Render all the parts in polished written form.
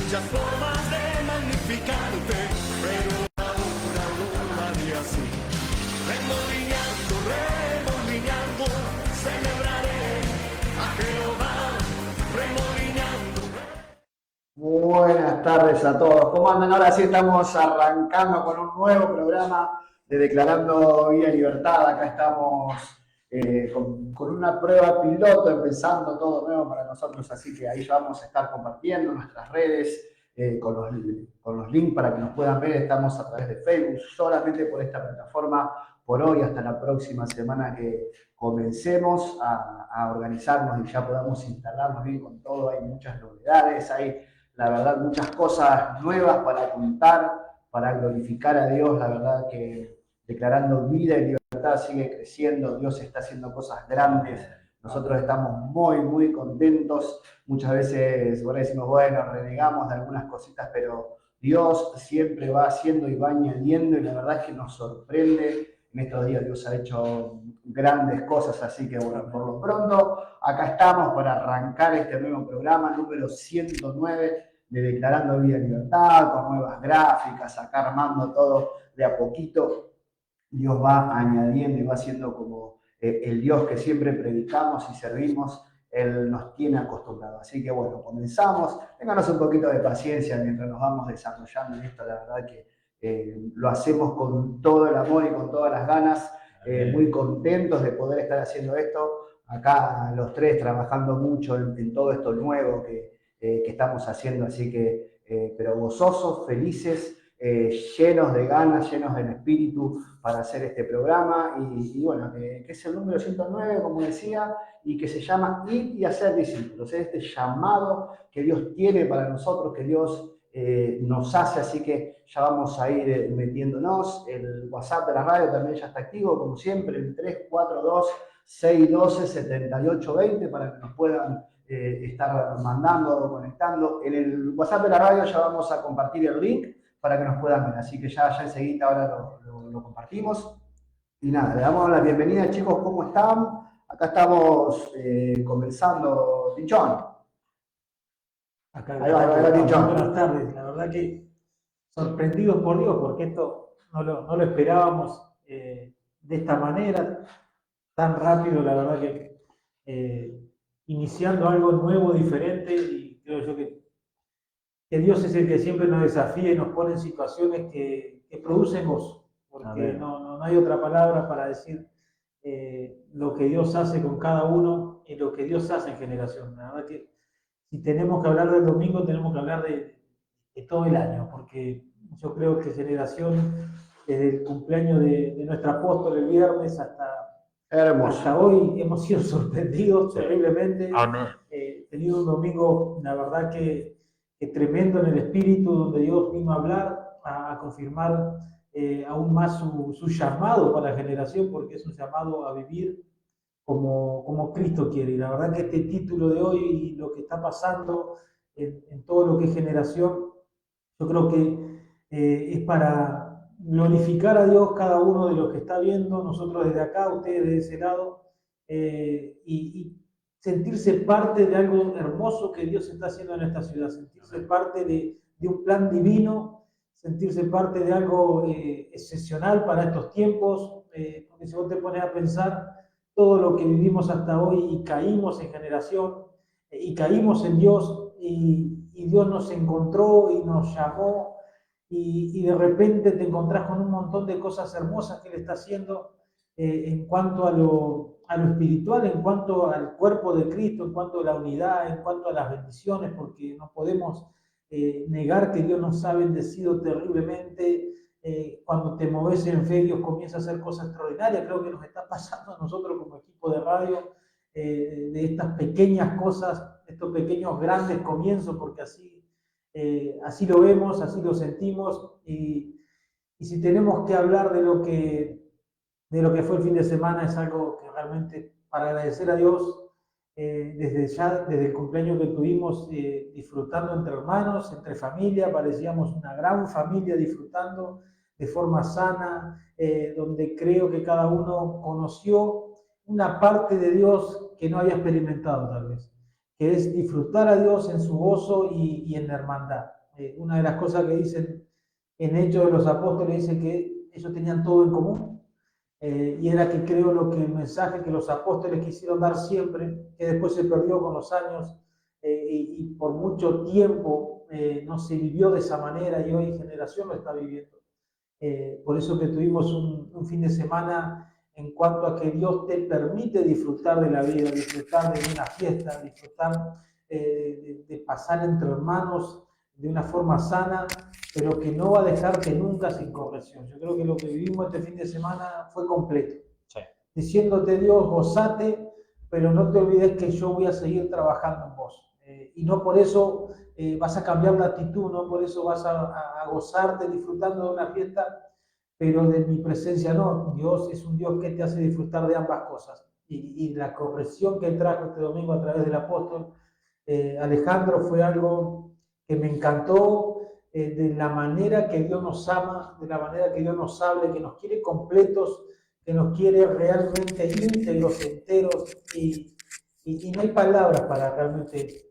muchas formas de magnificarte, pero ahora lo haré así. Remolineando, remolineando, celebraré a Jehová, remolineando. Buenas tardes a todos. ¿Cómo andan? Ahora sí estamos arrancando con un nuevo programa de Declarando Vida y Libertad. Acá estamos con una prueba piloto, empezando todo nuevo para nosotros, así que ahí vamos a estar compartiendo nuestras redes con los links para que nos puedan ver. Estamos a través de Facebook, solamente por esta plataforma, por hoy, hasta la próxima semana que comencemos a organizarnos y ya podamos instalarnos bien con todo. Hay muchas novedades, hay la verdad muchas cosas nuevas para contar, para glorificar a Dios. La verdad que Declarando Vida y Libertad sigue creciendo, Dios está haciendo cosas grandes, nosotros estamos muy contentos. Muchas veces por ahí decimos, bueno, renegamos de algunas cositas, pero Dios siempre va haciendo y va añadiendo, y la verdad es que nos sorprende. En estos días Dios ha hecho grandes cosas, así que bueno, por lo pronto acá estamos para arrancar este nuevo programa número 109 de Declarando Vida y Libertad, con nuevas gráficas, acá armando todo de a poquito. Dios va añadiendo y va haciendo como el Dios que siempre predicamos y servimos, Él nos tiene acostumbrados. Así que bueno, comenzamos. Ténganos un poquito de paciencia mientras nos vamos desarrollando en esto. La verdad que lo hacemos con todo el amor y con todas las ganas, muy contentos de poder estar haciendo esto. Acá los tres trabajando mucho en todo esto nuevo que estamos haciendo, así que, pero gozosos, felices, llenos de ganas, llenos del espíritu para hacer este programa, y bueno, que es el número 109, como decía, y que se llama Ir y hacer discípulos. Este llamado que Dios tiene para nosotros, que Dios nos hace, así que ya vamos a ir metiéndonos. El WhatsApp de la radio también ya está activo, como siempre, el 342-612-7820, para que nos puedan estar mandando o conectando. En el WhatsApp de la radio ya vamos a compartir el link para que nos puedan ver, así que ya enseguida ahora lo compartimos. Y nada, le damos la bienvenida, chicos. ¿Cómo están? Acá estamos comenzando. Tinchón. Ahí va, Tinchón. Buenas tardes. La verdad que sorprendidos por Dios, porque esto no lo esperábamos de esta manera, tan rápido. La verdad que iniciando algo nuevo, diferente, y creo yo que Dios es el que siempre nos desafía y nos pone en situaciones que producen gozo, porque no hay otra palabra para decir lo que Dios hace con cada uno y lo que Dios hace en generación. La verdad que si tenemos que hablar del domingo, tenemos que hablar de todo el año, porque yo creo que generación, desde el cumpleaños de nuestro apóstol el viernes hasta hoy, hemos sido sorprendidos terriblemente. Tenido un domingo, la verdad que tremendo en el espíritu, donde Dios vino a hablar, a confirmar aún más su llamado para la generación, porque es un llamado a vivir como Cristo quiere. Y la verdad que este título de hoy y lo que está pasando en todo lo que es generación, yo creo que es para glorificar a Dios cada uno de los que está viendo, nosotros desde acá, ustedes de ese lado, y sentirse parte de algo hermoso que Dios está haciendo en esta ciudad, sentirse parte de un plan divino, sentirse parte de algo excepcional para estos tiempos, porque si vos te pones a pensar todo lo que vivimos hasta hoy y caímos en generación, y caímos en Dios, y Dios nos encontró y nos llamó, y de repente te encontrás con un montón de cosas hermosas que Él está haciendo en cuanto a lo espiritual, en cuanto al cuerpo de Cristo, en cuanto a la unidad, en cuanto a las bendiciones, porque no podemos negar que Dios nos ha bendecido terriblemente. Cuando te moves en fe, Dios comienza a hacer cosas extraordinarias. Creo que nos está pasando a nosotros como equipo de radio, de estas pequeñas cosas, estos pequeños grandes comienzos, porque así lo vemos, así lo sentimos, y si tenemos que hablar de lo que fue el fin de semana, es algo que realmente para agradecer a Dios, desde el cumpleaños que tuvimos, disfrutando entre hermanos, entre familia, parecíamos una gran familia disfrutando de forma sana, donde creo que cada uno conoció una parte de Dios que no había experimentado tal vez, que es disfrutar a Dios en su gozo y en la hermandad. Una de las cosas que dicen en Hechos de los Apóstoles dice que ellos tenían todo en común. Y era que creo el mensaje que los apóstoles quisieron dar siempre, que después se perdió con los años y por mucho tiempo no se vivió de esa manera y hoy generación lo está viviendo. Por eso que tuvimos un fin de semana en cuanto a que Dios te permite disfrutar de la vida, disfrutar de una fiesta, disfrutar de pasar entre hermanos de una forma sana, pero que no va a dejarte nunca sin corrección. Yo creo que lo que vivimos este fin de semana fue completo. Sí. Diciéndote Dios, gozate, pero no te olvides que yo voy a seguir trabajando en vos. Y no por eso vas a cambiar la actitud, no por eso vas a gozarte disfrutando de una fiesta, pero de mi presencia no. Dios es un Dios que te hace disfrutar de ambas cosas. Y la corrección que trajo este domingo a través del apóstol Alejandro fue algo que me encantó, de la manera que Dios nos ama, de la manera que Dios nos habla, que nos quiere completos, que nos quiere realmente íntegros, enteros, y no hay palabras para realmente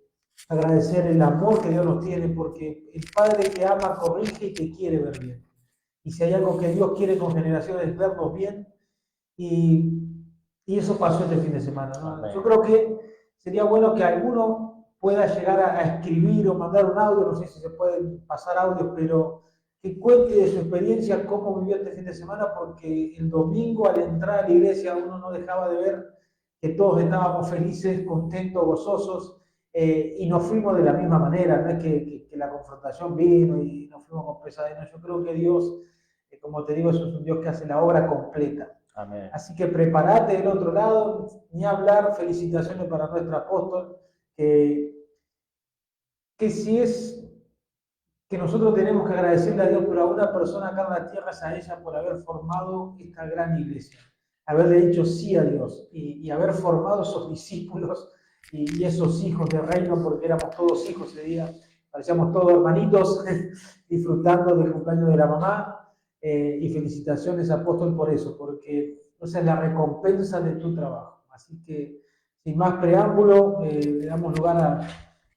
agradecer el amor que Dios nos tiene, porque el Padre que ama corrige y que quiere ver bien. Y si hay algo que Dios quiere con generaciones, es vernos bien, y eso pasó este fin de semana, ¿no? Yo creo que sería bueno que alguno pueda llegar a escribir o mandar un audio, no sé si se pueden pasar audios, pero que cuente de su experiencia, cómo vivió este fin de semana, porque el domingo al entrar a la iglesia uno no dejaba de ver que todos estábamos felices, contentos, gozosos, y nos fuimos de la misma manera, no es que la confrontación vino y nos fuimos con pesadillas. Yo creo que Dios, como te digo, es un Dios que hace la obra completa. Amén. Así que prepárate del otro lado, ni hablar, felicitaciones para nuestro apóstol, que si es que nosotros tenemos que agradecerle a Dios, pero a una persona acá en la tierra es a ella por haber formado esta gran iglesia, haberle dicho sí a Dios y haber formado esos discípulos y esos hijos del reino, porque éramos todos hijos ese día, parecíamos todos hermanitos disfrutando del cumpleaños de la mamá. Y felicitaciones, apóstol, por eso, porque esa es la recompensa de tu trabajo. Así que, sin más preámbulo, le damos lugar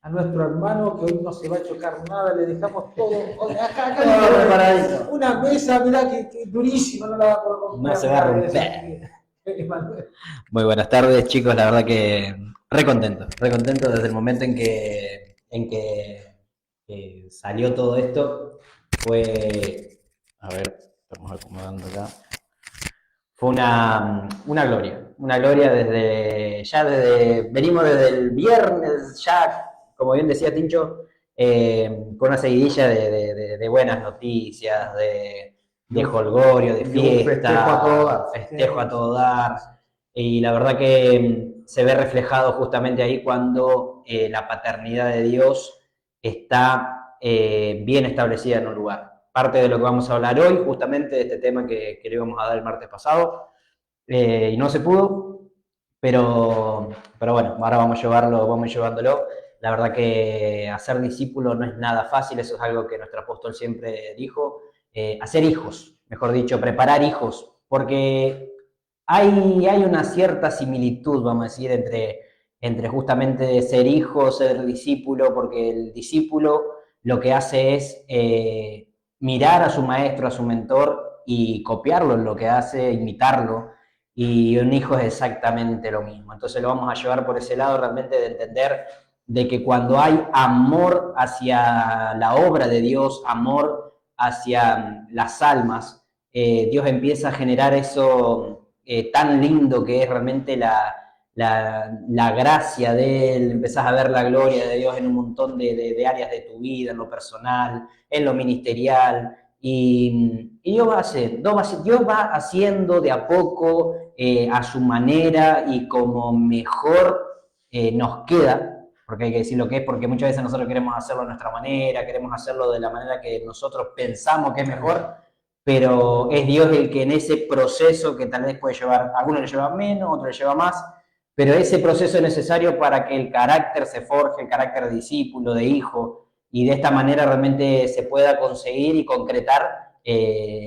a nuestro hermano, que hoy no se va a chocar nada, le dejamos todo. Acá una mesa, mirá, que durísima, no la va a poder comprar. No se va a romper. Muy buenas tardes, chicos, la verdad que re contento desde el momento en que salió todo esto. Fue, a ver, estamos acomodando acá. Fue una gloria venimos desde el viernes, ya, como bien decía Tincho, con una seguidilla de buenas noticias, de jolgorio, de fiesta, festejo a todo dar, y la verdad que se ve reflejado justamente ahí cuando la paternidad de Dios está bien establecida en un lugar. Parte de lo que vamos a hablar hoy, justamente de este tema que le íbamos a dar el martes pasado, y no se pudo, pero bueno, ahora vamos llevándolo. La verdad que hacer discípulo no es nada fácil, eso es algo que nuestro apóstol siempre dijo. Hacer hijos, mejor dicho, preparar hijos, porque hay una cierta similitud, vamos a decir, entre justamente ser hijo, ser discípulo, porque el discípulo lo que hace es mirar a su maestro, a su mentor y copiarlo en lo que hace, imitarlo, y un hijo es exactamente lo mismo. Entonces lo vamos a llevar por ese lado realmente de entender de que cuando hay amor hacia la obra de Dios, amor hacia las almas, Dios empieza a generar eso tan lindo que es realmente la gracia de Él. Empezás a ver la gloria de Dios en un montón de áreas de tu vida, en lo personal, en lo ministerial, y Dios va haciendo de a poco, a su manera y como mejor nos queda, porque hay que decir lo que es, porque muchas veces nosotros queremos hacerlo a nuestra manera, queremos hacerlo de la manera que nosotros pensamos que es mejor, pero es Dios el que en ese proceso, que tal vez puede llevar, algunos le llevan menos, otros le llevan más, pero ese proceso es necesario para que el carácter se forje, el carácter de discípulo, de hijo, y de esta manera realmente se pueda conseguir y concretar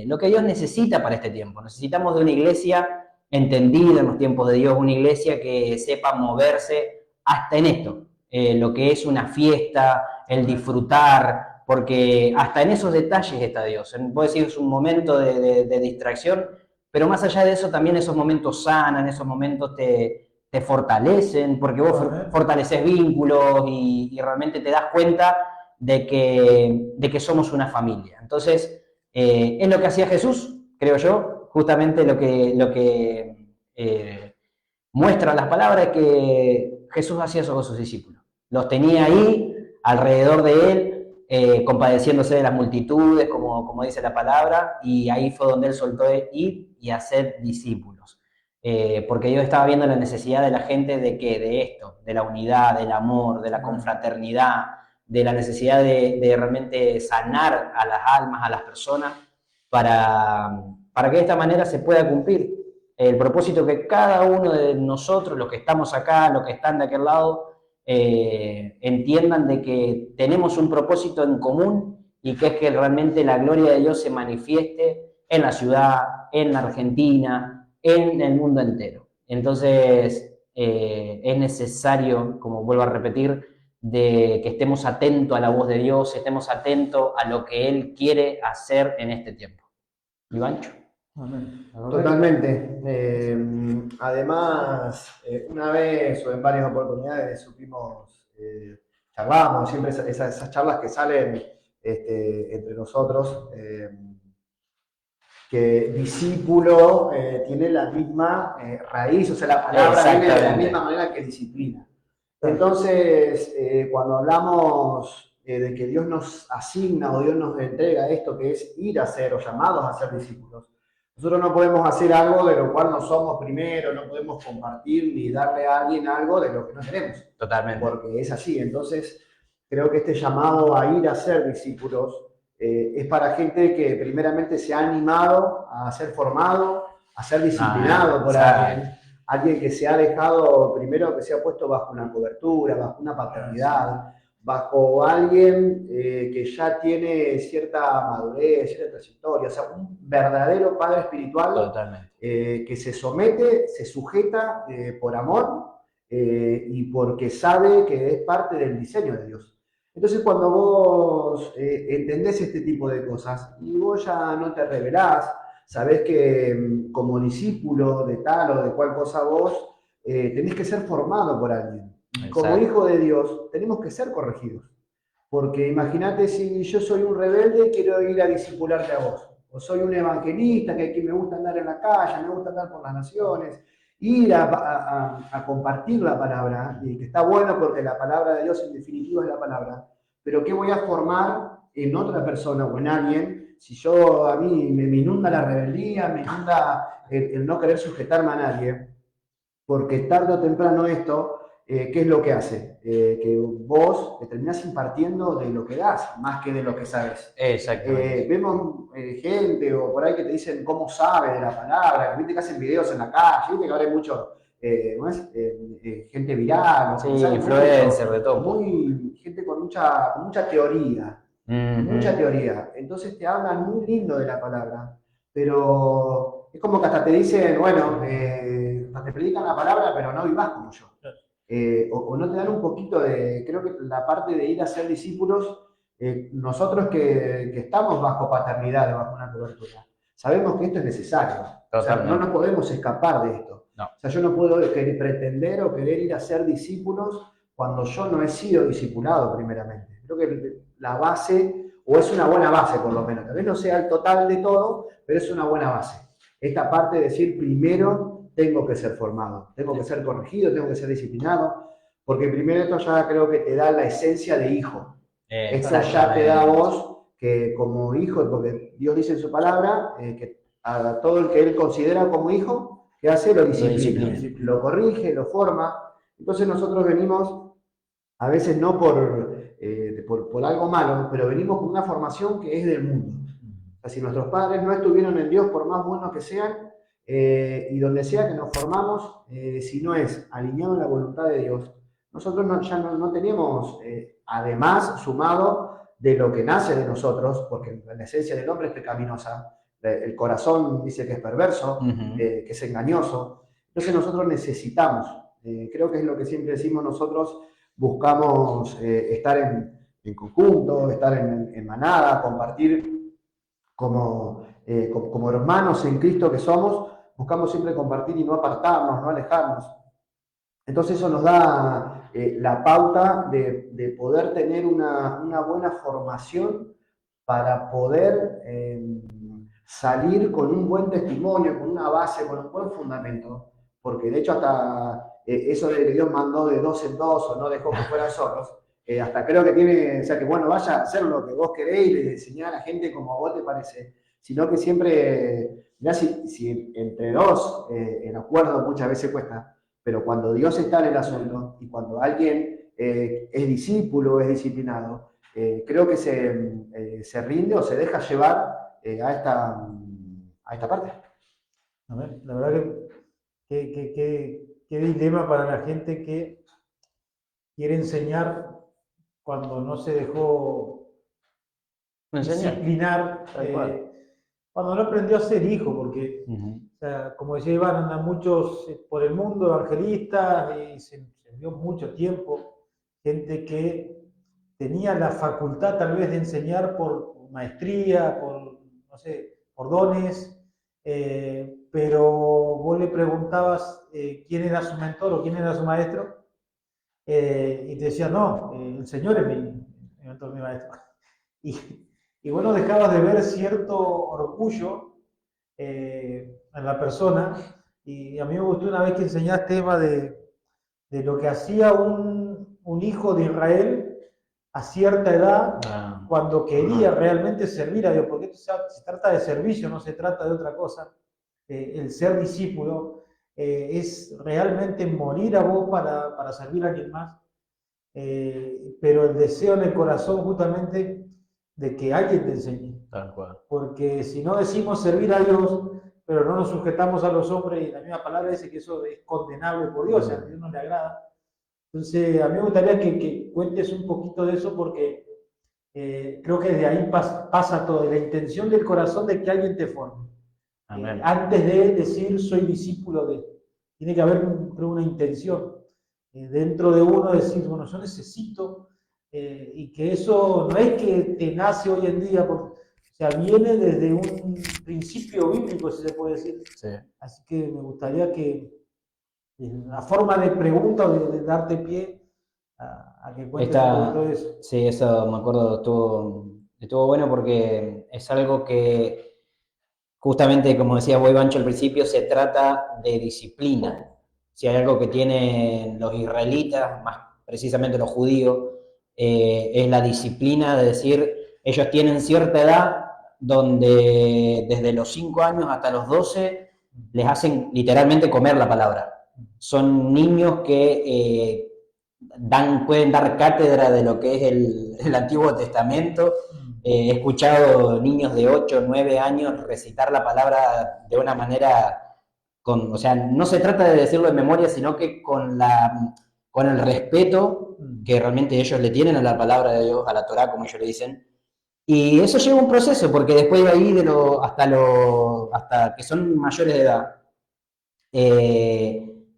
lo que Dios necesita para este tiempo. Necesitamos de una iglesia entendida en los tiempos de Dios, una iglesia que sepa moverse hasta en esto, lo que es una fiesta, el disfrutar, porque hasta en esos detalles está Dios. Vos decís, es un momento de distracción, pero más allá de eso también esos momentos sanan, esos momentos te fortalecen, porque vos fortaleces vínculos y realmente te das cuenta de que somos una familia. Entonces, es lo que hacía Jesús, creo yo, justamente lo que muestran las palabras que Jesús hacía eso con sus discípulos. Los tenía ahí, alrededor de él, compadeciéndose de las multitudes, como dice la palabra, y ahí fue donde él soltó ir y hacer discípulos. Porque Dios estaba viendo la necesidad de la gente de esto, de la unidad, del amor, de la confraternidad, de la necesidad de realmente sanar a las almas, a las personas, para que de esta manera se pueda cumplir el propósito que cada uno de nosotros, los que estamos acá, los que están de aquel lado, entiendan de que tenemos un propósito en común y que es que realmente la gloria de Dios se manifieste en la ciudad, en la Argentina, en el mundo entero. Entonces, es necesario, como vuelvo a repetir, de que estemos atentos a la voz de Dios, estemos atentos a lo que Él quiere hacer en este tiempo. Ivancho. Totalmente. Además, una vez o en varias oportunidades supimos, charlamos, siempre esas charlas que salen entre nosotros, que discípulo tiene la misma raíz, o sea, la palabra viene de la misma manera que disciplina. Entonces, cuando hablamos de que Dios nos asigna o Dios nos entrega esto que es ir a ser o llamados a ser discípulos, nosotros no podemos hacer algo de lo cual no somos primero, no podemos compartir ni darle a alguien algo de lo que no tenemos. Totalmente. Porque es así. Entonces, creo que este llamado a ir a ser discípulos es para gente que primeramente se ha animado a ser formado, a ser disciplinado por alguien que se ha dejado, primero que se ha puesto bajo una cobertura, bajo una paternidad, bajo alguien que ya tiene cierta madurez, cierta trayectoria, o sea, un verdadero padre espiritual que se somete, se sujeta por amor y porque sabe que es parte del diseño de Dios. Entonces, cuando vos entendés este tipo de cosas y vos ya no te rebelás, sabés que como discípulo de tal o de cual cosa vos tenés que ser formado por alguien. Como hijo de Dios, tenemos que ser corregidos. Porque imagínate si yo soy un rebelde y quiero ir a discipularte a vos. O soy un evangelista que me gusta andar en la calle, me gusta andar por las naciones, ir a compartir la palabra, y que está bueno porque la palabra de Dios en definitiva es la palabra. Pero ¿qué voy a formar en otra persona o en alguien si a mí me inunda la rebeldía, me inunda el no querer sujetarme a nadie? Porque tarde o temprano esto, ¿qué es lo que hace? Que vos te terminás impartiendo de lo que das, más que de lo que sabes. Exactamente. Vemos gente o por ahí que te dicen cómo sabe de la palabra, viste que hacen videos en la calle, viste que ahora hay mucho, gente viral, sí, influencer, de todo. Gente con mucha teoría. Mucha teoría. Entonces te hablan muy lindo de la palabra, pero es como que hasta te dicen, bueno, te predican la palabra, pero no vivás como yo. O no te dan un poquito creo que la parte de ir a ser discípulos, nosotros que estamos bajo paternidad, bajo una cobertura, sabemos que esto es necesario. O sea, no nos podemos escapar de esto. No. O sea, yo no puedo pretender o querer ir a ser discípulos cuando yo no he sido discipulado primeramente. Creo que la base, o es una buena base por lo menos, tal vez no sea el total de todo, pero es una buena base. Esta parte de decir primero tengo que ser formado, tengo que ser corregido, tengo que ser disciplinado, porque primero esto ya creo que te da la esencia de hijo. Esto ya te da a vos que como hijo, porque Dios dice en su palabra que a todo el que Él considera como hijo, ¿qué hace? Lo disciplina, lo corrige, lo forma. Entonces nosotros venimos, a veces no por algo malo, pero venimos con una formación que es del mundo. O sea, si nuestros padres no estuvieron en Dios, por más buenos que sean, y donde sea que nos formamos, si no es alineado a la voluntad de Dios, nosotros ya no tenemos, además, sumado de lo que nace de nosotros, porque la esencia del hombre es pecaminosa, el corazón dice que es perverso, que es engañoso. Entonces nosotros necesitamos, creo que es lo que siempre decimos nosotros, buscamos estar en conjunto, estar en manada, compartir como hermanos en Cristo que somos, buscamos siempre compartir y no apartarnos, no alejarnos. Entonces eso nos da la pauta de poder tener una buena formación para poder salir con un buen testimonio, con una base, con un buen fundamento, porque de hecho hasta eso de que Dios mandó de 2 en 2 o no dejó que fueran solos, hasta creo que tiene, o sea, que bueno, vaya a hacer lo que vos queréis y le enseñar a la gente como a vos te parece, sino que siempre, mirá, si entre dos en acuerdo muchas veces cuesta, pero cuando Dios está en el asunto y cuando alguien es discípulo, es disciplinado, creo que se rinde o se deja llevar a esta parte. A ver, la verdad que qué dilema para la gente que quiere enseñar cuando no se dejó disciplinar, cuando no aprendió a ser hijo, porque, o sea, como decía Iván, andan muchos por el mundo evangelistas y se vio mucho tiempo, gente que tenía la facultad tal vez de enseñar por maestría, por, no sé, por dones, pero vos le preguntabas quién era su mentor o quién era su maestro, y te decía, no, el Señor es mi mentor, mi maestro. Y bueno, dejabas de ver cierto orgullo en la persona, y a mí me gustó una vez que enseñaste tema de lo que hacía un hijo de Israel a cierta edad, cuando quería realmente servir a Dios, porque esto se trata de servicio, no se trata de otra cosa. El ser discípulo es realmente morir a vos para servir a alguien más, pero el deseo en el corazón justamente de que alguien te enseñe. Tal cual. Porque si no decimos servir a Dios, pero no nos sujetamos a los hombres, y la misma palabra dice que eso es condenable por Dios, o sea, a Dios no le agrada. Entonces, a mí me gustaría que cuentes un poquito de eso, porque creo que de ahí pasa todo, de la intención del corazón de que alguien te forme. Antes de decir soy discípulo de, tiene que haber una intención dentro de uno, decir, bueno, yo necesito, y que eso no es que te nace hoy en día, porque, o sea, viene desde un principio bíblico, si se puede decir. Sí. Así que me gustaría que, la forma de pregunta o de darte pie a que cuentes un poquito de eso. Sí, eso me acuerdo, estuvo bueno, porque es algo que justamente, como decía vos, Ivancho, al principio, se trata de disciplina. Si hay algo que tienen los israelitas, más precisamente los judíos, es la disciplina de decir, ellos tienen cierta edad donde desde los 5 años hasta los 12 les hacen literalmente comer la palabra. Son niños que pueden dar cátedra de lo que es el Antiguo Testamento. He escuchado niños de 8 o 9 años recitar la palabra de una manera, o sea, no se trata de decirlo de memoria, sino que con el respeto que realmente ellos le tienen a la palabra de Dios, a la Torá, como ellos le dicen. Y eso lleva un proceso, porque después de ahí, hasta que son mayores de edad,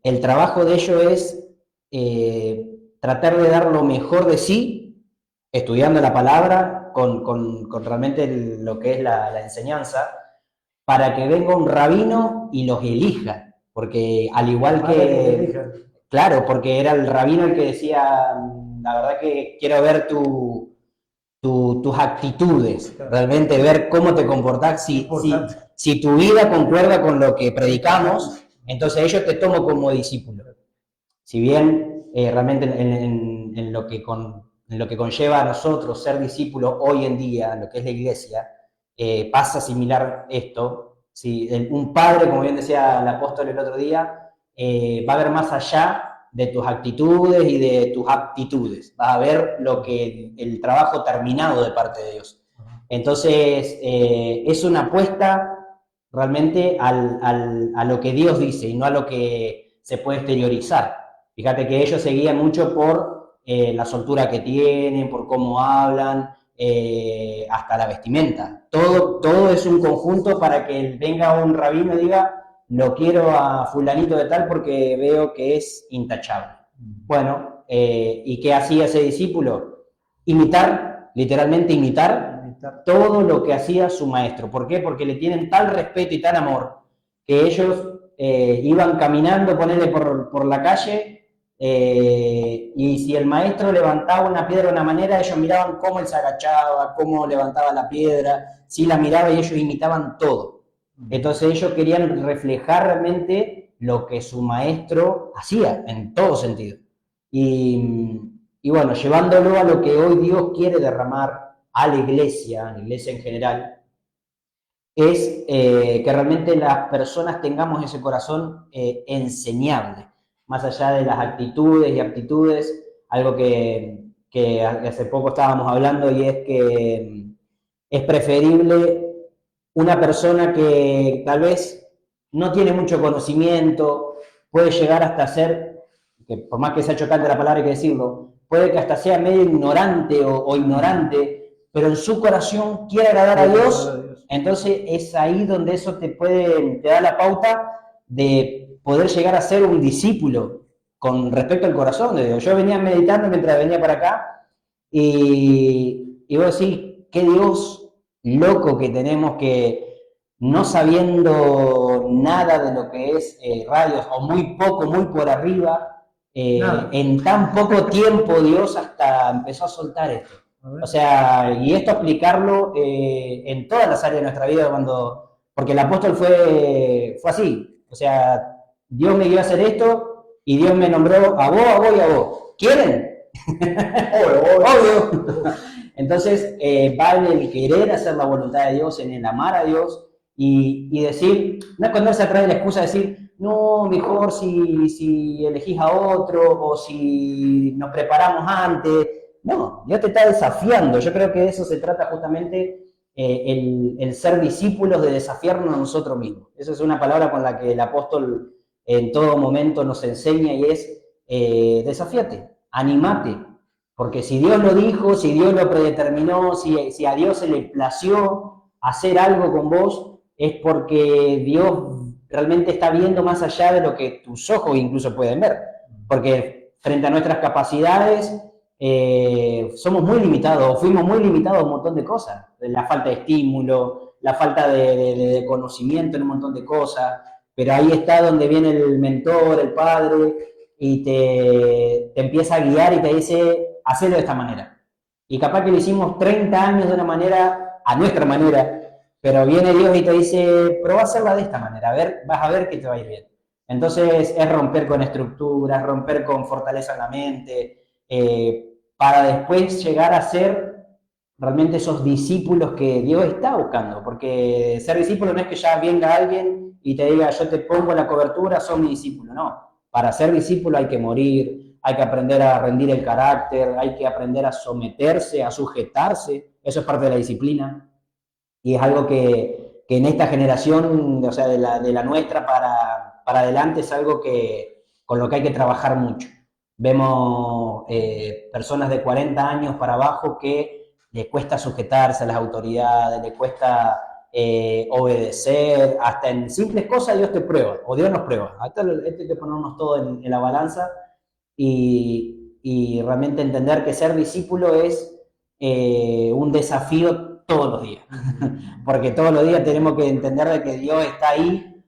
el trabajo de ellos es tratar de dar lo mejor de sí, estudiando la palabra, con realmente lo que es la enseñanza, para que venga un rabino y los elija. Porque al igual que... Claro, porque era el rabino el que decía, la verdad que quiero ver tus actitudes, claro. Realmente ver cómo te comportás, si tu vida concuerda con lo que predicamos, entonces ellos te toman como discípulo. Si bien realmente en lo que conlleva a nosotros ser discípulos hoy en día, en lo que es la iglesia, pasa similar esto. Si un padre, como bien decía el apóstol el otro día, va a ver más allá de tus actitudes y de tus aptitudes, vas a ver el trabajo terminado de parte de Dios. Entonces, es una apuesta realmente a lo que Dios dice y no a lo que se puede exteriorizar. Fíjate que ellos seguían mucho por la soltura que tienen, por cómo hablan, hasta la vestimenta. Todo es un conjunto para que venga un rabino y diga, lo quiero a fulanito de tal porque veo que es intachable. Bueno, ¿y qué hacía ese discípulo? imitar, literalmente imitar todo lo que hacía su maestro. ¿Por qué? Porque le tienen tal respeto y tal amor que ellos iban caminando, ponerle por la calle, y si el maestro levantaba una piedra de una manera, ellos miraban cómo él se agachaba, cómo levantaba la piedra, si la miraba y ellos imitaban todo. Entonces ellos querían reflejar realmente lo que su maestro hacía, en todo sentido. Y bueno, llevándolo a lo que hoy Dios quiere derramar a la iglesia en general, es que realmente las personas tengamos ese corazón enseñable, más allá de las actitudes y aptitudes, algo que hace poco estábamos hablando, y es que es preferible una persona que tal vez no tiene mucho conocimiento, puede llegar hasta ser, que por más que sea chocante la palabra hay que decirlo, puede que hasta sea medio ignorante o ignorante, pero en su corazón quiere agradar a Dios. Entonces es ahí donde eso te da la pauta de poder llegar a ser un discípulo con respecto al corazón de Dios. Yo venía meditando mientras venía para acá y vos decís, qué Dios loco que tenemos, que no sabiendo nada de lo que es radios, o muy poco, muy por arriba, en tan poco tiempo Dios hasta empezó a soltar esto. O sea, y esto aplicarlo en todas las áreas de nuestra vida, porque el apóstol fue así. O sea, Dios me dio a hacer esto y Dios me nombró a vos y a vos. ¿Quieren? Obvio. Entonces, va en el querer hacer la voluntad de Dios, en el amar a Dios y decir, no esconderse atrás de la excusa de decir, no, mejor si elegís a otro o si nos preparamos antes. No, Dios te está desafiando. Yo creo que de eso se trata justamente el ser discípulos, de desafiarnos a nosotros mismos. Esa es una palabra con la que el apóstol en todo momento nos enseña, y es desafíate, animate. Porque si Dios lo dijo, si Dios lo predeterminó, si a Dios se le plació hacer algo con vos, es porque Dios realmente está viendo más allá de lo que tus ojos incluso pueden ver. Porque frente a nuestras capacidades, somos muy limitados, o fuimos muy limitados a un montón de cosas. La falta de estímulo, la falta de conocimiento en un montón de cosas. Pero ahí está donde viene el mentor, el padre, y te empieza a guiar y te dice, hacelo de esta manera. Y capaz que lo hicimos 30 años de una manera, a nuestra manera, pero viene Dios y te dice, probá a hacerla de esta manera, vas a ver que te va a ir bien. Entonces es romper con estructuras, romper con fortaleza en la mente, para después llegar a ser realmente esos discípulos que Dios está buscando. Porque ser discípulo no es que ya venga alguien y te diga, yo te pongo la cobertura, sos mi discípulo. No, para ser discípulo hay que morir, hay que aprender a rendir el carácter, hay que aprender a someterse, a sujetarse. Eso es parte de la disciplina. Y es algo que en esta generación, o sea, de la nuestra para adelante, es algo con lo que hay que trabajar mucho. Vemos personas de 40 años para abajo que le cuesta sujetarse a las autoridades, le cuesta obedecer, hasta en simples cosas Dios te prueba, o Dios nos prueba. Hasta hay que ponernos todo en la balanza y realmente entender que ser discípulo es un desafío todos los días. Porque todos los días tenemos que entender de que Dios está ahí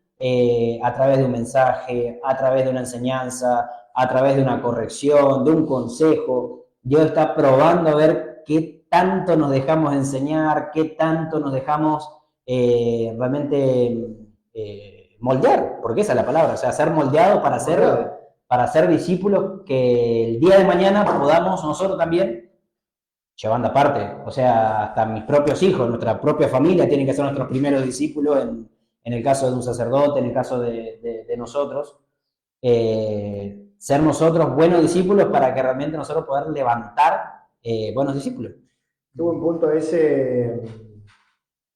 a través de un mensaje, a través de una enseñanza, a través de una corrección, de un consejo. Dios está probando a ver qué tanto nos dejamos enseñar, qué tanto nos dejamos realmente moldear, porque esa es la palabra, o sea, ser moldeados para ser discípulos que el día de mañana podamos nosotros también, llevando aparte, o sea, hasta mis propios hijos, nuestra propia familia tienen que ser nuestros primeros discípulos, en el caso de un sacerdote, en el caso de nosotros, ser nosotros buenos discípulos para que realmente nosotros poder levantar buenos discípulos. Qué buen punto ese,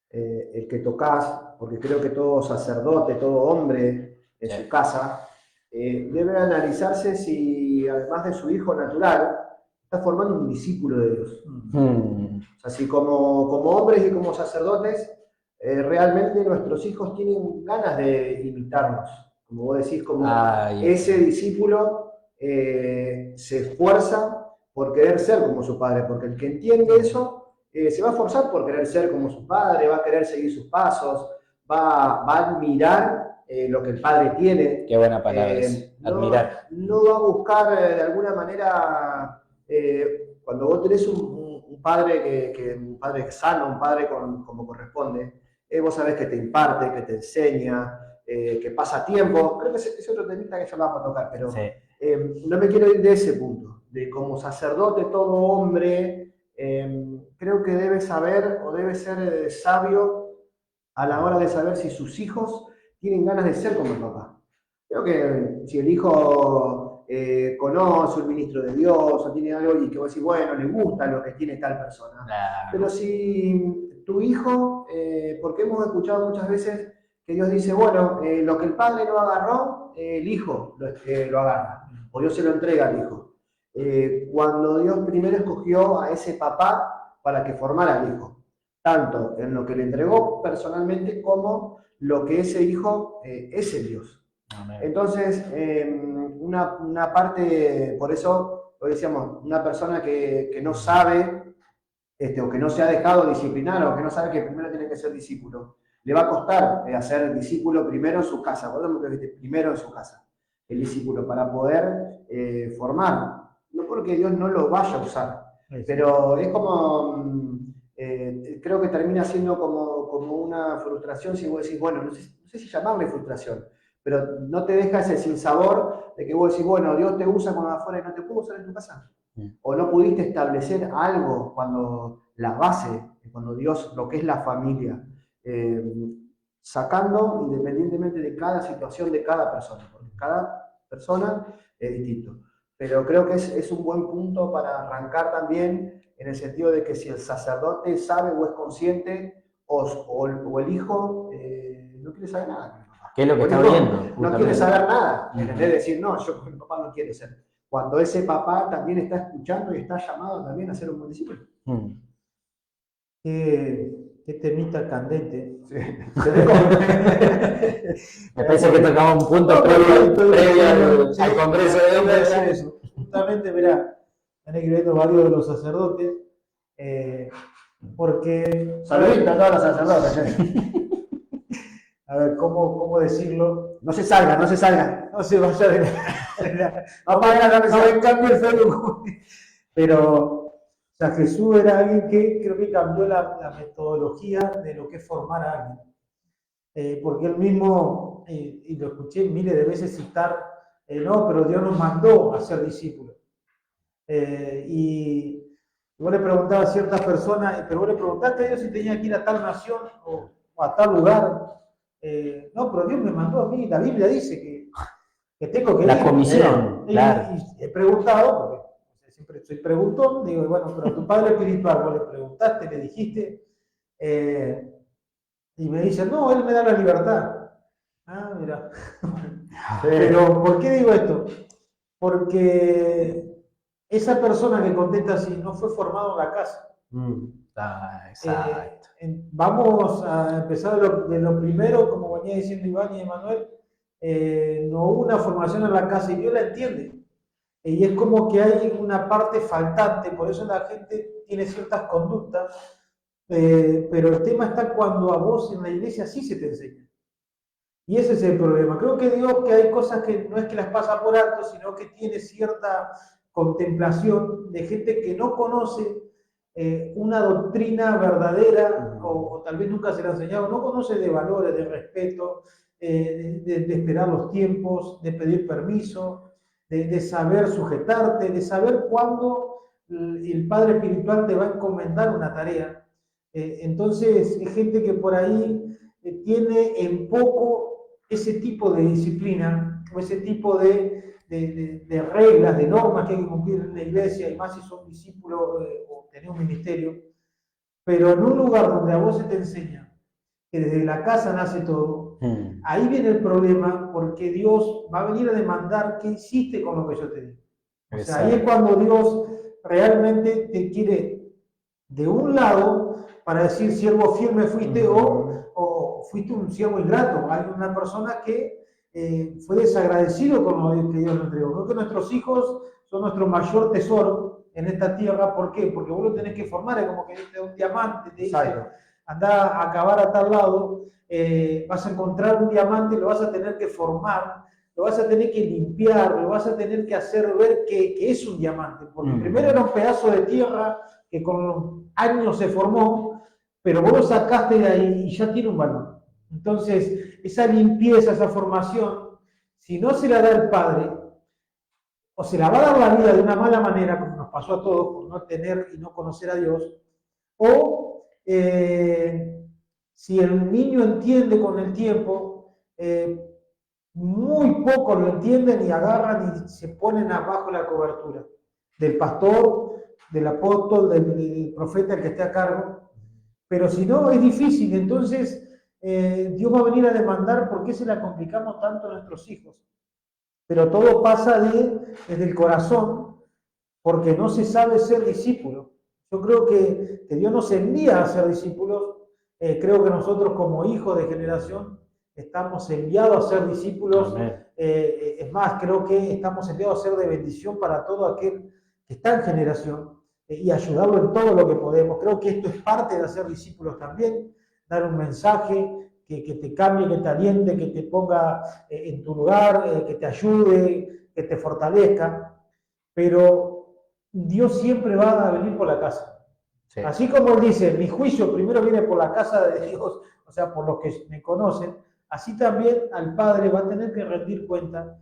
el que tocas, porque creo que todo sacerdote, todo hombre en su casa, debe analizarse si además de su hijo natural, está formando un discípulo de Dios. O sea, si como hombres y como sacerdotes, realmente nuestros hijos tienen ganas de imitarnos. Como vos decís, como ese discípulo se esfuerza por querer ser como su padre, porque el que entiende eso se va a esforzar por querer ser como su padre, va a querer seguir sus pasos, va a admirar lo que el padre tiene. Qué buena palabra admirar. No va a buscar de alguna manera, cuando vos tenés un padre un padre sano, un padre como corresponde, vos sabés que te imparte, que te enseña, que pasa tiempo. Creo que es otro temita que ya lo vamos a tocar, pero Sí. No me quiero ir de ese punto, de como sacerdote, todo hombre, creo que debe saber o debe ser sabio a la hora de saber si sus hijos tienen ganas de ser como el papá. Creo que si el hijo conoce un ministro de Dios o tiene algo y que vos decís, bueno, le gusta lo que tiene tal persona. Claro. Pero si tu hijo, porque hemos escuchado muchas veces que Dios dice, bueno, lo que el padre no agarró, el hijo lo agarra, o Dios se lo entrega al hijo. Cuando Dios primero escogió a ese papá para que formara al hijo, tanto en lo que le entregó personalmente como lo que ese hijo es el Dios. Amén. Entonces, una parte, por eso lo decíamos, una persona que no sabe o que no se ha dejado disciplinar o que no sabe que primero tiene que ser discípulo, le va a costar hacer discípulo primero en su casa, por ejemplo, primero en su casa, el discípulo, para poder formar. No porque Dios no lo vaya a usar, pero es como, creo que termina siendo como una frustración si vos decís, bueno, no sé si llamarle frustración, pero no te deja ese sinsabor de que vos decís, bueno, Dios te usa cuando afuera y no te puede usar en tu casa. O no pudiste establecer algo cuando la base, cuando Dios, lo que es la familia, sacando independientemente de cada situación de cada persona, porque cada persona es distinto. Pero creo que es un buen punto para arrancar también en el sentido de que si el sacerdote sabe o es consciente o el hijo no quiere saber nada. ¿Qué es lo que está viendo? No quiere saber nada, en vez de decir, no, yo con mi papá no quiero ser. Cuando ese papá también está escuchando y está llamado también a ser un buen discípulo. Qué temita candente. Sí. Me parece que tocamos un punto previo al Congreso de Hombres. Justamente, mirá, han escrito varios de los sacerdotes, porque... Saluditos a todos los sacerdotes. A ver, ¿cómo decirlo? No se salga. No se vaya de no cambie el Facebook. Pero, o sea, Jesús era alguien que creo que cambió la metodología de lo que es formar a alguien. Porque él mismo, y lo escuché miles de veces citar, no, pero Dios nos mandó a ser discípulos. Y vos le preguntabas a ciertas personas, pero vos le preguntaste a Dios si tenía que ir a tal nación o a tal lugar. No, pero Dios me mandó a mí, la Biblia dice que tengo que ir. La comisión, claro. Y he preguntado, porque siempre soy preguntón, digo, bueno, pero a tu padre espiritual, vos le preguntaste, le dijiste, y me dice, no, él me da la libertad. Ah, mira. Pero, ¿por qué digo esto? Porque esa persona que contesta así no fue formado en la casa. Exacto. Vamos a empezar de lo primero, como venía diciendo Iván y Emanuel, no hubo una formación en la casa y Dios la entiende. Y es como que hay una parte faltante, por eso la gente tiene ciertas conductas, pero el tema está cuando a vos en la iglesia sí se te enseña. Y ese es el problema. Creo que Dios, que hay cosas que no es que las pasa por alto, sino que tiene cierta contemplación de gente que no conoce una doctrina verdadera, o tal vez nunca se la ha enseñado, no conoce de valores, de respeto, de esperar los tiempos, de pedir permiso, de saber sujetarte, de saber cuándo el Padre Espiritual te va a encomendar una tarea. Entonces, es gente que por ahí tiene en poco ese tipo de disciplina, o ese tipo de reglas, de normas que hay que cumplir en la iglesia, y más si son discípulos o tenés un ministerio, pero en un lugar donde a vos se te enseña que desde la casa nace todo, ahí viene el problema, porque Dios va a venir a demandar qué hiciste con lo que yo te di. O sea, ahí es cuando Dios realmente te quiere de un lado para decir, siervo fiel me fuiste, o fuiste un siervo ingrato. Hay una persona que fue desagradecido con lo que Dios le entregó. Creo que nuestros hijos son nuestro mayor tesoro, en esta tierra. ¿Por qué? Porque vos lo tenés que formar, es como que es un diamante, te dice, Exacto. andá a cavar a tal lado, vas a encontrar un diamante, lo vas a tener que formar, lo vas a tener que limpiar, lo vas a tener que hacer ver que es un diamante, porque primero era un pedazo de tierra que con los años se formó, pero vos lo sacaste de ahí y ya tiene un valor. Entonces, esa limpieza, esa formación, si no se la da el Padre, o se la va a dar la vida de una mala manera, como nos pasó a todos, por no tener y no conocer a Dios, o si el niño entiende con el tiempo, muy pocos lo entienden y agarran y se ponen abajo la cobertura del pastor, del apóstol, del profeta, el que esté a cargo. Pero si no, es difícil. Entonces, Dios va a venir a demandar por qué se la complicamos tanto a nuestros hijos. Pero todo pasa desde el corazón, porque no se sabe ser discípulo. Yo creo que Dios nos envía a ser discípulos. Creo que nosotros como hijos de generación estamos enviados a ser discípulos. Es más, creo que estamos enviados a ser de bendición para todo aquel que está en generación y ayudarlo en todo lo que podemos. Creo que esto es parte de hacer discípulos también, dar un mensaje que te cambie, que te aliente, que te ponga en tu lugar, que te ayude, que te fortalezca. Pero Dios siempre va a venir por la casa. Sí. Así como Él dice, mi juicio primero viene por la casa de Dios, o sea, por los que me conocen, así también al Padre va a tener que rendir cuenta,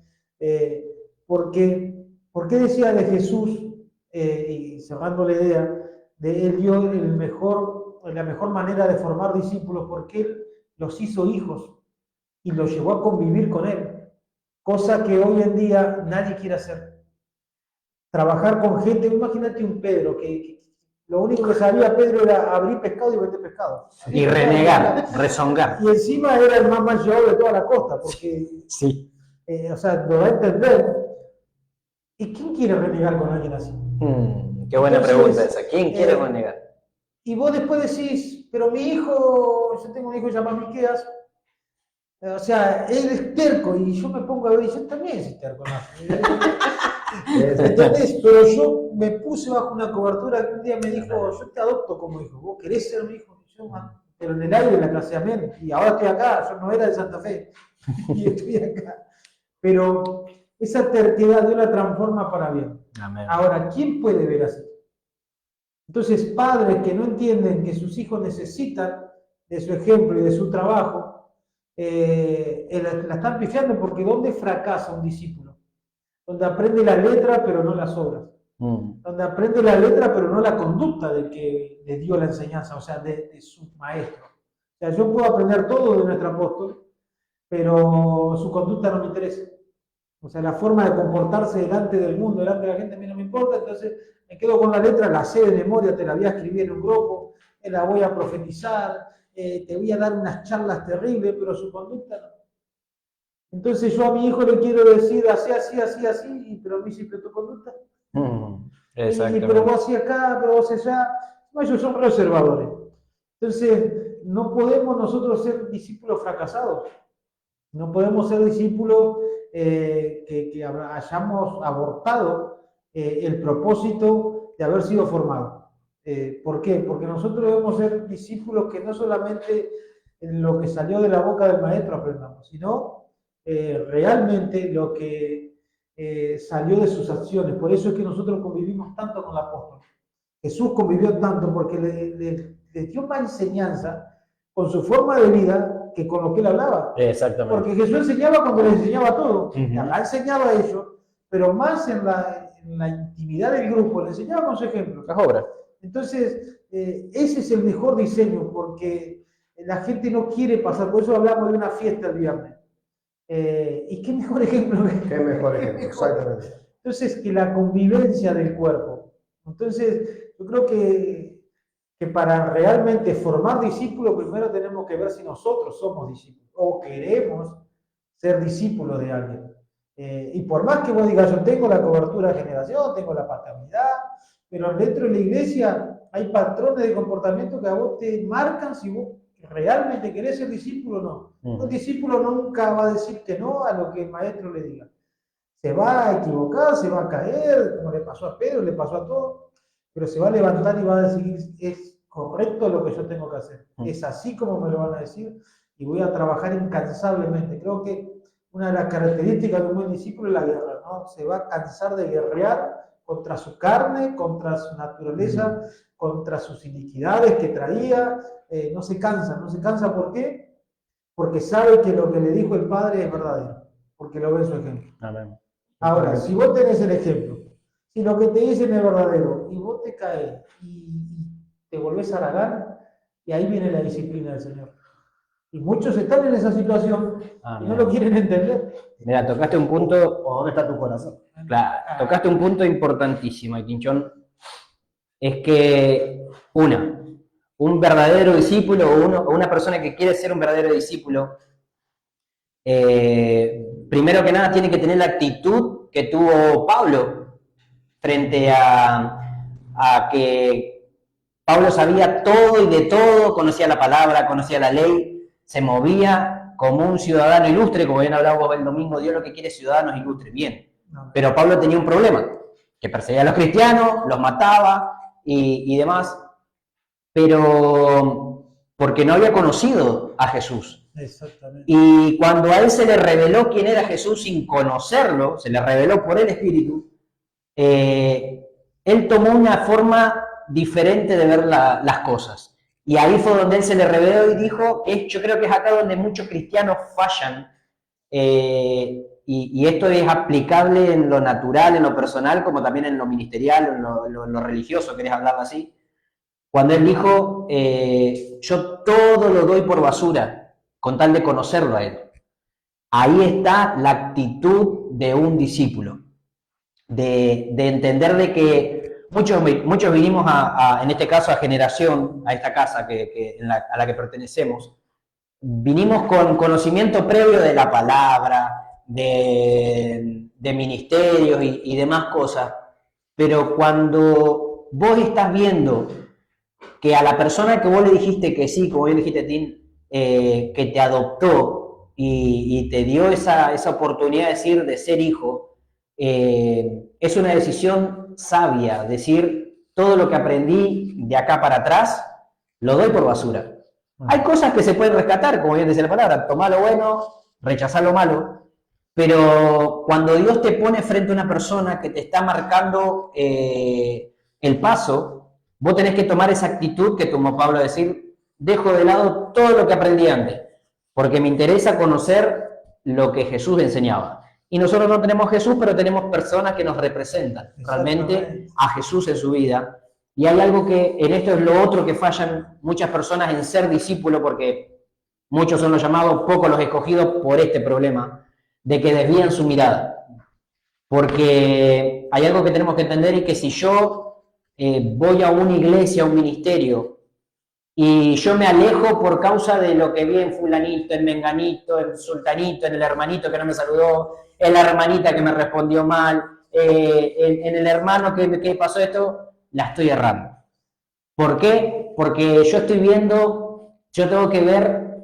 porque decía de Jesús, y cerrando la idea, de Él dio la mejor manera de formar discípulos, porque Él los hizo hijos y los llevó a convivir con Él, cosa que hoy en día nadie quiere hacer. Trabajar con gente, imagínate un Pedro, que lo único que sabía Pedro era abrir pescado y vender pescado. Y renegar, rezongar. Y encima era el más mayor de toda la costa, porque, sí. O sea, lo va a entender. ¿Y quién quiere renegar con alguien así? Qué buena pregunta esa. ¿Quién quiere renegar? Y vos después decís, pero mi hijo, yo tengo un hijo llamado Miqueas, o sea, él es terco, y yo me pongo a ver, y yo también soy terco, ¿no? Entonces, pero yo me puse bajo una cobertura que un día me dijo, yo te adopto como hijo, vos querés ser mi hijo, yo, pero en el aire la clase, amén, y ahora estoy acá, yo no era de Santa Fe, y estoy acá. Pero esa terquedad Dios la transforma para bien. Amén. Ahora, ¿quién puede ver así? Entonces, padres que no entienden que sus hijos necesitan de su ejemplo y de su trabajo, la están pifiando, porque ¿dónde fracasa un discípulo? Donde aprende la letra pero no las obras. Donde aprende la letra pero no la conducta del que le dio la enseñanza, o sea, de su maestro. O sea, yo puedo aprender todo de nuestro apóstol, pero su conducta no me interesa. O sea, la forma de comportarse delante del mundo, delante de la gente, a mí no me importa, entonces me quedo con la letra, la sé de memoria, te la voy a escribir en un grupo, la voy a profetizar, te voy a dar unas charlas terribles, pero su conducta no. Entonces yo a mi hijo le quiero decir así, pero a mí siempre tu conducta. Pero vos así acá, pero vos allá. No, ellos son reservadores. Entonces, no podemos nosotros ser discípulos fracasados. No podemos ser discípulos que hayamos abortado el propósito de haber sido formados. ¿Por qué? Porque nosotros debemos ser discípulos que no solamente en lo que salió de la boca del maestro aprendamos, sino realmente lo que salió de sus acciones. Por eso es que nosotros convivimos tanto con el apóstol. Jesús convivió tanto porque le dio más enseñanza con su forma de vida que con lo que él hablaba. Exactamente. Porque Jesús enseñaba cuando les enseñaba todo. Ha enseñado a ellos, pero más en la intimidad del grupo, le enseñaba con su ejemplo. Las obras. Entonces, ese es el mejor diseño, porque la gente no quiere pasar. Por eso hablamos de una fiesta el viernes. ¿Y qué mejor ejemplo? Qué mejor ejemplo, exactamente. Entonces, que la convivencia del cuerpo. Entonces, yo creo que para realmente formar discípulos, primero tenemos que ver si nosotros somos discípulos o queremos ser discípulos de alguien. Y por más que vos digas, yo tengo la cobertura de generación, tengo la paternidad, pero dentro de la iglesia hay patrones de comportamiento que a vos te marcan si vos realmente querés ser discípulo o no. Un discípulo nunca va a decir que no a lo que el maestro le diga. Se va a equivocar, se va a caer, como le pasó a Pedro, le pasó a todos, pero se va a levantar y va a decir, es correcto lo que yo tengo que hacer, es así como me lo van a decir, y voy a trabajar incansablemente. Creo que una de las características de un buen discípulo es la guerra, ¿no? Se va a cansar de guerrear contra su carne, contra su naturaleza, contra sus iniquidades que traía, no se cansa, ¿por qué? Porque sabe que lo que le dijo el Padre es verdadero, porque lo ve en su ejemplo. Amén. Ahora, si vos tenés el ejemplo, si lo que te dicen es verdadero y vos te caes y te volvés haragán, y ahí viene la disciplina del Señor. Y muchos están en esa situación y no lo quieren entender. Mira, tocaste un punto. ¿O dónde está tu corazón? Claro, tocaste un punto importantísimo, Quinchón. Es que, un verdadero discípulo o una persona que quiere ser un verdadero discípulo, primero que nada tiene que tener la actitud que tuvo Pablo frente a que Pablo sabía todo y de todo, conocía la palabra, conocía la ley, se movía como un ciudadano ilustre, como bien hablábamos el domingo. Dios lo que quiere es ciudadanos ilustres, bien. Pero Pablo tenía un problema, que perseguía a los cristianos, los mataba y demás, pero porque no había conocido a Jesús. Exactamente. Y cuando a él se le reveló quién era Jesús sin conocerlo, se le reveló por el Espíritu, él tomó una forma diferente de ver las cosas. Y ahí fue donde él se le reveló y dijo, yo creo que es acá donde muchos cristianos fallan, y esto es aplicable en lo natural, en lo personal, como también en lo ministerial, en lo religioso, querés hablarlo así. Cuando él dijo, yo todo lo doy por basura, con tal de conocerlo a él. Ahí está la actitud de un discípulo, de entender de que muchos vinimos en este caso a Generación, a esta casa a la que pertenecemos, vinimos con conocimiento previo de la palabra, de ministerios y demás cosas, pero cuando vos estás viendo que a la persona que vos le dijiste que sí, como bien dijiste, Tim, que te adoptó y te dio esa oportunidad de ser hijo, es una decisión sabia, decir, todo lo que aprendí de acá para atrás, lo doy por basura. Hay cosas que se pueden rescatar, como bien decía la palabra, tomar lo bueno, rechazar lo malo, pero cuando Dios te pone frente a una persona que te está marcando el paso, vos tenés que tomar esa actitud que tomó Pablo a decir, dejo de lado todo lo que aprendí antes, porque me interesa conocer lo que Jesús enseñaba. Y nosotros no tenemos Jesús, pero tenemos personas que nos representan realmente a Jesús en su vida. Y hay algo que en esto es lo otro que fallan muchas personas en ser discípulo, porque muchos son los llamados, pocos los escogidos por este problema, de que desvían su mirada. Porque hay algo que tenemos que entender, y que si yo voy a una iglesia, a un ministerio, y yo me alejo por causa de lo que vi en fulanito, en menganito, en sultanito, en el hermanito que no me saludó, en la hermanita que me respondió mal, en el hermano que pasó esto, la estoy errando. ¿Por qué? Porque yo estoy viendo, yo tengo que ver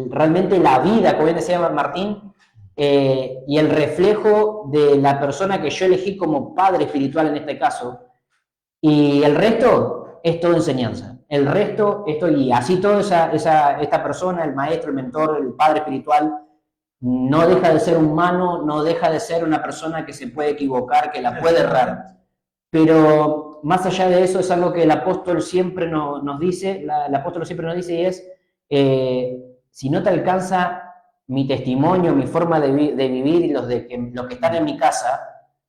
realmente la vida, como bien decía Martín, y el reflejo de la persona que yo elegí como padre espiritual en este caso, y el resto es todo enseñanza. El resto, y así toda esta persona, el maestro, el mentor, el padre espiritual, no deja de ser humano, no deja de ser una persona que se puede equivocar, que la puede errar. Pero más allá de eso es algo que el apóstol siempre nos dice, el apóstol siempre nos dice, y es, si no te alcanza mi testimonio, mi forma de vivir y los que están en mi casa,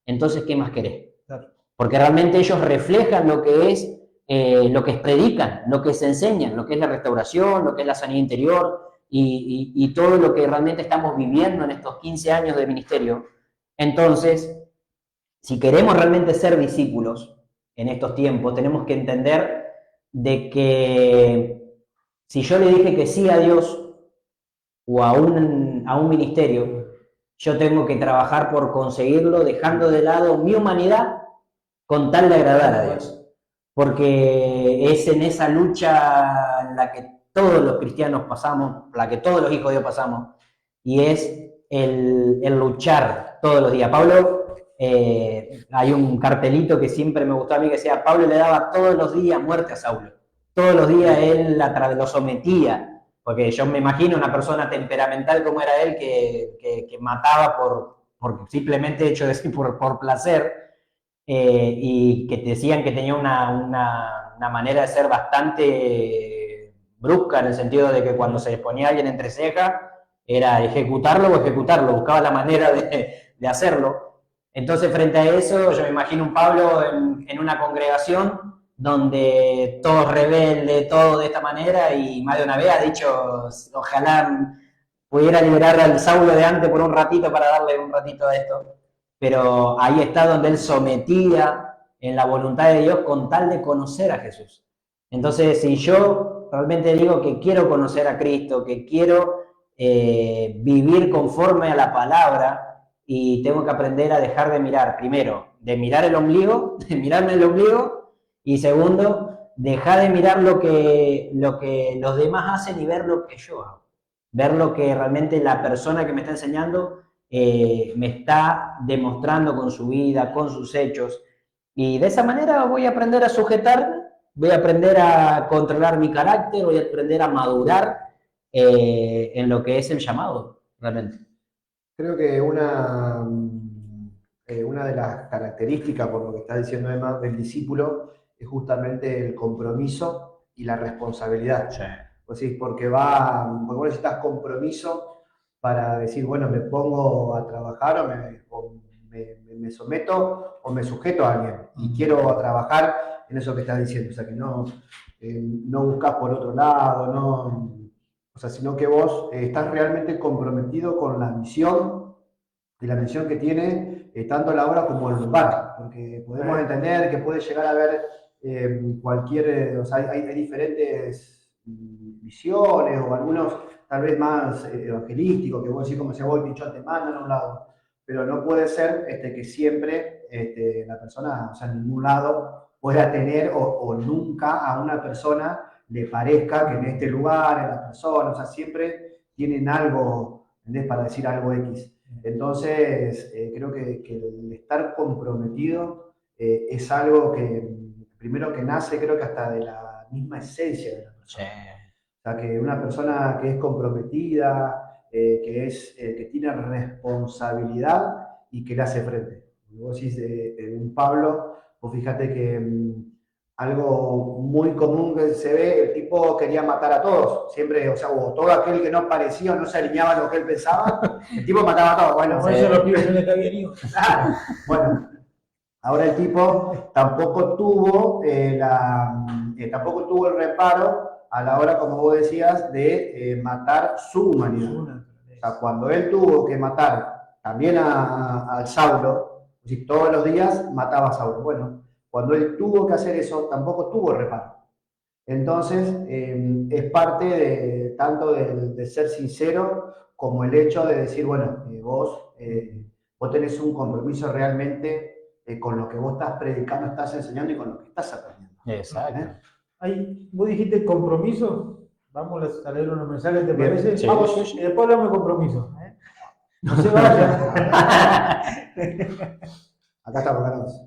entonces ¿qué más querés? Porque realmente ellos reflejan lo que es, lo que predican, lo que se enseñan, lo que es la restauración, lo que es la sanidad interior y todo lo que realmente estamos viviendo en estos 15 años de ministerio. Entonces, si queremos realmente ser discípulos en estos tiempos, tenemos que entender de que si yo le dije que sí a Dios o a un ministerio, yo tengo que trabajar por conseguirlo, dejando de lado mi humanidad con tal de agradar a Dios. Porque es en esa lucha en la que todos los cristianos pasamos, la que todos los hijos de Dios pasamos, y es el luchar todos los días. Pablo, hay un cartelito que siempre me gustó a mí que decía, Pablo le daba todos los días muerte a Saulo. Todos los días él lo sometía, porque yo me imagino una persona temperamental como era él que mataba por simplemente hecho de decir por placer, y que decían que tenía una manera de ser bastante brusca, en el sentido de que cuando se ponía alguien entre cejas, era ejecutarlo o ejecutarlo, buscaba la manera de hacerlo. Entonces, frente a eso, yo me imagino un Pablo en una congregación donde todo rebelde, todo de esta manera, y más de una vez ha dicho, ojalá pudiera liberar al Saulo de antes por un ratito para darle un ratito a esto. Pero ahí está donde él sometía en la voluntad de Dios con tal de conocer a Jesús. Entonces, si yo realmente digo que quiero conocer a Cristo, que quiero vivir conforme a la palabra, y tengo que aprender a dejar de mirar, primero, de mirar el ombligo, de mirarme el ombligo, y segundo, dejar de mirar lo que los demás hacen y ver lo que yo hago. Ver lo que realmente la persona que me está enseñando me está demostrando con su vida, con sus hechos. Y de esa manera voy a aprender a sujetarme, voy a aprender a controlar mi carácter, voy a aprender a madurar en lo que es el llamado, realmente. Creo que una de las características, por lo que está diciendo Emma, del discípulo es justamente el compromiso y la responsabilidad. Sí. Pues sí, porque vos necesitas compromiso para decir, bueno, me pongo a trabajar o me someto o me sujeto a alguien y quiero trabajar en eso que estás diciendo. O sea, que no buscas por otro lado, sino que vos estás realmente comprometido con la misión y la misión que tiene tanto la obra como el lugar, porque podemos entender que puede llegar a haber hay diferentes visiones o algunos tal vez más evangelísticos, que vos decís como se voy pinchón te mandan a un lado, pero no puede ser que siempre la persona, en ningún lado pueda tener o nunca a una persona le parezca que en este lugar, en las personas, siempre tienen algo, ¿entendés? Para decir algo X. Entonces, creo que el estar comprometido es algo que, primero que nace, creo que hasta de la misma esencia de la persona. Sí. O sea, que una persona que es comprometida, que tiene responsabilidad y que le hace frente. Vos decís de un Pablo, vos fíjate que algo muy común que se ve, el tipo quería matar a todos, siempre, o todo aquel que no parecía o no se alineaba a lo que él pensaba, el tipo mataba a todos. Bueno, por eso los pibes no les cabían hijos. Bueno, ahora el tipo tampoco tuvo el reparo a la hora, como vos decías, de matar su humanidad. O sea, cuando él tuvo que matar también al Saulo, todos los días mataba a Saulo. Bueno, cuando él tuvo que hacer eso, tampoco tuvo reparo. Entonces, es parte tanto de ser sincero como el hecho de decir, bueno, vos tenés un compromiso realmente con lo que vos estás predicando, estás enseñando y con lo que estás aprendiendo. Exacto. Ahí, vos dijiste compromiso. Vamos a leer unos mensajes, ¿te Bien, parece? sí. Vamos, y después hablamos de compromiso. No se vayan. Acá estamos, ganados.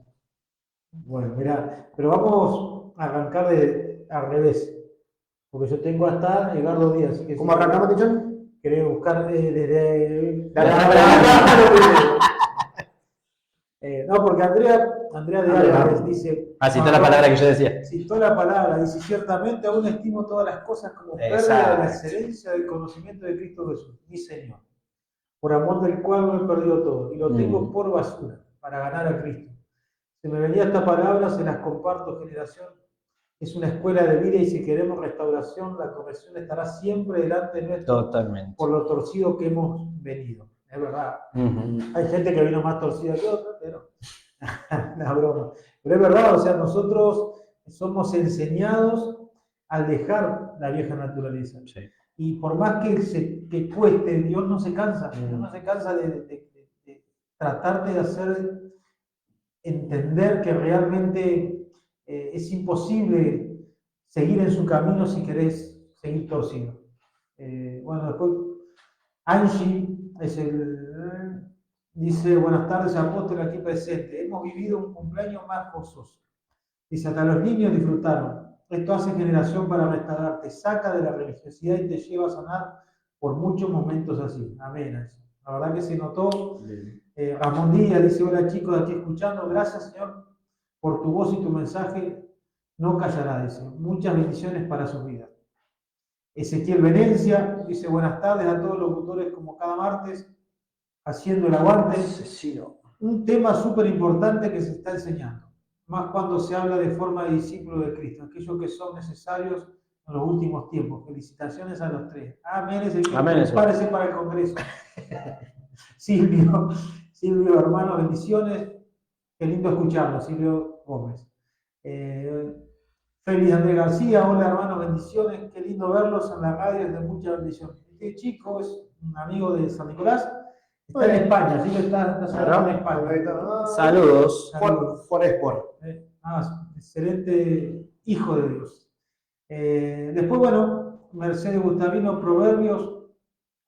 Bueno, mira, pero vamos a arrancar al revés. Porque yo tengo hasta Edgardo Díaz. Así que ¿Cómo arrancamos, Tichón? Querés buscar desde... No, porque Andrea de Álvarez dice... Citó la palabra que yo decía. Citó la palabra, dice, ciertamente aún estimo todas las cosas como pérdida de la excelencia del conocimiento de Cristo Jesús, mi Señor, por amor del cual lo he perdido todo, y lo tengo por basura, para ganar a Cristo. Se me venía esta palabra, se las comparto, generación. Es una escuela de vida y si queremos restauración, la corrección estará siempre delante de nuestro. Totalmente. Por lo torcido que hemos venido. Es verdad. Hay gente que vino más torcida que otra, pero una broma. Pero es verdad, o sea, nosotros somos enseñados al dejar la vieja naturaleza. Sí. Y por más que cueste, Dios no se cansa. Dios no se cansa de tratar de hacer entender que realmente es imposible seguir en su camino si querés seguir torcido. Bueno, después Angie Dice, buenas tardes, apóstol aquí presente. Hemos vivido un cumpleaños más gozoso. Dice, hasta los niños disfrutaron. Esto hace generación para restaurar, te saca de la religiosidad y te lleva a sanar por muchos momentos así. Amén. La verdad que se notó. Ramón Díaz dice, hola chicos de aquí escuchando, gracias Señor por tu voz y tu mensaje. No callará, dice. Muchas bendiciones para sus vidas. Ezequiel Venencia dice, buenas tardes a todos los locutores como cada martes, haciendo el aguante. Un tema súper importante que se está enseñando, más cuando se habla de forma de discípulo de Cristo, aquellos que son necesarios en los últimos tiempos. Felicitaciones a los tres. Amén. Prepárese para el Congreso. Silvio, hermano, bendiciones. Qué lindo escucharlo, Silvio Gómez. Félix Andrés García, hola hermano, bendiciones. Qué lindo verlos en la radio, es de mucha bendición. Este chico es un amigo de San Nicolás. Está en España, sí que está en España. Saludos. Por Sport. Excelente hijo de Dios. Después, bueno, Mercedes Gustavino, Proverbios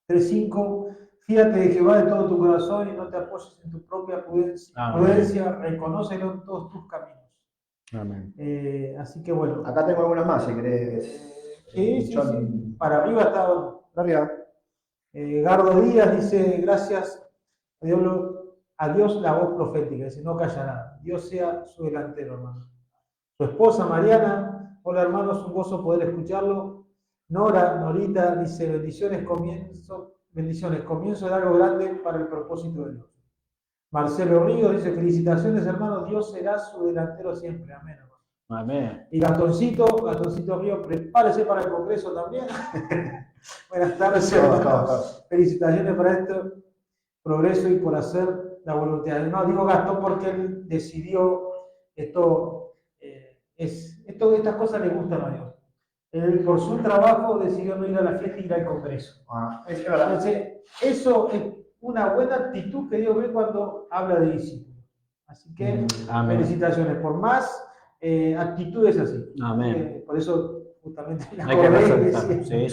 3:5. Fíjate de Jehová de todo tu corazón y no te apoyes en tu propia prudencia, reconócelo en todos tus caminos. Amén. Así que bueno. Acá tengo algunas más, si querés. Sí. Para arriba está. Para arriba. Gardo Díaz dice, gracias a Dios la voz profética, dice, no callará, Dios sea su delantero, hermano. Su esposa Mariana, hola hermanos, un gozo poder escucharlo. Norita dice, bendiciones, comienzo de algo grande para el propósito de Dios. Marcelo Ríos dice, felicitaciones hermanos, Dios será su delantero siempre, amén. Amén. Y Gastoncito Ríos, prepárese para el Congreso también. Buenas tardes, hermanos. Felicitaciones para esto, progreso y por hacer la voluntad. No digo Gastón porque él decidió estas cosas le gustan a Dios. Él por su trabajo decidió no ir a la fiesta y ir al Congreso. Es verdad. Entonces, eso es una buena actitud que Dios ve cuando habla de discípulos. Así que felicitaciones por más actitudes así. Amén. Por eso justamente la hay que resaltar. Sí.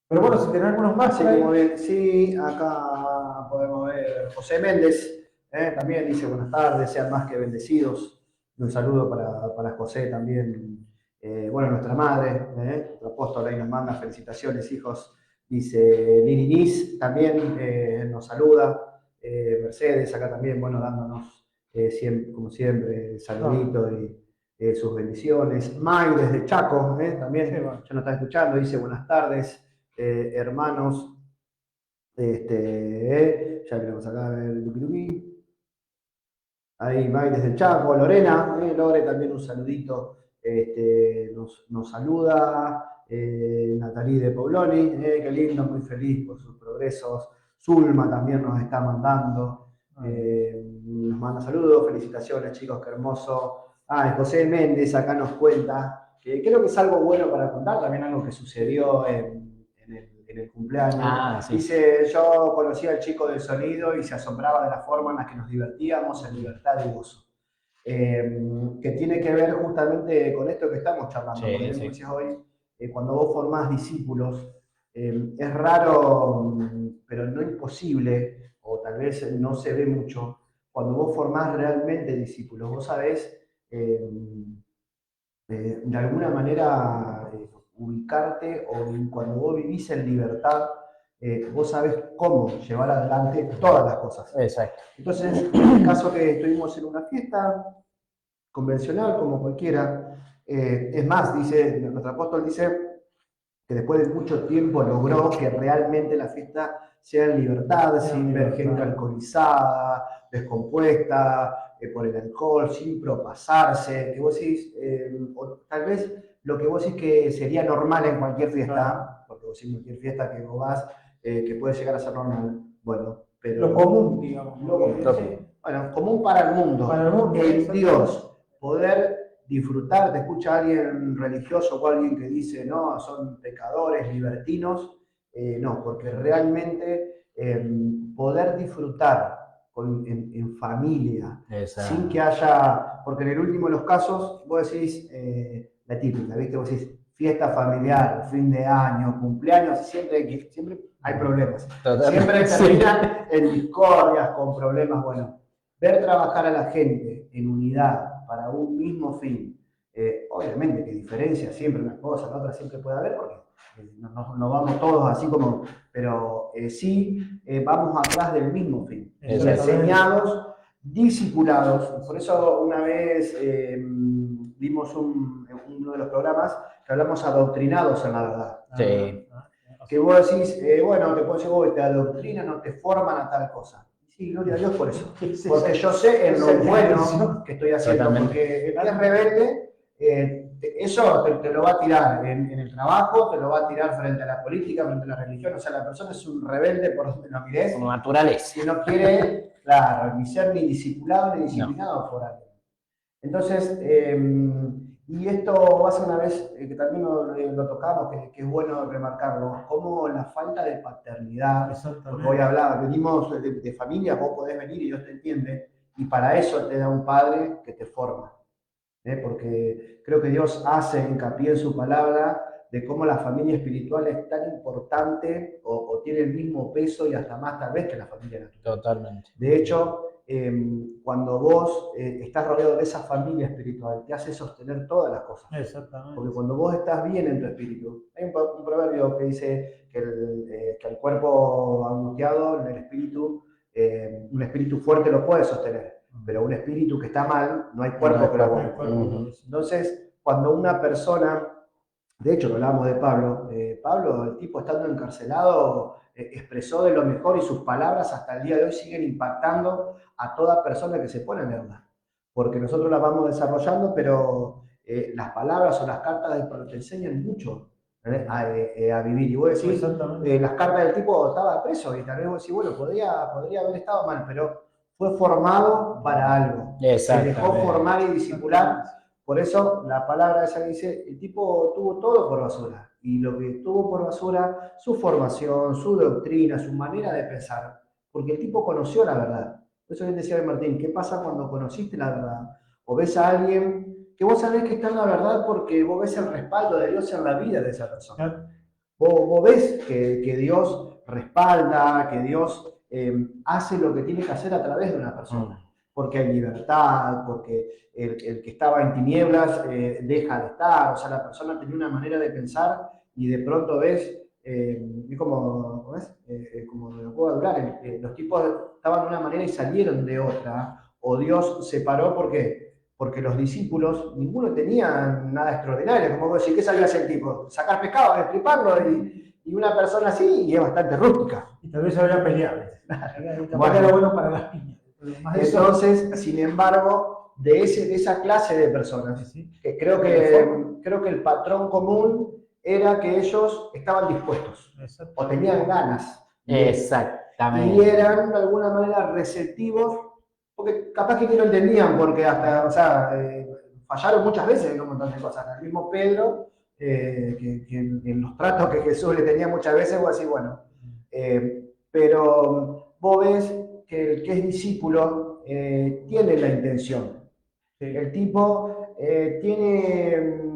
Pero bueno, si tenés algunos más. Sí, acá podemos ver José Méndez, también dice buenas tardes, sean más que bendecidos. Un saludo para José también. Bueno, nuestra madre, nuestro apóstol ahí nos manda felicitaciones, hijos. Dice Lirinis también nos saluda. Mercedes acá también, bueno, dándonos como siempre, saludito y sus bendiciones. May desde Chaco, también ya nos está escuchando, dice buenas tardes. Hermanos, ya veremos acá a ver, ahí May desde Chaco, Lorena, Lore también un saludito, nos saluda, Natalie de Pobloni, qué lindo, muy feliz por sus progresos. Zulma también nos está mandando, nos manda saludos, felicitaciones chicos, qué hermoso. José Méndez acá nos cuenta, que creo que es algo bueno para contar, también algo que sucedió en el cumpleaños. Sí. Dice, yo conocí al chico del sonido y se asombraba de la forma en la que nos divertíamos en libertad y gozo. Que tiene que ver justamente con esto que estamos charlando. Sí. Hoy, cuando vos formás discípulos, es raro, pero no imposible, o tal vez no se ve mucho, cuando vos formás realmente discípulos. Vos sabés, de alguna manera, ubicarte, o cuando vos vivís en libertad, vos sabés cómo llevar adelante todas las cosas. Exacto. Entonces, en el caso que estuvimos en una fiesta convencional, como cualquiera, es más, nuestro apóstol dice que después de mucho tiempo logró que realmente la fiesta sea en libertad, sin ver gente alcoholizada, descompuesta por el alcohol, sin propasarse, que vos decís, o tal vez lo que vos decís que sería normal en cualquier fiesta, porque vos decís cualquier fiesta que vos vas, que puede llegar a ser normal, bueno, pero... Lo común, digamos. Bueno, común para el mundo. Para el mundo. Dios, poder disfrutar, te escucha alguien religioso o alguien que dice, no, son pecadores, libertinos, no, porque realmente poder disfrutar en familia, exacto, sin que haya, porque en el último de los casos, vos decís, la típica, ¿viste? Vos decís, fiesta familiar, fin de año, cumpleaños, siempre hay problemas. Totalmente. Siempre terminan en discordias, con problemas. Bueno, ver trabajar a la gente en unidad para un mismo fin, obviamente que diferencia siempre una cosa, la otra siempre puede haber, porque no vamos todos así como, pero sí vamos atrás del mismo fin, enseñados, discipulados. Por eso una vez vimos uno de los programas que hablamos adoctrinados en la verdad. Sí. Que vos decís, bueno, te puedo decir, vos te adoctrinan, no te forman a tal cosa. Sí, gloria a Dios por eso. Porque yo sé en lo bueno que estoy haciendo. Porque el que es rebelde, eso te lo va a tirar en el trabajo, te lo va a tirar frente a la política, frente a la religión. O sea, la persona es un rebelde por donde lo mires. Como naturaleza. Que no quiere, claro, ni ser ni discipulado ni disciplinado por alguien. Entonces, y esto va a ser una vez que también lo tocamos, que es bueno remarcarlo, como la falta de paternidad, porque hoy hablaba, venimos de familias, vos podés venir y Dios te entiende, y para eso te da un padre que te forma, porque creo que Dios hace hincapié en su palabra de cómo la familia espiritual es tan importante o tiene el mismo peso y hasta más tal vez que la familia natural. Totalmente. De hecho, cuando vos estás rodeado de esa familia espiritual, te hace sostener todas las cosas. Exactamente. Porque cuando vos estás bien en tu espíritu, hay un proverbio que dice que el cuerpo angustiado, en el espíritu, un espíritu fuerte lo puede sostener, pero un espíritu que está mal, no hay cuerpo que lo aguante. Entonces, cuando una persona, de hecho lo hablamos de Pablo, el tipo estando encarcelado, expresó de lo mejor y sus palabras hasta el día de hoy siguen impactando a toda persona que se pone a leerla. Porque nosotros las vamos desarrollando, pero las palabras o las cartas de Pablo te enseñan mucho a vivir. Y vos decís, las cartas del tipo estaba preso y tal vez vos decís, bueno, podría haber estado mal, pero fue formado para algo. Se dejó formar y discipular. Por eso la palabra esa dice, el tipo tuvo todo por basura. Y lo que tuvo por basura, su formación, su doctrina, su manera de pensar. Porque el tipo conoció la verdad. Por eso bien decía Martín, ¿qué pasa cuando conociste la verdad? O ves a alguien que vos sabés que está en la verdad porque vos ves el respaldo de Dios en la vida de esa persona. Vos ves que Dios respalda, que Dios hace lo que tiene que hacer a través de una persona. Porque hay libertad, porque el que estaba en tinieblas deja de estar, o sea, la persona tenía una manera de pensar y de pronto ves, como lo puedo hablar, los tipos estaban de una manera y salieron de otra, o Dios se paró, ¿por qué? Porque los discípulos, ninguno tenía nada extraordinario, como vos decís, ¿qué sabía hacer el tipo? Sacar pescado, destriparlo, y una persona así, y es bastante rústica. Y tal vez habría peleado. Bueno, era bueno para las piñas. Entonces, sin embargo, de esa clase de personas, que creo que el patrón común era que ellos estaban dispuestos o tenían ganas. Exactamente. Y eran de alguna manera receptivos, porque capaz que ni lo entendían, porque hasta, fallaron muchas veces en un montón de cosas. El mismo Pedro, que en los tratos que Jesús le tenía muchas veces, vos decís, bueno, pero vos ves que el que es discípulo tiene la intención. El tipo tiene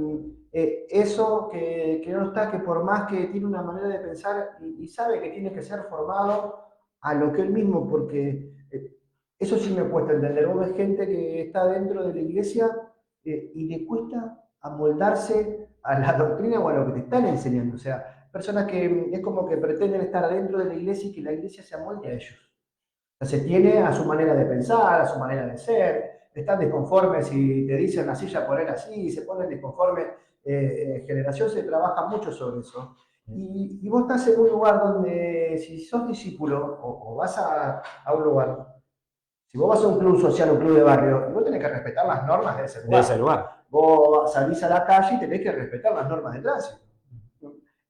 eso que no está, que por más que tiene una manera de pensar y sabe que tiene que ser formado a lo que él mismo, porque eso sí me cuesta entender. Vos ves gente que está dentro de la iglesia y le cuesta amoldarse a la doctrina o a lo que te están enseñando. O sea, personas que es como que pretenden estar dentro de la iglesia y que la iglesia se amolde a ellos. Se tiene a su manera de pensar, a su manera de ser, están desconformes si te dicen la silla poner así, se ponen desconformes. Generación se trabaja mucho sobre eso. Y vos estás en un lugar donde, si sos discípulo o vas a un lugar, si vos vas a un club social, un club de barrio, vos tenés que respetar las normas de ese lugar. Vos salís a la calle y tenés que respetar las normas de tránsito.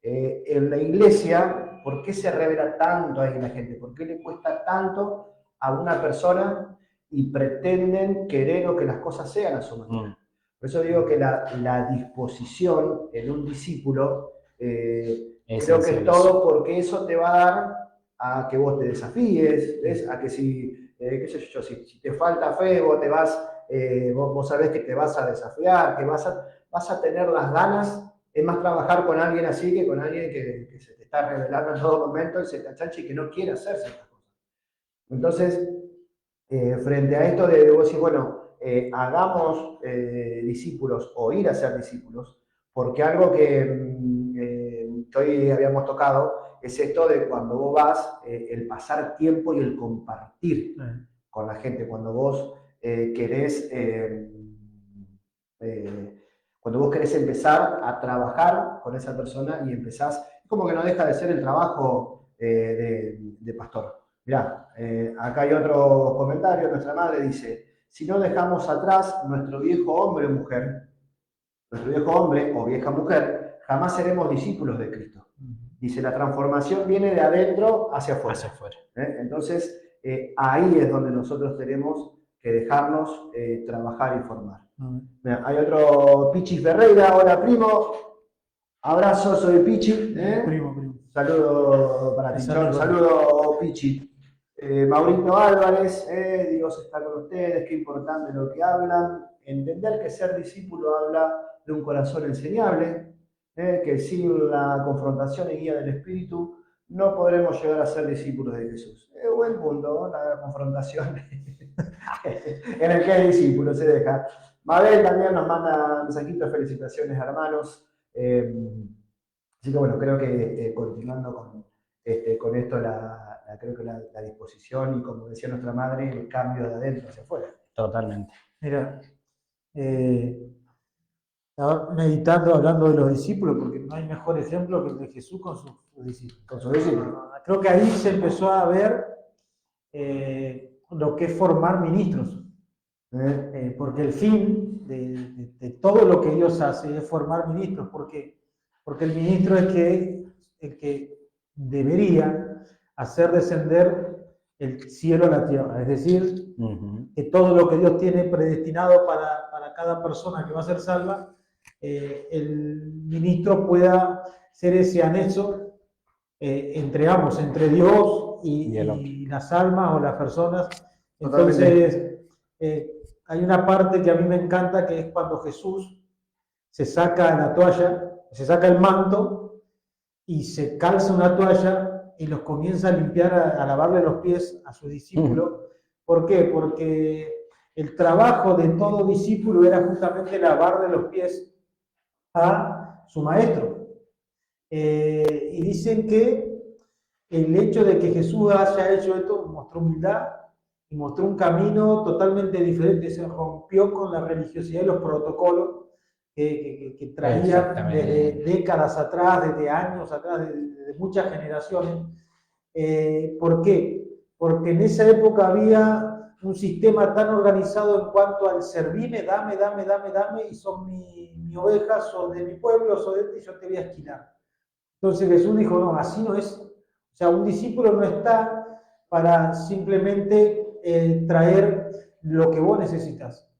En la iglesia, ¿por qué se revela tanto ahí la gente? ¿Por qué le cuesta tanto a una persona y pretenden querer o que las cosas sean a su manera? Por eso digo que la disposición en un discípulo creo que es todo, porque eso te va a dar a que vos te desafíes, ¿ves? A que si te falta fe, vos te vas, vos sabés que te vas a desafiar, que vas a tener las ganas es más trabajar con alguien así que con alguien que se te está revelando en todo momento y se te achancha y que no quiere hacer ciertas cosas. Entonces, frente a esto de vos decir, bueno, hagamos discípulos o ir a ser discípulos, porque algo que hoy habíamos tocado es esto de cuando vos vas, el pasar tiempo y el compartir con la gente, cuando vos querés empezar a trabajar con esa persona y empezás, es como que no deja de ser el trabajo de pastor. Mirá, acá hay otro comentario, nuestra madre dice, si no dejamos atrás nuestro viejo hombre o mujer, nuestro viejo hombre o vieja mujer, jamás seremos discípulos de Cristo. Dice, la transformación viene de adentro hacia afuera. Hacia afuera. Entonces, ahí es donde nosotros tenemos que dejarnos trabajar y formar. Mira, hay otro Pichi Ferreira, hola primo, abrazo, soy Pichi. Primo. Saludo para ti, saludo Pichi. Mauricio Álvarez, Dios está con ustedes, qué importante lo que hablan. Entender que ser discípulo habla de un corazón enseñable, que sin la confrontación y guía del Espíritu no podremos llegar a ser discípulos de Jesús. Buen punto, la confrontación en el que el discípulo se deja. Mabel también nos manda mensajitos, felicitaciones hermanos. Así que bueno, creo que continuando con esto, creo que la disposición y como decía nuestra madre, el cambio de adentro hacia afuera. Totalmente. Mira, meditando, hablando de los discípulos, porque no hay mejor ejemplo que el de Jesús con sus discípulos. Con sus discípulos. Creo que ahí se empezó a ver lo que es formar ministros. Porque el fin de todo lo que Dios hace es formar ministros. ¿Por qué? Porque el ministro es el que debería hacer descender el cielo a la tierra. Es decir, que todo lo que Dios tiene predestinado para cada persona que va a ser salva, el ministro pueda ser ese anexo entre ambos, entre Dios y las almas o las personas. Entonces, hay una parte que a mí me encanta, que es cuando Jesús se saca la toalla, se saca el manto y se calza una toalla y los comienza a limpiar, a lavarle los pies a sus discípulos. ¿Por qué? Porque el trabajo de todo discípulo era justamente lavarle los pies a su maestro. Y dicen que el hecho de que Jesús haya hecho esto mostró humildad y mostró un camino totalmente diferente, se rompió con la religiosidad y los protocolos que traían desde décadas atrás, desde años atrás, de muchas generaciones. ¿Por qué? Porque en esa época había un sistema tan organizado en cuanto al servirme, dame, y son mi oveja, son de mi pueblo, son de este, y yo te voy a esquilar. Entonces Jesús dijo, no, así no es. O sea, un discípulo no está para simplemente traer lo que vos necesitas.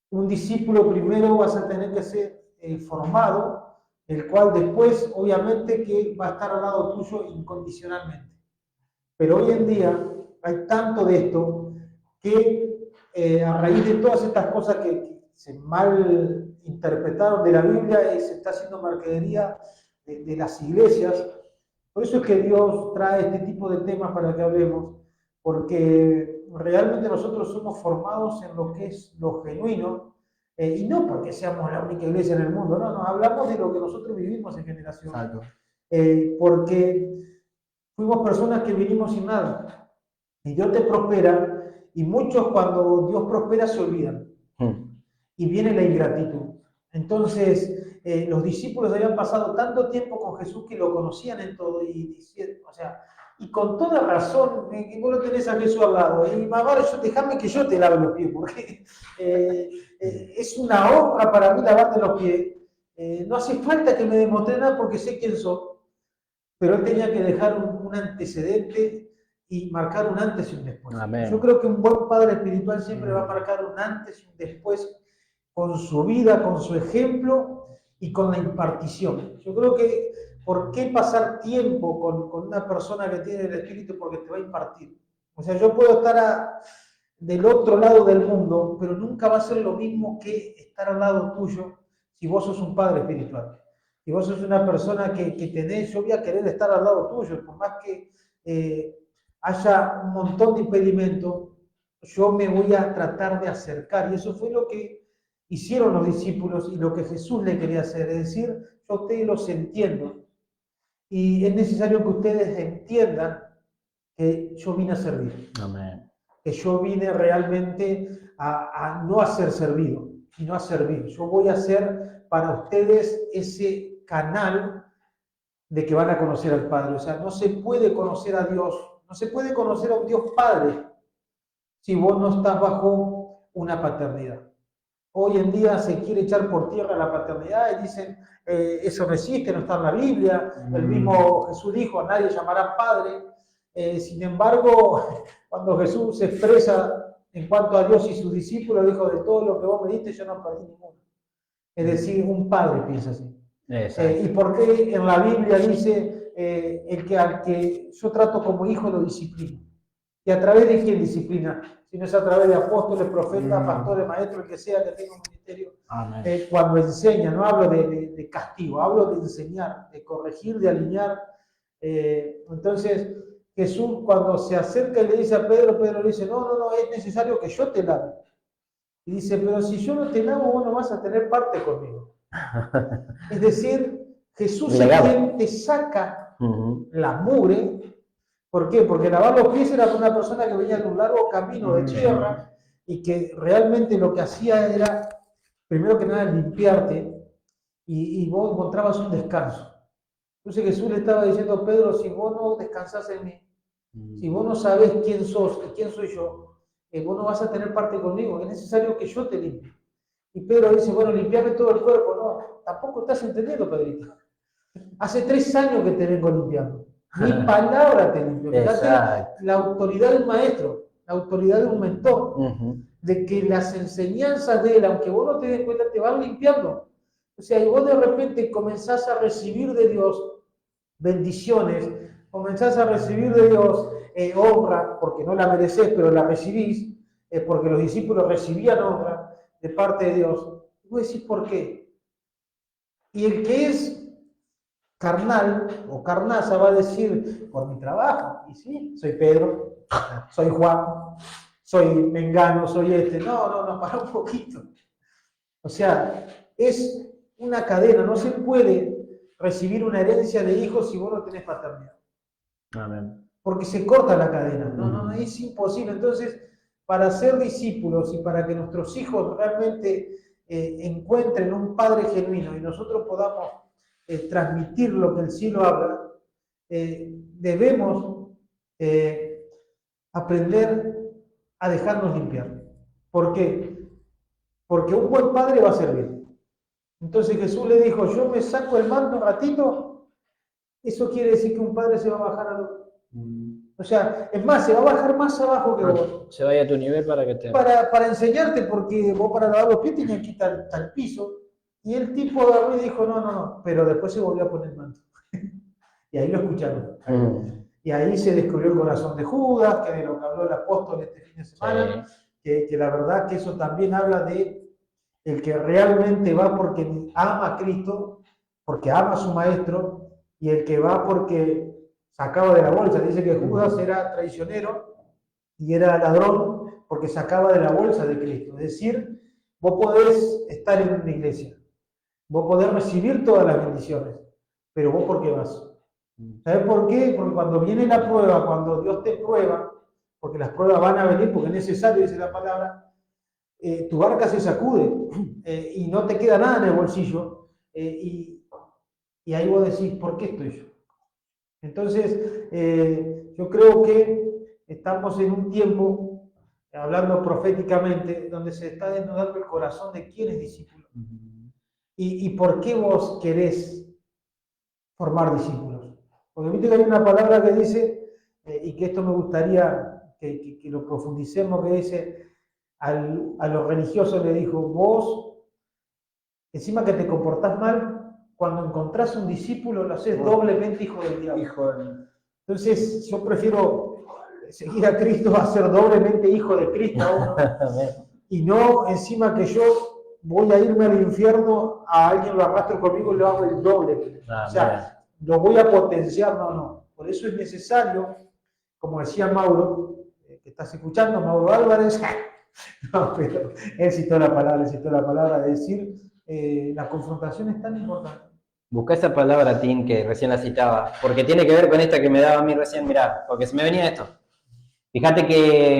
Un discípulo primero vas a tener que ser formado, el cual después obviamente que va a estar al lado tuyo incondicionalmente. Pero hoy en día hay tanto de esto que a raíz de todas estas cosas que se mal interpretaron de la Biblia, se está haciendo mercadería de las iglesias. Por eso es que Dios trae este tipo de temas para que hablemos, porque realmente nosotros somos formados en lo que es lo genuino, y no porque seamos la única iglesia en el mundo, no, hablamos de lo que nosotros vivimos en generación. Porque fuimos personas que vinimos sin nada, y Dios te prospera, y muchos cuando Dios prospera se olvidan, y viene la ingratitud. Entonces, los discípulos habían pasado tanto tiempo con Jesús que lo conocían en todo, y con toda razón, vos lo tenés a Jesús al lado, y mamá, déjame que yo te lave los pies, porque es una honra para mí lavarte los pies. No hace falta que me demostré nada porque sé quién soy, pero él tenía que dejar un antecedente y marcar un antes y un después. Amén. Yo creo que un buen padre espiritual siempre va a marcar un antes y un después con su vida, con su ejemplo y con la impartición. Yo creo que ¿por qué pasar tiempo con una persona que tiene el Espíritu? Porque te va a impartir. O sea, yo puedo estar del otro lado del mundo, pero nunca va a ser lo mismo que estar al lado tuyo si vos sos un padre espiritual. Si vos sos una persona que tenés, yo voy a querer estar al lado tuyo, por más que haya un montón de impedimentos, yo me voy a tratar de acercar. Y eso fue lo que hicieron los discípulos y lo que Jesús le quería hacer. Es decir, yo a ustedes los entiendo. Y es necesario que ustedes entiendan que yo vine a servir. Amén. Que yo vine realmente a no a ser servido, sino a servir. Yo voy a ser para ustedes ese canal de que van a conocer al Padre. O sea, no se puede conocer a Dios, no se puede conocer a un Dios Padre si vos no estás bajo una paternidad. Hoy en día se quiere echar por tierra la paternidad y dicen, eso no existe, no está en la Biblia. El mismo Jesús dijo, a nadie llamarán Padre. Sin embargo, cuando Jesús se expresa en cuanto a Dios y sus discípulos, dijo, de todo lo que vos me diste, yo no perdí ninguno. Es decir, un padre piensa así. ¿Y por qué en la Biblia dice al que yo trato como hijo lo disciplino? ¿Y a través de quién disciplina? Si no es a través de apóstoles, profetas, pastores, maestros, el que sea que tenga un ministerio. Cuando enseña, no hablo de castigo, hablo de enseñar, de corregir, de alinear. Entonces, Jesús cuando se acerca y le dice a Pedro, Pedro le dice, no, es necesario que yo te lave. Y dice, pero si yo no te lavo, vos no vas a tener parte conmigo. Es decir, Jesús es quien te saca la mugre. ¿Por qué? Porque lavar los pies era para una persona que venía de un largo camino de tierra y que realmente lo que hacía era, primero que nada, limpiarte y vos encontrabas un descanso. Entonces Jesús le estaba diciendo a Pedro, si vos no descansás en mí, si vos no sabés quién sos y quién soy yo, vos no vas a tener parte conmigo, es necesario que yo te limpie. Y Pedro dice, bueno, limpiame todo el cuerpo. No, tampoco estás entendiendo, Pedrito. Hace 3 años que te vengo limpiando. Mi palabra te limpio. La autoridad del maestro, la autoridad de un mentor, de que las enseñanzas de él, aunque vos no te des cuenta, te van limpiando. O sea, y vos de repente comenzás a recibir de Dios bendiciones, comenzás a recibir de Dios honra, porque no la mereces, pero la recibís, porque los discípulos recibían honra de parte de Dios. Y vos decís, ¿por qué? Y el que es carnal o carnaza va a decir, por mi trabajo, y sí, soy Pedro, soy Juan, soy Mengano, soy este. No, para un poquito. O sea, es una cadena, no se puede recibir una herencia de hijos si vos no tenés paternidad. Amén. Porque se corta la cadena, no, es imposible. Entonces, para ser discípulos y para que nuestros hijos realmente encuentren un Padre genuino y nosotros podamos transmitir lo que el cielo habla, debemos aprender a dejarnos limpiar. ¿Por qué? Porque un buen padre va a servir. Entonces Jesús le dijo, yo me saco el manto un ratito, eso quiere decir que un padre se va a bajar a lo... O sea, es más, se va a bajar más abajo que vos. Se vaya a tu nivel para que te... Para enseñarte, porque vos para lavar los pies tenías que ir al piso. Y el tipo agarró y dijo, no, pero después se volvió a poner el manto. Y ahí lo escucharon. Y ahí se descubrió el corazón de Judas, que de lo que habló el apóstol este fin de semana, que la verdad que eso también habla de el que realmente va porque ama a Cristo, porque ama a su maestro, y el que va porque sacaba de la bolsa. Dice que Judas era traicionero y era ladrón porque sacaba de la bolsa de Cristo. Es decir, vos podés estar en una iglesia, vos podés recibir todas las bendiciones, pero vos ¿por qué vas? ¿Sabés por qué? Porque cuando viene la prueba, cuando Dios te prueba, porque las pruebas van a venir, porque es necesario, dice la palabra, tu barca se sacude y no te queda nada en el bolsillo, y ahí vos decís, ¿por qué estoy yo? Entonces, yo creo que estamos en un tiempo, hablando proféticamente, donde se está desnudando el corazón de quién es discípulo. ¿Y por qué vos querés formar discípulos? Porque viste que hay una palabra que dice, y que esto me gustaría que lo profundicemos, que dice, a los religiosos le dijo, vos, encima que te comportás mal, cuando encontrás un discípulo lo haces doblemente hijo del diablo. Entonces yo prefiero seguir a Cristo a ser doblemente hijo de Cristo y no encima que yo voy a irme al infierno, a alguien lo arrastro conmigo y lo hago el doble. O sea, lo voy a potenciar, no. Por eso es necesario, como decía Mauro, que estás escuchando, Mauro Álvarez, no, pero él citó la palabra, de decir, la confrontación es tan importante. Busca esa palabra, Tim, que recién la citaba, porque tiene que ver con esta que me daba a mí recién, mirá, porque se me venía esto. Fíjate que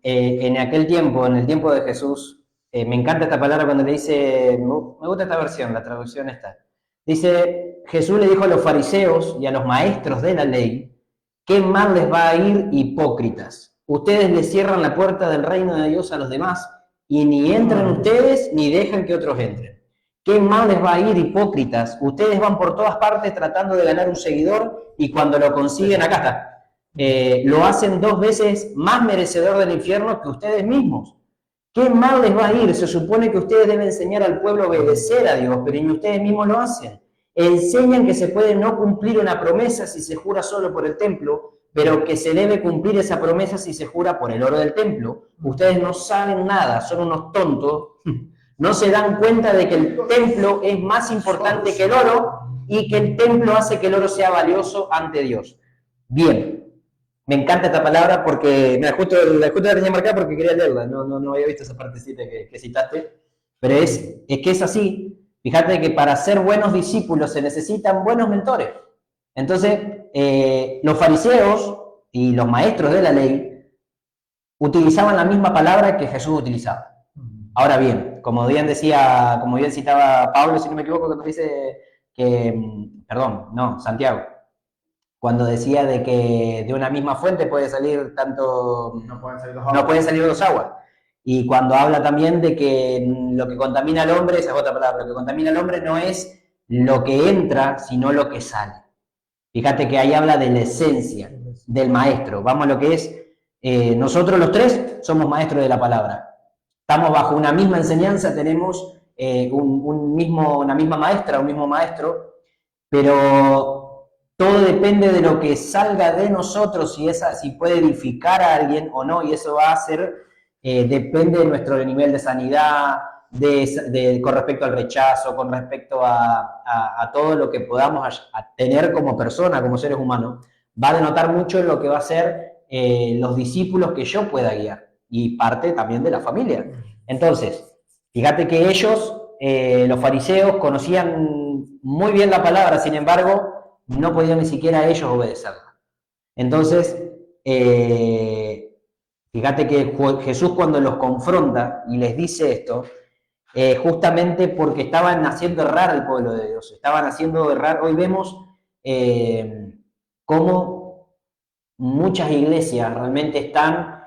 en aquel tiempo, en el tiempo de Jesús, me encanta esta palabra cuando le dice, me gusta esta versión, la traducción está. Dice, Jesús le dijo a los fariseos y a los maestros de la ley, ¿qué mal les va a ir, hipócritas? Ustedes le cierran la puerta del reino de Dios a los demás y ni entran ustedes ni dejan que otros entren. ¿Qué mal les va a ir, hipócritas? Ustedes van por todas partes tratando de ganar un seguidor y cuando lo consiguen, acá está, lo hacen 2 veces más merecedor del infierno que ustedes mismos. ¿Qué mal les va a ir? Se supone que ustedes deben enseñar al pueblo a obedecer a Dios, pero ni ustedes mismos lo hacen. Enseñan que se puede no cumplir una promesa si se jura solo por el templo, pero que se debe cumplir esa promesa si se jura por el oro del templo. Ustedes no saben nada, son unos tontos. No se dan cuenta de que el templo es más importante que el oro y que el templo hace que el oro sea valioso ante Dios. Bien. Me encanta esta palabra porque, mira, justo la tenía marcada porque quería leerla, no había visto esa partecita que citaste, pero es que es así. Fíjate que para ser buenos discípulos se necesitan buenos mentores. Entonces, los fariseos y los maestros de la ley utilizaban la misma palabra que Jesús utilizaba. Ahora bien, como bien citaba Pablo, si no me equivoco, cuando dice que, Santiago, cuando decía de que de una misma fuente puede salir no pueden salir 2 aguas. Y cuando habla también de que lo que contamina al hombre, esa es otra palabra, lo que contamina al hombre no es lo que entra, sino lo que sale. Fíjate que ahí habla de la esencia del maestro. Vamos a lo que es, nosotros los 3 somos maestros de la palabra. Estamos bajo una misma enseñanza, tenemos una misma maestra, un mismo maestro, pero todo depende de lo que salga de nosotros, si puede edificar a alguien o no, y eso va a ser, depende de nuestro nivel de sanidad, con respecto al rechazo, con respecto a todo lo que podamos tener como persona, como seres humanos, va a denotar mucho en lo que va a ser los discípulos que yo pueda guiar, y parte también de la familia. Entonces, fíjate que ellos, los fariseos, conocían muy bien la palabra, sin embargo, no podían ni siquiera ellos obedecerla. Entonces, fíjate que Jesús cuando los confronta y les dice esto, justamente porque estaban haciendo errar al pueblo de Dios, estaban haciendo errar. Hoy vemos cómo muchas iglesias realmente están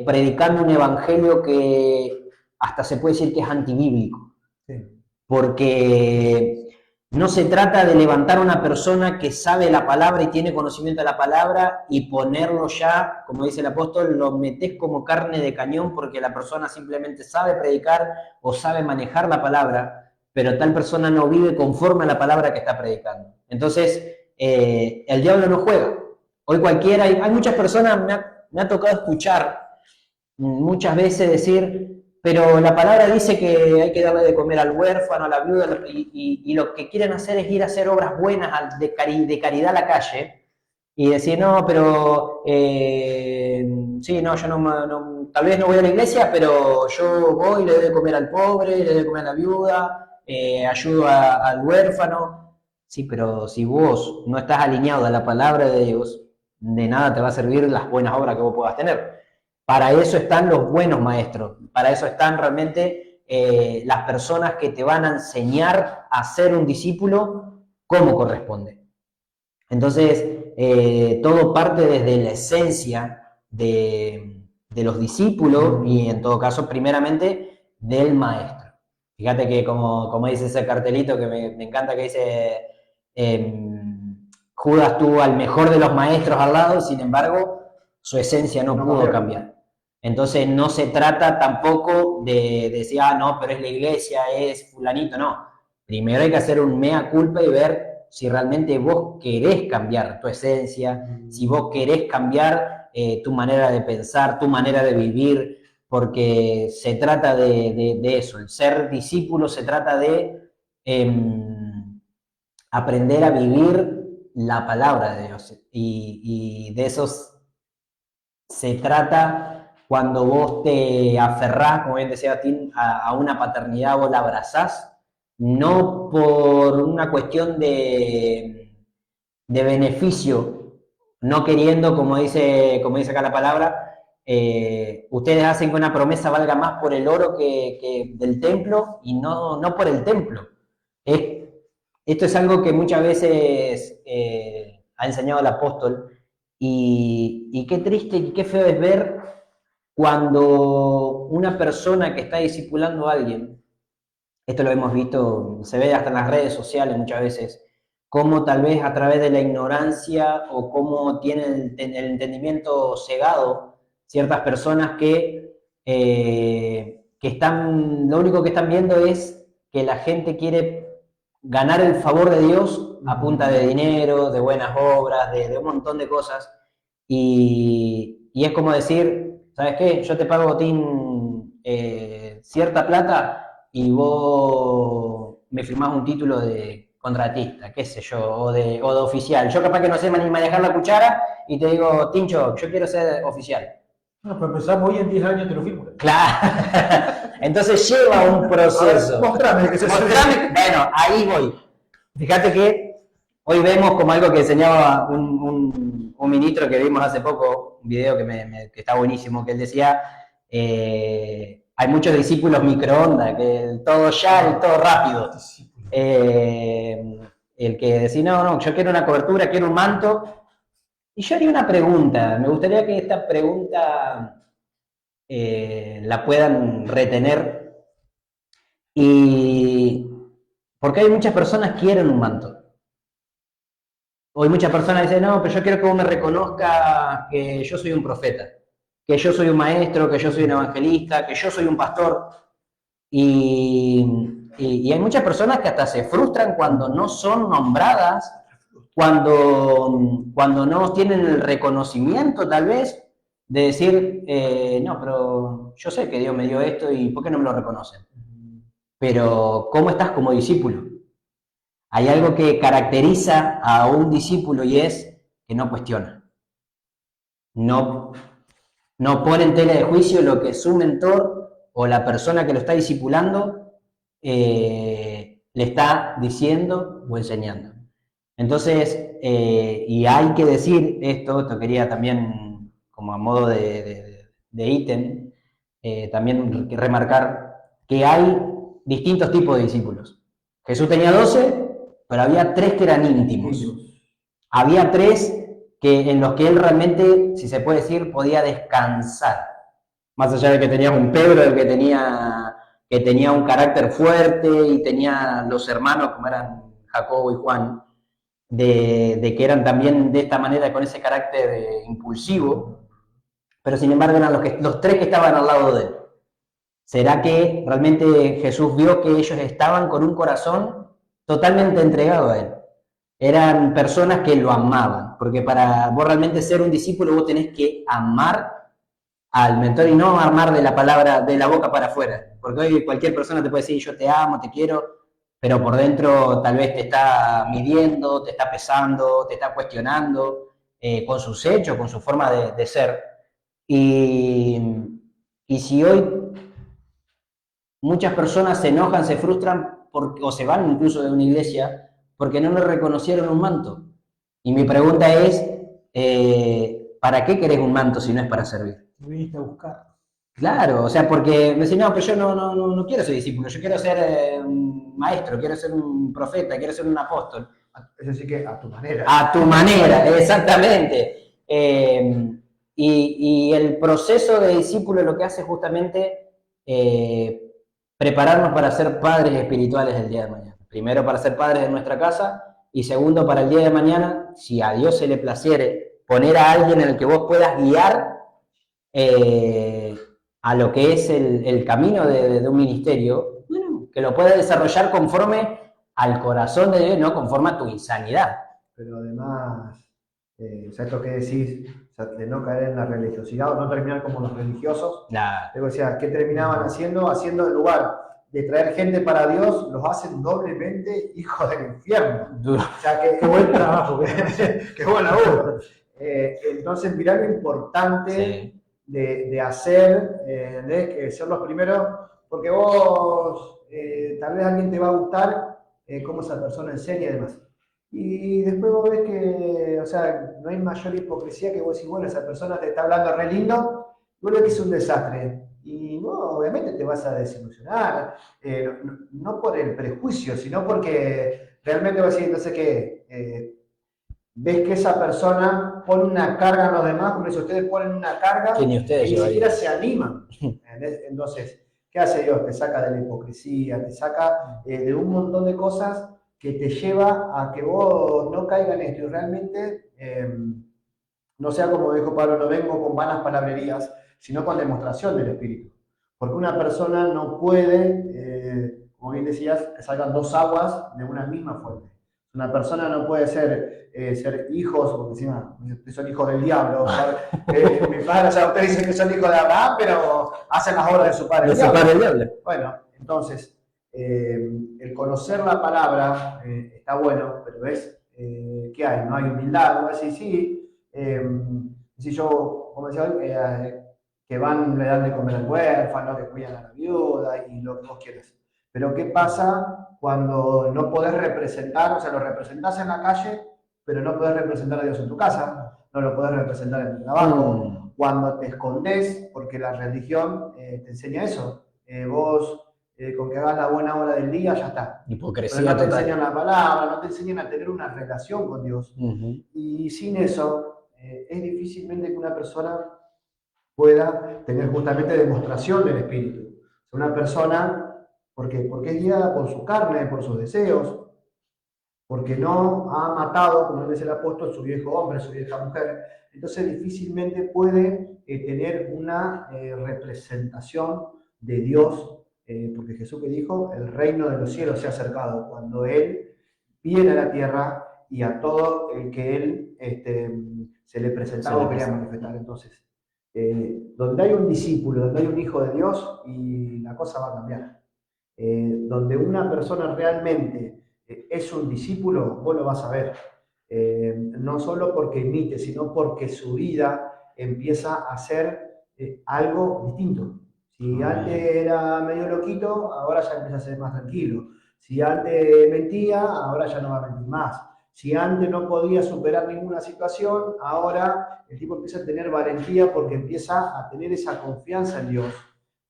predicando un evangelio que hasta se puede decir que es antibíblico. Sí. Porque no se trata de levantar a una persona que sabe la palabra y tiene conocimiento de la palabra y ponerlo ya, como dice el apóstol, lo metés como carne de cañón porque la persona simplemente sabe predicar o sabe manejar la palabra, pero tal persona no vive conforme a la palabra que está predicando. Entonces, el diablo no juega. Hoy cualquiera, hay muchas personas, me ha tocado escuchar muchas veces decir, pero la palabra dice que hay que darle de comer al huérfano, a la viuda, y lo que quieren hacer es ir a hacer obras buenas de caridad a la calle y decir, no, pero sí, no, yo no, tal vez no voy a la iglesia, pero yo voy y le doy de comer al pobre, le doy de comer a la viuda, ayudo al huérfano. Sí, pero si vos no estás alineado a la palabra de Dios, de nada te va a servir las buenas obras que vos puedas tener. Para eso están los buenos maestros, para eso están realmente las personas que te van a enseñar a ser un discípulo como corresponde. Entonces, todo parte desde la esencia de los discípulos y en todo caso, primeramente, del maestro. Fíjate que como dice ese cartelito que me encanta, que dice, Judas tuvo al mejor de los maestros al lado, sin embargo, su esencia no pudo cambiar. Entonces no se trata tampoco de decir, no, pero es la iglesia, es fulanito, no. Primero hay que hacer un mea culpa y ver si realmente vos querés cambiar tu esencia, si vos querés cambiar tu manera de pensar, tu manera de vivir, porque se trata de eso. El ser discípulo se trata de aprender a vivir la palabra de Dios. Y de eso se trata cuando vos te aferrás, como bien decía Tim, a una paternidad, vos la abrazás, no por una cuestión de beneficio, no queriendo, como dice acá la palabra, ustedes hacen que una promesa valga más por el oro que del templo y no por el templo. Esto es algo que muchas veces ha enseñado el apóstol y qué triste y qué feo es ver cuando una persona que está discipulando a alguien, esto lo hemos visto, se ve hasta en las redes sociales muchas veces, cómo tal vez a través de la ignorancia o cómo tienen el entendimiento cegado ciertas personas que están, lo único que están viendo es que la gente quiere ganar el favor de Dios a punta de dinero, de buenas obras, de un montón de cosas, y es como decir, ¿sabes qué? Yo te pago, Tim, cierta plata y vos me firmás un título de contratista, qué sé yo, o de oficial. Yo capaz que no sé ni manejar la cuchara y te digo, Tincho, yo quiero ser oficial. No, pero empezamos hoy en 10 años te lo firmo. Claro. Entonces lleva un proceso. Mostrame que se Bueno, ahí voy. Fíjate que hoy vemos como algo que enseñaba un ministro que vimos hace poco, un video que está buenísimo, que él decía, hay muchos discípulos microondas, que todo ya y todo rápido. El que decía, no, yo quiero una cobertura, quiero un manto. Y yo haría una pregunta, me gustaría que esta pregunta la puedan retener, y porque hay muchas personas que quieren un manto. Hoy muchas personas dicen, no, pero yo quiero que vos me reconozcas que yo soy un profeta, que yo soy un maestro, que yo soy un evangelista, que yo soy un pastor. Y hay muchas personas que hasta se frustran cuando no son nombradas, cuando no tienen el reconocimiento tal vez de decir, no, pero yo sé que Dios me dio esto y ¿por qué no me lo reconocen? Pero ¿cómo estás como discípulo? Hay algo que caracteriza a un discípulo y es que no cuestiona. No pone en tela de juicio lo que su mentor o la persona que lo está discipulando le está diciendo o enseñando. Entonces, y hay que decir esto quería también, como a modo de ítem, también remarcar que hay distintos tipos de discípulos. Jesús tenía 12, pero había 3 que eran íntimos. Había 3 en los que él realmente, si se puede decir, podía descansar. Más allá de que tenía un Pedro, el que tenía un carácter fuerte y tenía los hermanos, como eran Jacobo y Juan, de que eran también de esta manera, con ese carácter impulsivo, pero sin embargo eran los 3 que estaban al lado de él. ¿Será que realmente Jesús vio que ellos estaban con un corazón totalmente entregado a él? Eran personas que lo amaban, porque para vos realmente ser un discípulo vos tenés que amar al mentor y no amar de la palabra, de la boca para afuera, porque hoy cualquier persona te puede decir yo te amo, te quiero, pero por dentro tal vez te está midiendo, te está pesando, te está cuestionando con sus hechos, con su forma de ser. Y si hoy muchas personas se enojan, se frustran o se van incluso de una iglesia porque no le reconocieron un manto. Y mi pregunta es, ¿para qué querés un manto si no es para servir? Viniste a buscar. Claro, o sea, porque me dicen, no, pero yo no quiero ser discípulo, yo quiero ser un maestro, quiero ser un profeta, quiero ser un apóstol. Es decir, que a tu manera. A tu manera, exactamente. Y el proceso de discípulo lo que hace justamente prepararnos para ser padres espirituales del día de mañana. Primero para ser padres de nuestra casa y segundo para el día de mañana, si a Dios se le placiere, poner a alguien en el que vos puedas guiar a lo que es el camino de un ministerio, bueno, que lo puedas desarrollar conforme al corazón de Dios, no conforme a tu insanidad. Pero además, O sea, esto que decís, o sea, de no caer en la religiosidad o no terminar como los religiosos. Nah. O sea, ¿qué terminaban haciendo? Haciendo en lugar de traer gente para Dios, los hacen doblemente hijos del infierno. Duro. O sea, qué buen trabajo, qué buen laburo. Entonces, mirá lo importante Sí. de hacer, que ser los primeros, porque vos, tal vez alguien te va a gustar cómo esa persona enseña y demás. Y después vos ves que, o sea, no hay mayor hipocresía que vos decís, bueno, esa persona te está hablando re lindo, vos ves que es un desastre. Y vos obviamente te vas a desilusionar, no por el prejuicio, sino porque realmente vas a decir, entonces que ves que esa persona pone una carga a los demás, como dice, ustedes ponen una carga Que ni ustedes y ni siquiera llevarían. se animan. Entonces, ¿qué hace Dios? Te saca de la hipocresía, te saca de un montón de cosas que te lleva a que vos no caigas en esto y realmente no sea como dijo Pablo, no vengo con vanas palabrerías, sino con demostración del Espíritu. Porque una persona no puede, como bien decías, que salgan dos aguas de una misma fuente. Una persona no puede ser hijos, porque encima son hijos del diablo. Mi padre, o sea, ustedes dicen que son hijos de Abraham, pero hacen las obras de su padre. De su padre el diablo. Bueno, entonces, el conocer la palabra está bueno, pero ¿ves? ¿Qué hay? No hay humildad. Vos decís, sí, si yo, como decía hoy, que van, le dan de comer al huérfano, que cuidan a la viuda y lo que vos quieras. Pero ¿qué pasa cuando no podés representar, o sea, lo representás en la calle, pero no podés representar a Dios en tu casa, no lo podés representar en tu trabajo, cuando te escondés, porque la religión te enseña eso. Vos, con que hagas la buena hora del día, ya está. Hipocresía pero no te total. enseñan la palabra, no te enseñan a tener una relación con Dios. Y sin eso, es difícilmente que una persona pueda tener justamente demostración del Espíritu. Una persona, porque es guiada por su carne, por sus deseos, porque no ha matado, como dice el apóstol, su viejo hombre, su vieja mujer, entonces difícilmente puede tener una representación de Dios, porque Jesús que dijo, el reino de los cielos se ha acercado, cuando Él viene a la tierra y a todo el que Él se le presentaba o quería manifestar. Entonces, donde hay un discípulo, donde hay un hijo de Dios, y la cosa va a cambiar. Donde una persona realmente es un discípulo, vos lo vas a ver. No solo porque imite, sino porque su vida empieza a ser algo distinto. Si antes era medio loquito, ahora ya empieza a ser más tranquilo. Si antes mentía, ahora ya no va a mentir más. Si antes no podía superar ninguna situación, ahora el tipo empieza a tener valentía porque empieza a tener esa confianza en Dios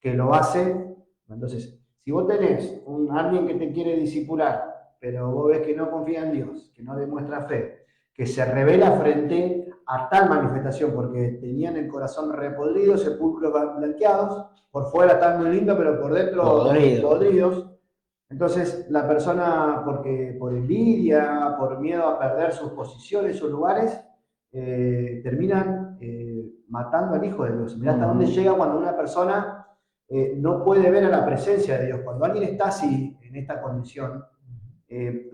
que lo hace. Entonces, si vos tenés alguien que te quiere discipular, pero vos ves que no confía en Dios, que no demuestra fe, que se revela frente a tal manifestación, porque tenían el corazón repodrido, sepulcros blanqueados, por fuera están muy lindos, pero por dentro podridos. Entonces, la persona, porque por envidia, por miedo a perder sus posiciones, sus lugares, terminan matando al Hijo de Dios. Mirá hasta dónde llega cuando una persona no puede ver a la presencia de Dios. Cuando alguien está así, en esta condición,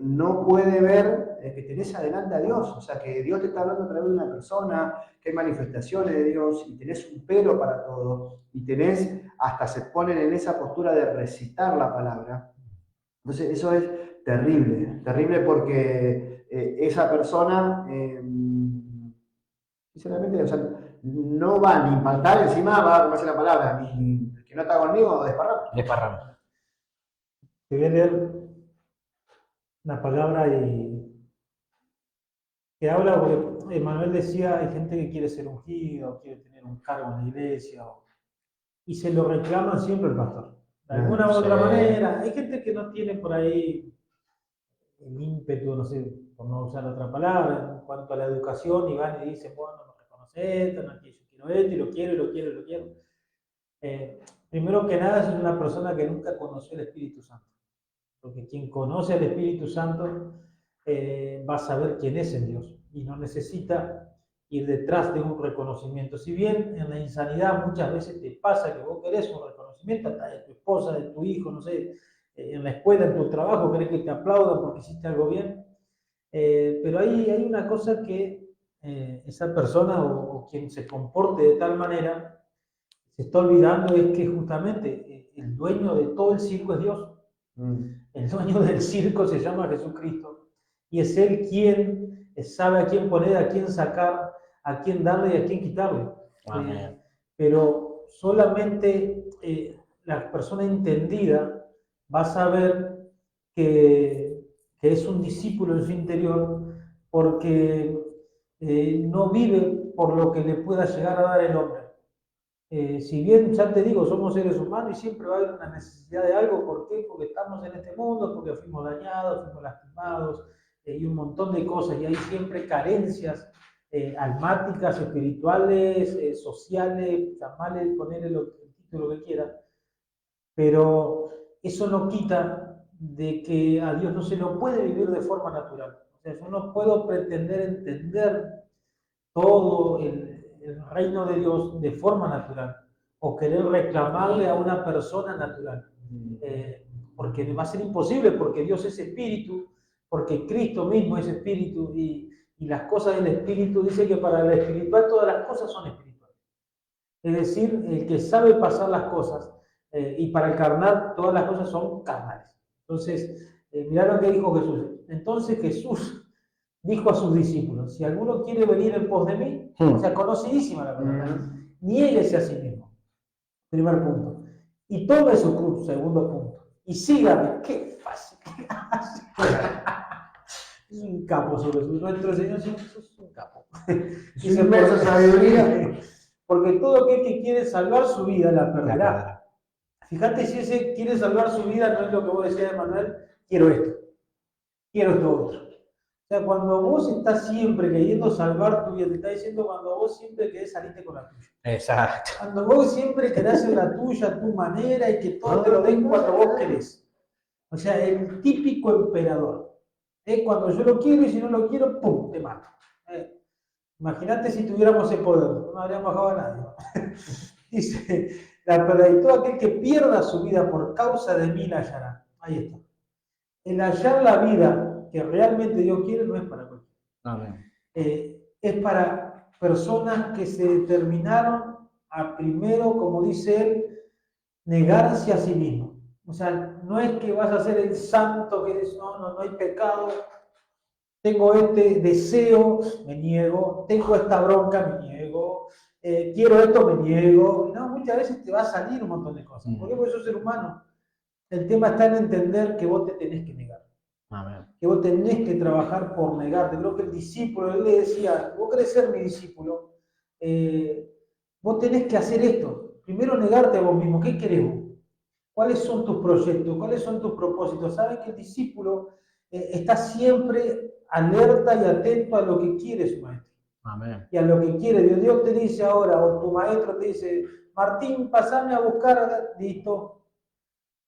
no puede ver que tenés adelante a Dios. O sea, que Dios te está hablando a través de una persona, que hay manifestaciones de Dios, y tenés un pero para todo, y tenés, hasta se ponen en esa postura de recitar la palabra. Entonces, eso es terrible, terrible porque esa persona, sinceramente, o sea, no va ni impactar, encima va a comerse la palabra, ni el que no está conmigo, desparrama. Te voy a leer una palabra que habla, porque Emanuel decía, hay gente que quiere ser ungido, quiere tener un cargo en la iglesia, y se lo reclaman siempre al pastor. De alguna u otra manera, hay gente que no tiene por ahí el ímpetu, no sé, por no usar otra palabra, en cuanto a la educación, y van y dicen, bueno, no reconoce esto, no, yo quiero esto, y lo quiero, y lo quiero, y lo quiero. Primero que nada, es una persona que nunca conoció el Espíritu Santo. Porque quien conoce al Espíritu Santo va a saber quién es en Dios y no necesita ir detrás de un reconocimiento. Si bien en la insanidad muchas veces te pasa que vos querés un reconocimiento hasta de tu esposa, de tu hijo, no sé, en la escuela, en tu trabajo, querés que te aplaudan porque hiciste algo bien, pero hay una cosa que esa persona o quien se comporte de tal manera, se está olvidando es que justamente el dueño de todo el circo es Dios. El dueño del circo se llama Jesucristo y es Él quien sabe a quién poner, a quién sacar, a quién darle y a quién quitarle. Pero solamente la persona entendida va a saber que es un discípulo en su interior porque no vive por lo que le pueda llegar a dar el hombre. Si bien, ya te digo, somos seres humanos y siempre va a haber una necesidad de algo, ¿por qué? Porque estamos en este mundo, porque fuimos dañados, fuimos lastimados y un montón de cosas, y hay siempre carencias almáticas, espirituales, sociales, llamarle, ponerle el título que quiera, pero eso no quita de que a Dios no se lo puede vivir de forma natural. O sea, yo no puedo pretender entender todo el reino de Dios de forma natural o querer reclamarle a una persona natural. Porque va a ser imposible, porque Dios es espíritu, porque Cristo mismo es espíritu y las cosas del espíritu dice que para el espiritual todas las cosas son espirituales. Es decir, el que sabe pasar las cosas y para el carnal todas las cosas son carnales. Entonces, mirá lo que dijo Jesús. Entonces Jesús dijo a sus discípulos, si alguno quiere venir en pos de mí, o sea, conocidísima la palabra, niéguese a sí mismo, primer punto, y tome su cruz, segundo punto, y sígame, qué fácil. Es un capo sobre Jesús, nuestro Señor es un capo. Es una inmensa sabiduría. Porque todo aquel que quiere salvar su vida la perderá. Fíjate si ese quiere salvar su vida no es lo que vos decías, Manuel, quiero esto otro. O sea, cuando vos estás siempre queriendo salvar tu vida, te está diciendo cuando vos siempre querés salirte con la tuya. Exacto. Cuando vos siempre querés hacer la tuya a tu manera y que todo te lo den cuando vos querés. O sea, el típico emperador. Cuando yo lo quiero y si no lo quiero, ¡pum!, te mato. Imagínate si tuviéramos ese poder, no habríamos bajado a nadie. Dice, y todo aquel que pierda su vida por causa de mí la hallará. Ahí está. El hallar la vida que realmente Dios quiere no es para cualquiera. Amén. Es para personas que se determinaron a primero, como dice él, negarse a sí mismo. O sea, no es que vas a ser el santo que dice, no hay pecado. Tengo este deseo, me niego. Tengo esta bronca, me niego. Quiero esto, me niego. No, muchas veces te va a salir un montón de cosas. ¿Por qué? Porque sos ser humano. El tema está en entender que vos te tenés que negar. Amén. Que vos tenés que trabajar por negarte. Creo que el discípulo, él le decía, vos querés ser mi discípulo, vos tenés que hacer esto. Primero negarte a vos mismo. ¿Qué querés vos? ¿Cuáles son tus proyectos? ¿Cuáles son tus propósitos? Sabes que el discípulo está siempre alerta y atento a lo que quiere su maestro. Amén. Y a lo que quiere Dios. Dios te dice ahora, o tu maestro te dice, Martín, pasame a buscar, listo.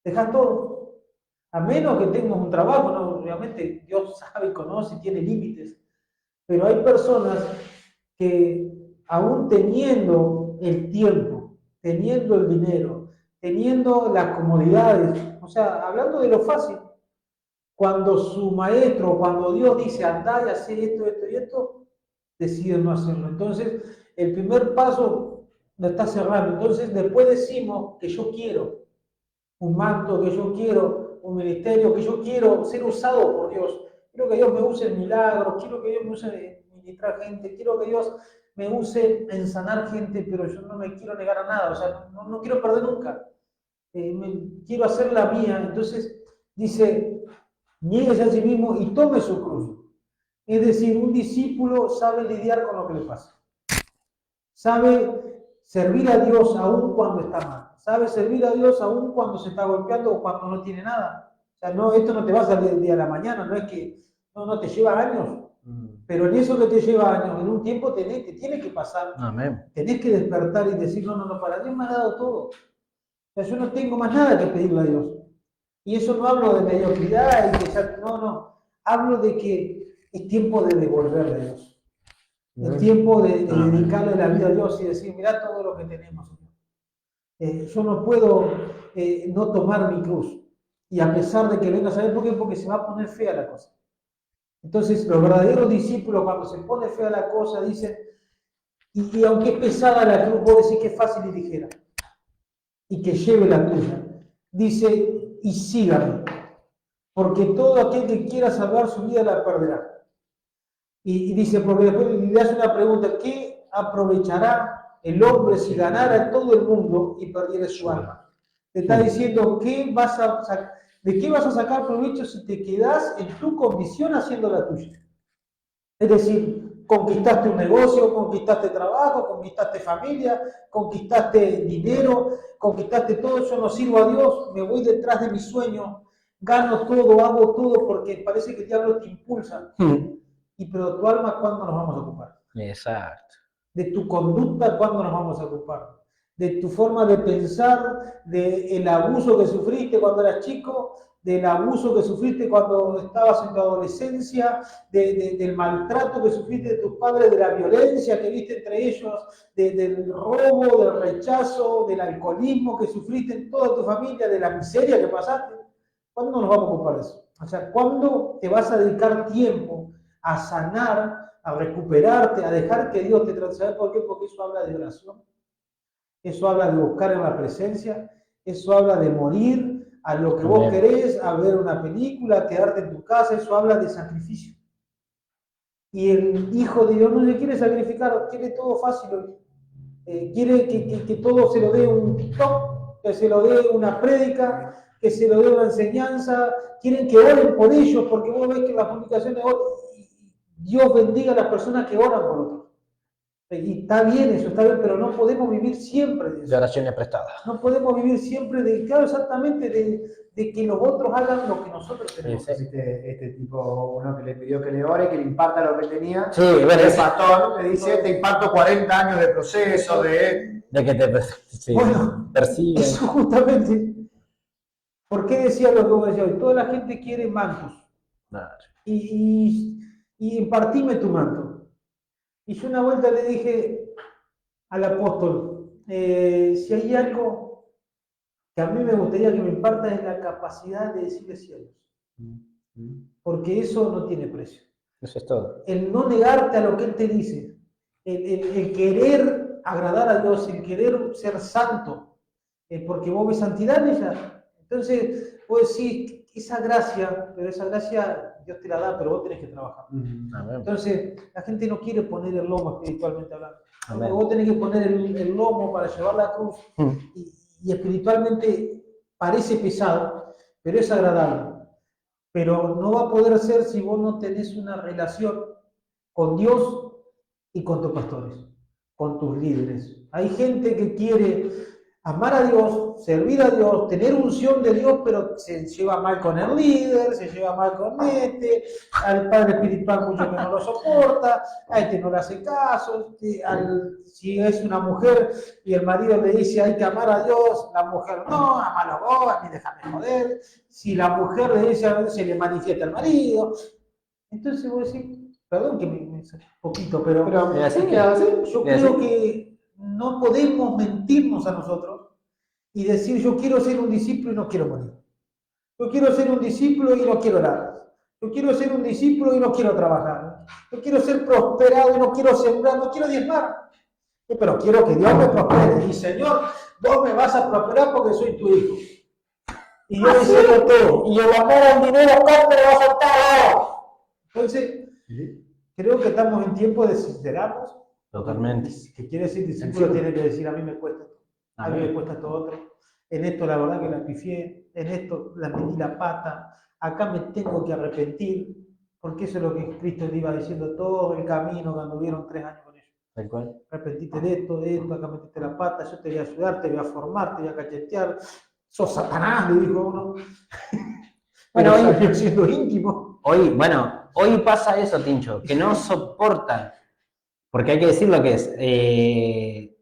Deja todo. A menos que tengas un trabajo, ¿no? Obviamente Dios sabe, conoce, tiene límites. Pero hay personas que aún teniendo el tiempo, teniendo el dinero, teniendo las comodidades, o sea, hablando de lo fácil, cuando su maestro, cuando Dios dice andá y hacer esto, esto y esto, deciden no hacerlo. Entonces, el primer paso lo está cerrando. Entonces, después decimos que yo quiero un manto, que yo quiero un ministerio, que yo quiero ser usado por Dios. Quiero que Dios me use en milagros, quiero que Dios me use en ministrar gente, quiero que Dios me use en sanar gente, pero yo no me quiero negar a nada, o sea, no quiero perder nunca. Quiero hacer la mía. Entonces, dice, niéguese a sí mismo y tome su cruz. Es decir, un discípulo sabe lidiar con lo que le pasa. Sabe servir a Dios aún cuando está mal. Sabe servir a Dios aún cuando se está golpeando o cuando no tiene nada. O sea, esto no te va a salir del día a la mañana, no es que no te lleva años. Pero en eso que te lleva años, en un tiempo te tiene que pasar. Amén. Tenés que despertar y decir, no, para Dios me ha dado todo. O sea, yo no tengo más nada que pedirle a Dios. Y eso no hablo de mediocridad y que ya, no. Hablo de que es tiempo de devolverle a Dios. Es tiempo de dedicarle la vida a Dios y decir, mirá todo lo que tenemos, Señor. Yo no puedo no tomar mi cruz. Y a pesar de que venga, ¿sabes por qué? Porque se va a poner fea la cosa. Entonces, los verdaderos discípulos, cuando se pone fea la cosa, dicen, y aunque es pesada la cruz, vos decís que es fácil y ligera, y que lleve la tuya. Dice, y sígame, porque todo aquel que quiera salvar su vida la perderá. Y dice, porque después le hace una pregunta, ¿qué aprovechará el hombre si ganara todo el mundo y perdiera su alma? Te está diciendo, ¿de qué vas a sacar provecho si te quedás en tu condición haciendo la tuya? Es decir, conquistaste un negocio, conquistaste trabajo, conquistaste familia, conquistaste dinero, conquistaste todo, yo no sirvo a Dios, me voy detrás de mi sueño, gano todo, hago todo porque parece que el diablo te impulsa. Pero tu alma, ¿cuándo nos vamos a ocupar? Exacto. De tu conducta, ¿cuándo nos vamos a ocupar? De tu forma de pensar, del abuso que sufriste cuando eras chico, del abuso que sufriste cuando estabas en tu adolescencia, del maltrato que sufriste de tus padres, de la violencia que viste entre ellos, del robo, del rechazo, del alcoholismo que sufriste en toda tu familia, de la miseria que pasaste. ¿Cuándo nos vamos a ocupar de eso? O sea, ¿cuándo te vas a dedicar tiempo a sanar, a recuperarte, a dejar que Dios te trate? ¿Sabes por qué? Porque eso habla de oración, eso habla de buscar en la presencia, eso habla de morir a lo que vos querés, a ver una película, a quedarte en tu casa, eso habla de sacrificio. Y el Hijo de Dios no se quiere sacrificar, quiere todo fácil, quiere que todo se lo dé un TikTok, que se lo dé una prédica, que se lo dé una enseñanza, quieren que oren por ellos, porque vos ves que en las publicaciones Dios bendiga a las personas que oran por otros. Y está bien eso, está bien, pero no podemos vivir siempre de eso. De oraciones prestadas. No podemos vivir siempre claro, exactamente, de que los otros hagan lo que nosotros tenemos. Sí. Este tipo, uno que le pidió que le ore, que le imparta lo que tenía. Sí, bueno, el pastor le dice, te imparto 40 años de proceso, de que te persiguen. Eso justamente. ¿Por qué decía lo que vos decías hoy? Toda la gente quiere mantos. Claro. Y impartime tu manto. Y yo una vuelta le dije al apóstol, si hay algo que a mí me gustaría que me imparta es la capacidad de decirle sí a Dios. Porque eso no tiene precio. Eso es todo. El no negarte a lo que Él te dice, el querer agradar a Dios, el querer ser santo, porque vos ves santidad en ella. Entonces, vos decís, esa gracia, pero esa gracia Dios te la da, pero vos tenés que trabajar. Entonces, la gente no quiere poner el lomo espiritualmente hablando. Porque vos tenés que poner el lomo para llevar la cruz. Y espiritualmente parece pesado, pero es agradable. Pero no va a poder ser si vos no tenés una relación con Dios y con tus pastores, con tus líderes. Hay gente que quiere amar a Dios, servir a Dios, tener unción de Dios, pero se lleva mal con el líder, se lleva mal con al padre espiritual mucho que no lo soporta, a no le hace caso, si es una mujer y el marido le dice hay que amar a Dios, la mujer no, amalo vos, a mí déjame joder, si la mujer le dice se le manifiesta al marido, entonces vos decís, perdón que me poquito, pero yo creo que no podemos mentirnos a nosotros y decir yo quiero ser un discípulo y no quiero morir. Yo quiero ser un discípulo y no quiero orar. Yo quiero ser un discípulo y no quiero trabajar. Yo quiero ser prosperado y no quiero sembrar, no quiero diezmar. Pero quiero que Dios me prospere. Y Señor, vos me vas a prosperar porque soy tu hijo. Y yo diciendo todo. Y el amor al dinero, ¿cuánto le vas a soltar? Entonces, creo que estamos en tiempo de sincerarnos. Totalmente. Que quiere decir discípulo tiene que decir a mí me cuesta esto, a mí me cuesta esto otro, en esto la verdad que la pifié, en esto la metí la pata, acá me tengo que arrepentir, porque eso es lo que Cristo le iba diciendo todo el camino cuando vieron 3 años con ellos. Tal cual. Arrepentite de esto, acá metiste la pata, yo te voy a ayudar, te voy a formar, te voy a cachetear, sos Satanás, le dijo uno. Bueno, hoy siendo íntimo. Hoy pasa eso, Tincho, que no soportan. Porque hay que decir lo que es.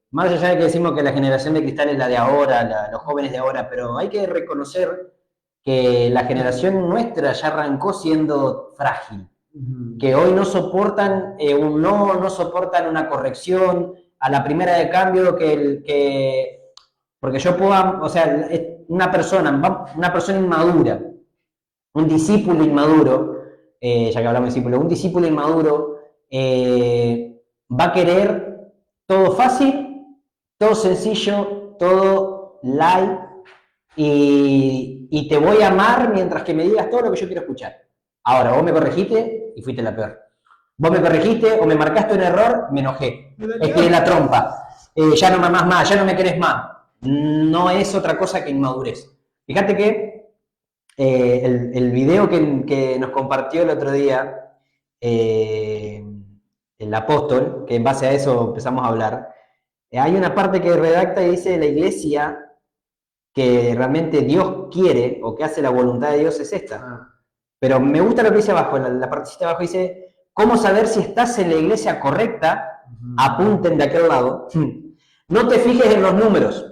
Más allá de que decimos que la generación de cristal es la de ahora, los jóvenes de ahora, pero hay que reconocer que la generación nuestra ya arrancó siendo frágil. Que hoy no soportan un no soportan una corrección, a la primera de cambio porque yo pueda, o sea, una persona inmadura, un discípulo inmaduro, ya que hablamos de discípulo, un discípulo inmaduro va a querer todo fácil, todo sencillo, todo light, y te voy a amar mientras que me digas todo lo que yo quiero escuchar. Ahora, vos me corregiste y fuiste la peor. Vos me corregiste o me marcaste un error, me enojé. Estiré la trompa. Ya no me amás más, ya no me querés más. No es otra cosa que inmadurez. Fíjate que el video que nos compartió el otro día el apóstol, que en base a eso empezamos a hablar, hay una parte que redacta y dice: la iglesia que realmente Dios quiere o que hace la voluntad de Dios es esta. Pero me gusta lo que dice abajo, en la partecita de abajo dice: ¿cómo saber si estás en la iglesia correcta? Apunten de aquel lado. No te fijes en los números,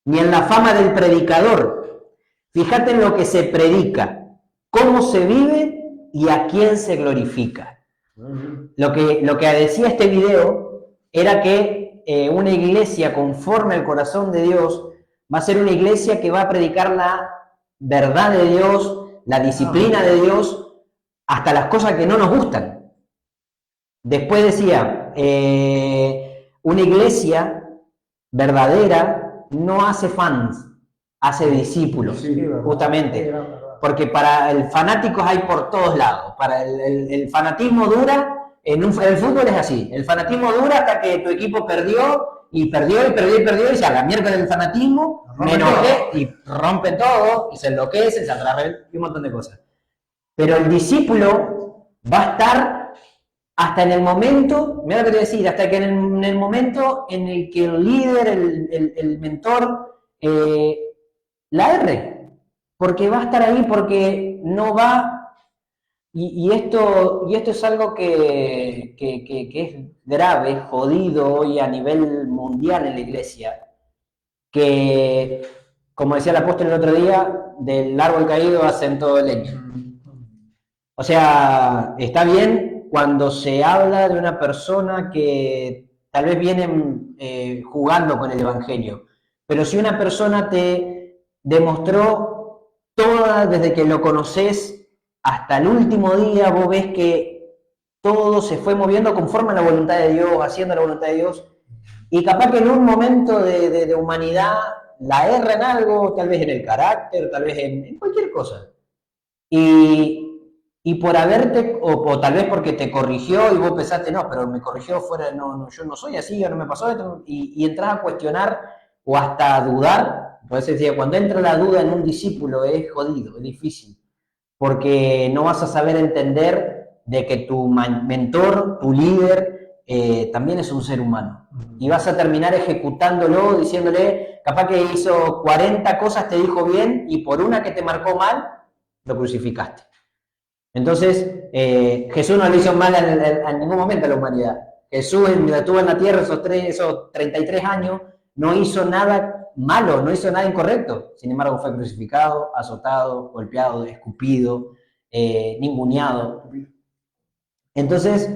ni en la fama del predicador. Fíjate en lo que se predica, cómo se vive y a quién se glorifica. Lo que decía este video era que una iglesia conforme al corazón de Dios va a ser una iglesia que va a predicar la verdad de Dios, la disciplina de Dios, hasta las cosas que no nos gustan. Después decía, una iglesia verdadera no hace fans, hace discípulos, justamente. Porque para el fanáticos hay por todos lados. Para el fanatismo dura, en el fútbol es así. El fanatismo dura hasta que tu equipo perdió, y se haga mierda del fanatismo, me enojé, y rompen todo, y se enloquecen, se atraen, y un montón de cosas. Pero el discípulo va a estar hasta en el momento, mira lo que te voy a decir, hasta que en el momento en el que el líder, el mentor, la erre. Porque va a estar ahí, porque no va, y esto es algo que es grave, jodido hoy a nivel mundial en la iglesia, que, como decía el apóstol el otro día, del árbol caído hacen todo el leño. O sea, está bien cuando se habla de una persona que tal vez viene jugando con el evangelio, pero si una persona te demostró desde que lo conoces hasta el último día, vos ves que todo se fue moviendo conforme a la voluntad de Dios, haciendo la voluntad de Dios, y capaz que en un momento de humanidad la erra en algo, tal vez en el carácter, tal vez en cualquier cosa, y por haberte, o tal vez porque te corrigió y vos pensaste, no, pero me corrigió fuera, no, yo no soy así, ya no me pasó esto, y entras a cuestionar o hasta a dudar. Por eso decía, cuando entra la duda en un discípulo es jodido, es difícil, porque no vas a saber entender de que tu mentor, tu líder, también es un ser humano. Y vas a terminar ejecutándolo, diciéndole, capaz que hizo 40 cosas, te dijo bien, y por una que te marcó mal, lo crucificaste. Entonces, Jesús no le hizo mal en ningún momento a la humanidad. Jesús estuvo en la tierra esos 33 años, no hizo nada malo, no hizo nada incorrecto. Sin embargo, fue crucificado, azotado, golpeado, escupido, ninguneado. Entonces,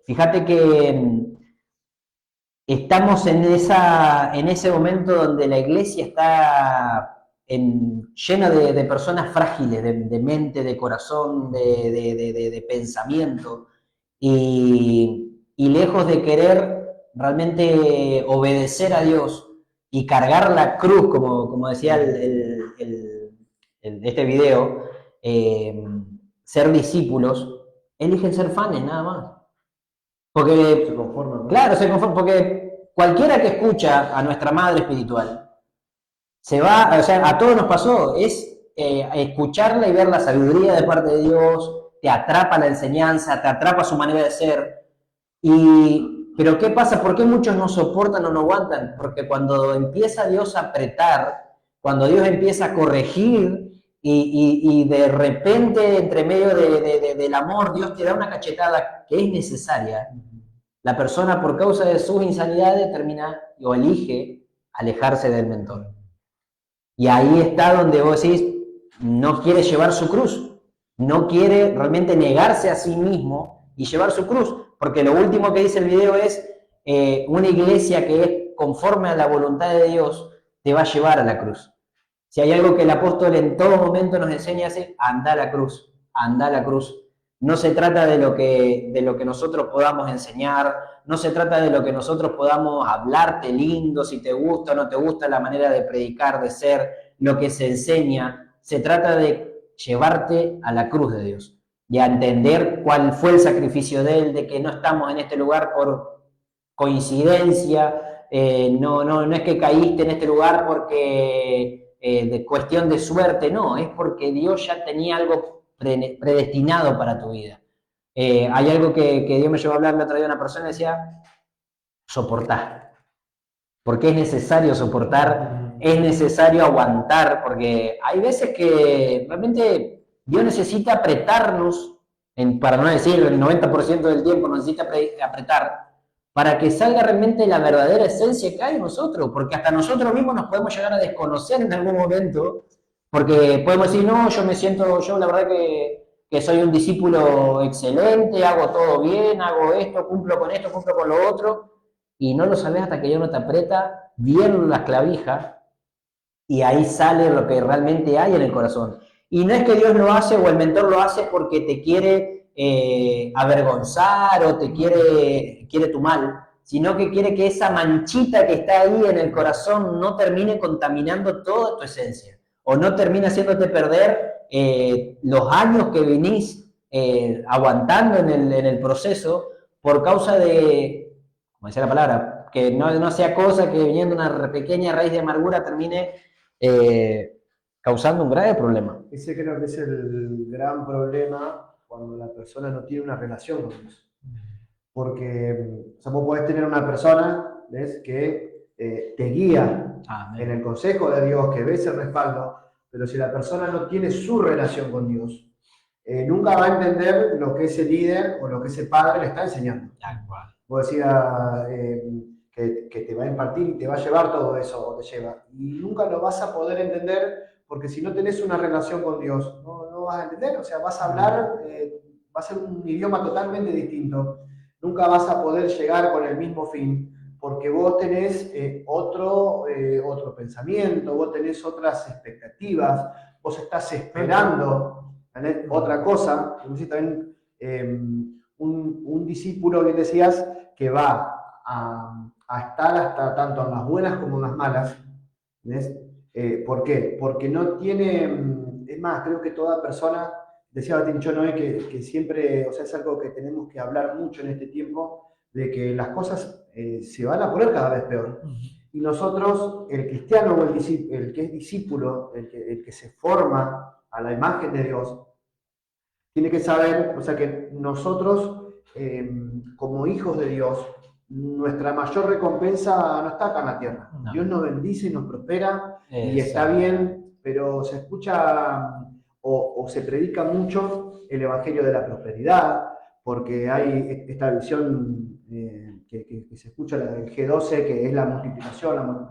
fíjate que estamos en ese momento donde la iglesia está llena de personas frágiles, de mente, de corazón, de pensamiento, y lejos de querer realmente obedecer a Dios y cargar la cruz, como decía este video, ser discípulos, eligen ser fans, nada más. Porque se conforman. Claro, se conforman, porque cualquiera que escucha a nuestra madre espiritual, o sea, a todos nos pasó, es escucharla y ver la sabiduría de parte de Dios, te atrapa la enseñanza, te atrapa su manera de ser, pero ¿qué pasa? ¿Por qué muchos no soportan o no aguantan? Porque cuando empieza Dios a apretar, cuando Dios empieza a corregir y de repente entre medio del amor Dios te da una cachetada que es necesaria, la persona por causa de sus insanidades termina o elige alejarse del mentor. Y ahí está donde vos decís, no quiere llevar su cruz, no quiere realmente negarse a sí mismo y llevar su cruz. Porque lo último que dice el video es, una iglesia que es conforme a la voluntad de Dios te va a llevar a la cruz. Si hay algo que el apóstol en todo momento nos enseña es anda a la cruz, anda a la cruz. No se trata de lo que nosotros podamos enseñar, no se trata de lo que nosotros podamos hablarte lindo, si te gusta o no te gusta la manera de predicar, de ser, lo que se enseña. Se trata de llevarte a la cruz de Dios y a entender cuál fue el sacrificio de Él, de que no estamos en este lugar por coincidencia, no es que caíste en este lugar porque de cuestión de suerte, no, es porque Dios ya tenía algo predestinado para tu vida. Hay algo que Dios me llevó a hablar el otro día a una persona y decía, soportar. Porque es necesario soportar, es necesario aguantar, porque hay veces que realmente Dios necesita apretarnos, para no decir el 90% del tiempo necesita apretar, para que salga realmente la verdadera esencia que hay en nosotros, porque hasta nosotros mismos nos podemos llegar a desconocer en algún momento, porque podemos decir, no, yo la verdad que soy un discípulo excelente, hago todo bien, hago esto, cumplo con lo otro, y no lo sabes hasta que Dios no te aprieta bien las clavijas, y ahí sale lo que realmente hay en el corazón. Y no es que Dios lo hace o el mentor lo hace porque te quiere avergonzar o te quiere tu mal, sino que quiere que esa manchita que está ahí en el corazón no termine contaminando toda tu esencia, o no termine haciéndote perder los años que venís aguantando en el proceso por causa de, como decía la palabra, que no sea cosa que viniendo una pequeña raíz de amargura termine causando un grave problema. Ese creo que es el gran problema cuando la persona no tiene una relación con Dios. Porque o sea, vos podés tener una persona, ¿ves?, que te guía en el consejo de Dios, que ves el respaldo, pero si la persona no tiene su relación con Dios, nunca va a entender lo que ese líder o lo que ese padre le está enseñando. Vos decías que te va a impartir y te va a llevar todo eso, o te lleva, y nunca lo vas a poder entender, porque si no tenés una relación con Dios, no vas a entender, o sea, vas a hablar, va a ser un idioma totalmente distinto, nunca vas a poder llegar con el mismo fin, porque vos tenés otro pensamiento, vos tenés otras expectativas, vos estás esperando otra cosa. También un discípulo que decías que va a estar hasta tanto en las buenas como en las malas. ¿Ves? ¿Por qué? Porque no tiene, es más, creo que toda persona, decía Batinchón hoy que siempre, o sea, es algo que tenemos que hablar mucho en este tiempo, de que las cosas se van a poner cada vez peor. Y nosotros, el cristiano o el que es discípulo, el que se forma a la imagen de Dios, tiene que saber, o sea, que nosotros, como hijos de Dios, nuestra mayor recompensa no está acá en la tierra. No. Dios nos bendice y nos prospera y está bien, pero se escucha o se predica mucho el evangelio de la prosperidad, porque hay esta visión que se escucha del G12, que es la multiplicación,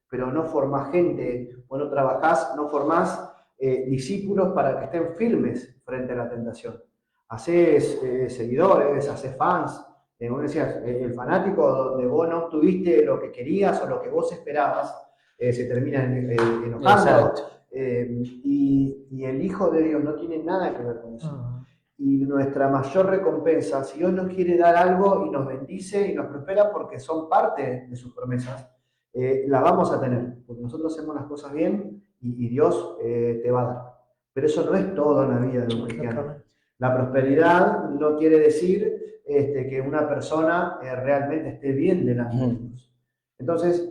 pero no formás gente, o no trabajás, no formás discípulos para que estén firmes frente a la tentación. Hacés seguidores, hacés fans. Vos decías, el fanático donde vos no obtuviste lo que querías o lo que vos esperabas, se termina enojando. Y el Hijo de Dios no tiene nada que ver con eso. Y nuestra mayor recompensa, si Dios nos quiere dar algo y nos bendice y nos prospera porque son parte de sus promesas, la vamos a tener, porque nosotros hacemos las cosas bien y Dios te va a dar. Pero eso no es todo en la vida de un cristiano. La prosperidad no quiere decir que una persona realmente esté bien delante de Dios. Entonces,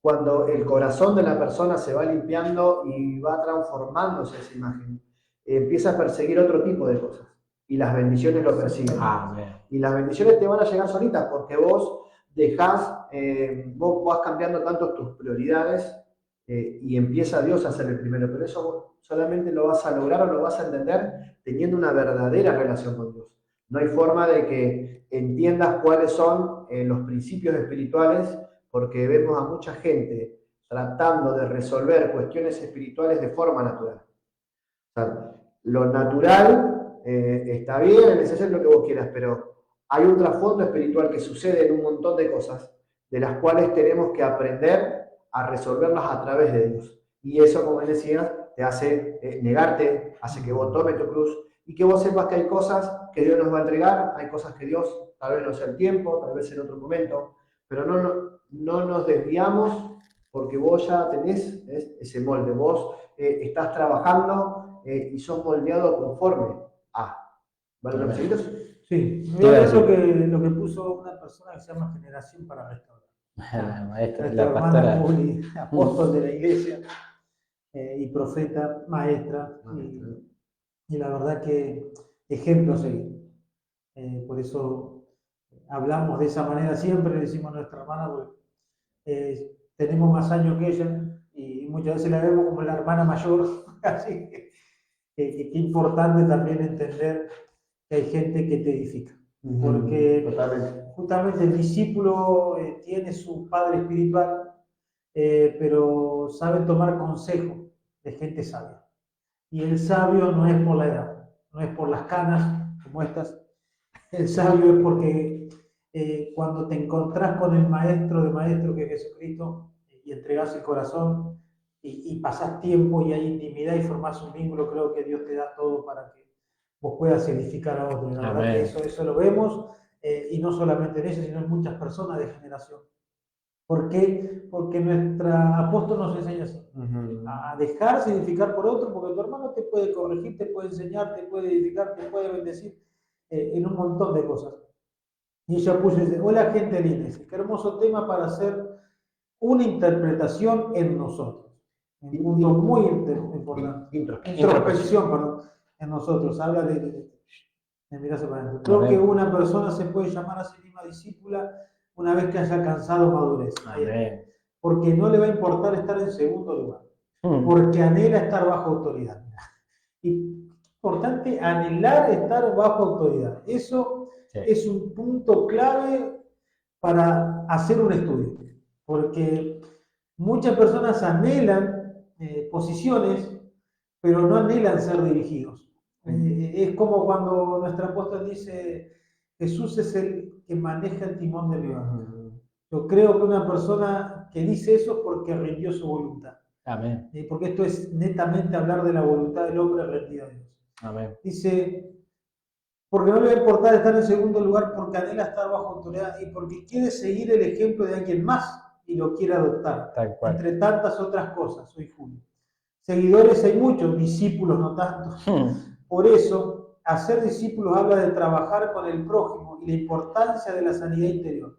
cuando el corazón de la persona se va limpiando y va transformándose esa imagen, empieza a perseguir otro tipo de cosas. Y las bendiciones lo persiguen. Y las bendiciones te van a llegar solitas porque vos vos vas cambiando tanto tus prioridades y empieza Dios a ser el primero. Pero eso solamente lo vas a lograr o lo vas a entender teniendo una verdadera relación con Dios. No hay forma de que entiendas cuáles son los principios espirituales, porque vemos a mucha gente tratando de resolver cuestiones espirituales de forma natural. O sea, lo natural está bien, es hacer lo que vos quieras, pero hay un trasfondo espiritual que sucede en un montón de cosas, de las cuales tenemos que aprender a resolverlas a través de Dios. Y eso, como él decía, te hace negarte, hace que vos tomes tu cruz y que vos sepas que hay cosas que Dios nos va a entregar, hay cosas que Dios tal vez no sea el tiempo, tal vez en otro momento, pero no nos desviamos porque vos ya tenés ese molde, vos estás trabajando y sos moldeado conforme a. ¿Vale los seguidos? Sí, voy a ver lo que puso una persona que se llama Generación para Restaurar. La maestra, Nuestra la hermana pastora. Juli, apóstol de la iglesia y profeta, maestra, y la verdad que ejemplo a seguir. Por eso hablamos de esa manera siempre, le decimos a nuestra hermana, porque tenemos más años que ella y muchas veces la vemos como la hermana mayor, así que qué importante también entender que hay gente que te edifica. Porque justamente el discípulo tiene su padre espiritual, pero sabe tomar consejo de gente sabia. Y el sabio no es por la edad, no es por las canas como estas. El sabio es porque cuando te encontrás con el maestro de maestros que es Jesucristo y entregás el corazón y pasás tiempo y hay intimidad y formás un vínculo, creo que Dios te da todo para que vos puedas edificar a otros. La verdad que eso lo vemos y no solamente en ellos, sino en muchas personas de generación. ¿Por qué? Porque nuestra apóstol nos enseña así, a dejarse edificar por otro, porque tu hermano te puede corregir, te puede enseñar, te puede edificar, te puede bendecir en un montón de cosas. Y ella puso y dice, hola gente linda, qué hermoso tema para hacer una interpretación en nosotros. Un punto muy importante. Introspección, perdón, en nosotros. Habla de mirarse para adentro. Creo que una persona se puede llamar a sí misma discípula una vez que haya alcanzado madurez. Porque no le va a importar estar en segundo lugar. Porque anhela estar bajo autoridad. Y importante anhelar estar bajo autoridad. Eso es un punto clave para hacer un estudio. Porque muchas personas anhelan posiciones, pero no anhelan ser dirigidos. Es como cuando nuestro apóstol dice, Jesús es el que maneja el timón del barco. Yo creo que una persona que dice eso es porque rindió su voluntad. Amén. Porque esto es netamente hablar de la voluntad del hombre rendida a Dios. Amén. Dice, porque no le va a importar estar en segundo lugar, porque anhela estar bajo autoridad y porque quiere seguir el ejemplo de alguien más y lo quiere adoptar. Entre tantas otras cosas, soy Julio. Seguidores hay muchos, discípulos no tantos. Por eso, hacer discípulos habla de trabajar con el prójimo y la importancia de la sanidad interior.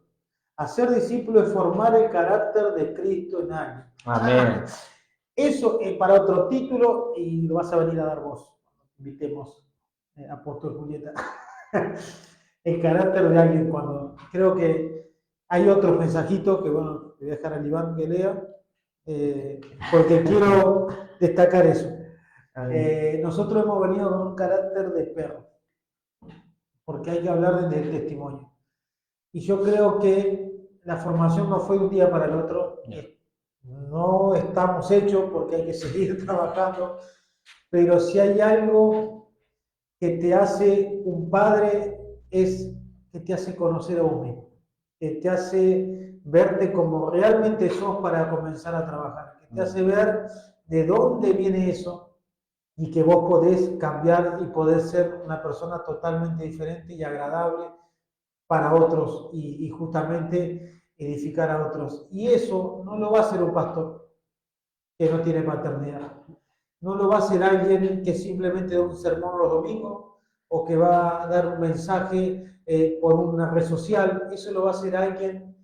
Hacer discípulos es formar el carácter de Cristo en alguien. Amén. Eso es para otro título y lo vas a venir a dar vos. Invitemos, apóstol Julieta. El carácter de alguien cuando... Creo que hay otros mensajitos que, bueno, le voy a dejar al Iván que lea, porque quiero destacar eso. Nosotros hemos venido con un carácter de perro, porque hay que hablar del testimonio. Y yo creo que la formación no fue de un día para el otro. No estamos hechos porque hay que seguir trabajando, pero si hay algo que te hace un padre es que te hace conocer a vos mismo, que te hace verte como realmente sos para comenzar a trabajar, que te hace ver de dónde viene eso y que vos podés cambiar y podés ser una persona totalmente diferente y agradable para otros y justamente edificar a otros. Y eso no lo va a hacer un pastor que no tiene paternidad. No lo va a hacer alguien que simplemente da un sermón los domingos o que va a dar un mensaje por una red social. Eso lo va a hacer alguien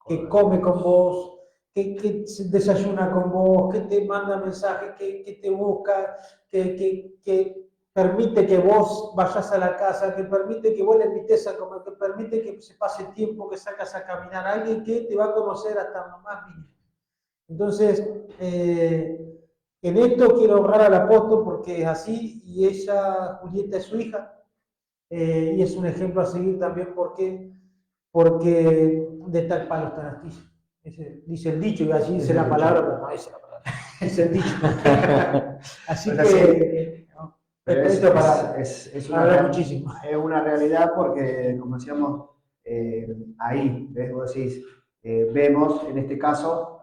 que come con vos, que desayuna con vos, que te manda mensajes, que te busca, que permite que vos vayas a la casa, que permite que vos le invites a comer, que permite que se pase tiempo, que sacas a caminar. Alguien que te va a conocer hasta lo más mínimo. Entonces, en esto quiero honrar al apóstol porque es así, y ella, Julieta, es su hija, y es un ejemplo a seguir también porque de tal palo está la astilla. Dice el dicho, y allí dice la palabra, pero no dice la palabra, es el dicho. Así que, es una realidad porque, como decíamos, ahí, ¿ves? Vos decís, vemos en este caso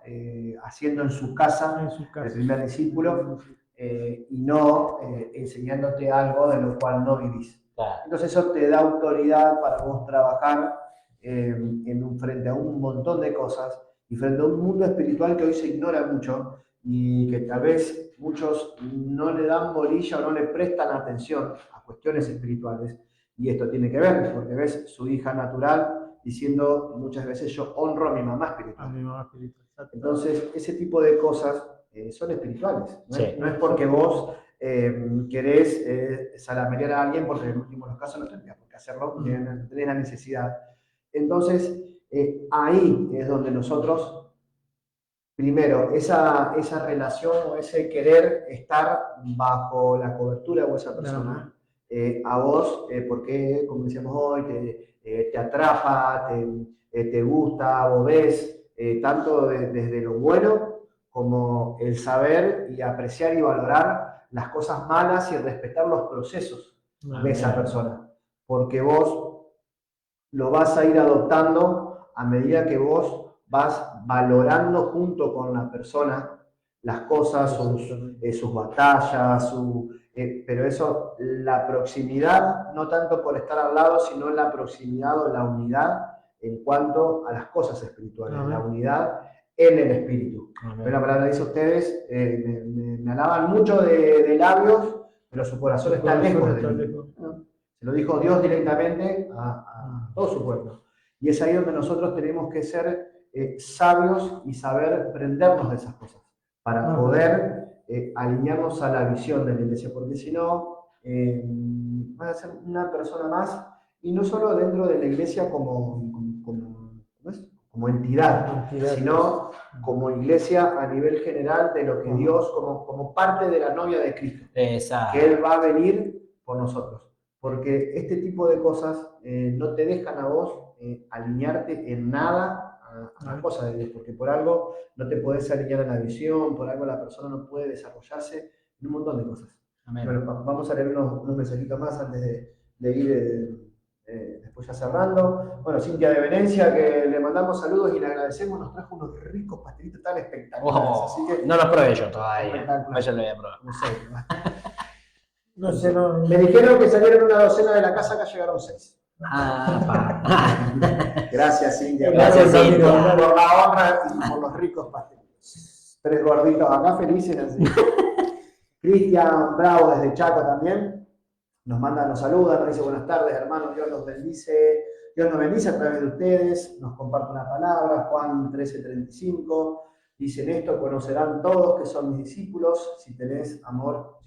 haciendo en su casa el primer discípulo y no enseñándote algo de lo cual no vivís. Claro. Entonces eso te da autoridad para vos trabajar frente a un montón de cosas y frente a un mundo espiritual que hoy se ignora mucho y que tal vez muchos no le dan bolilla o no le prestan atención a cuestiones espirituales. Y esto tiene que ver, porque ves su hija natural diciendo muchas veces yo honro a mi mamá espiritual. A mi mamá espiritual. Entonces, ese tipo de cosas son espirituales. ¿No? Sí. No es porque vos querés salamerear a alguien, porque en el último de los casos no tendrías por qué hacerlo, no tenés la necesidad. Entonces, ahí es donde nosotros, primero, esa relación o ese querer estar bajo la cobertura de esa persona, a vos, porque, como decíamos hoy, te atrapa, te gusta, vos ves, tanto desde lo bueno como el saber y apreciar y valorar las cosas malas y respetar los procesos de esa persona. Porque vos lo vas a ir adoptando a medida que vos vas valorando junto con la persona las cosas, sus batallas, pero eso, la proximidad, no tanto por estar al lado, sino la proximidad o la unidad en cuanto a las cosas espirituales, la unidad en el espíritu. La palabra dice ustedes, me alaban mucho de labios, pero su corazón está lejos de mí. Se lo dijo Dios directamente a todo su pueblo. Y es ahí donde nosotros tenemos que ser sabios y saber prendernos de esas cosas para poder alinearnos a la visión de la iglesia, porque si no, vas a ser una persona más, y no solo dentro de la iglesia como entidad, sino como iglesia a nivel general de lo que Dios, como parte de la novia de Cristo, que Él va a venir por nosotros. Porque este tipo de cosas no te dejan a vos alinearte en nada a las cosas de Dios, porque por algo no te podés alinear a la visión, por algo la persona no puede desarrollarse en un montón de cosas. Bueno, vamos a leer unos mensajitos más antes de ir después ya cerrando. Bueno, Cintia de Venecia, que le mandamos saludos y le agradecemos, nos trajo unos ricos pastelitos tan espectaculares. Así que, no los probé yo todavía, yo lo voy a probar. No sé, me dijeron que salieron una docena de la casa, acá llegaron 6. Gracias, Cintia. Gracias, Cintia. Por la honra y por los ricos pasteles. 3 gorditos acá, felices. Así. Cristian Bravo desde Chaco también. Nos saluda, nos dice buenas tardes, hermanos, Dios los bendice. Dios nos bendice a través de ustedes. Nos comparte una palabra, Juan 13:35. Dicen esto, conocerán todos que son mis discípulos, si tienen amor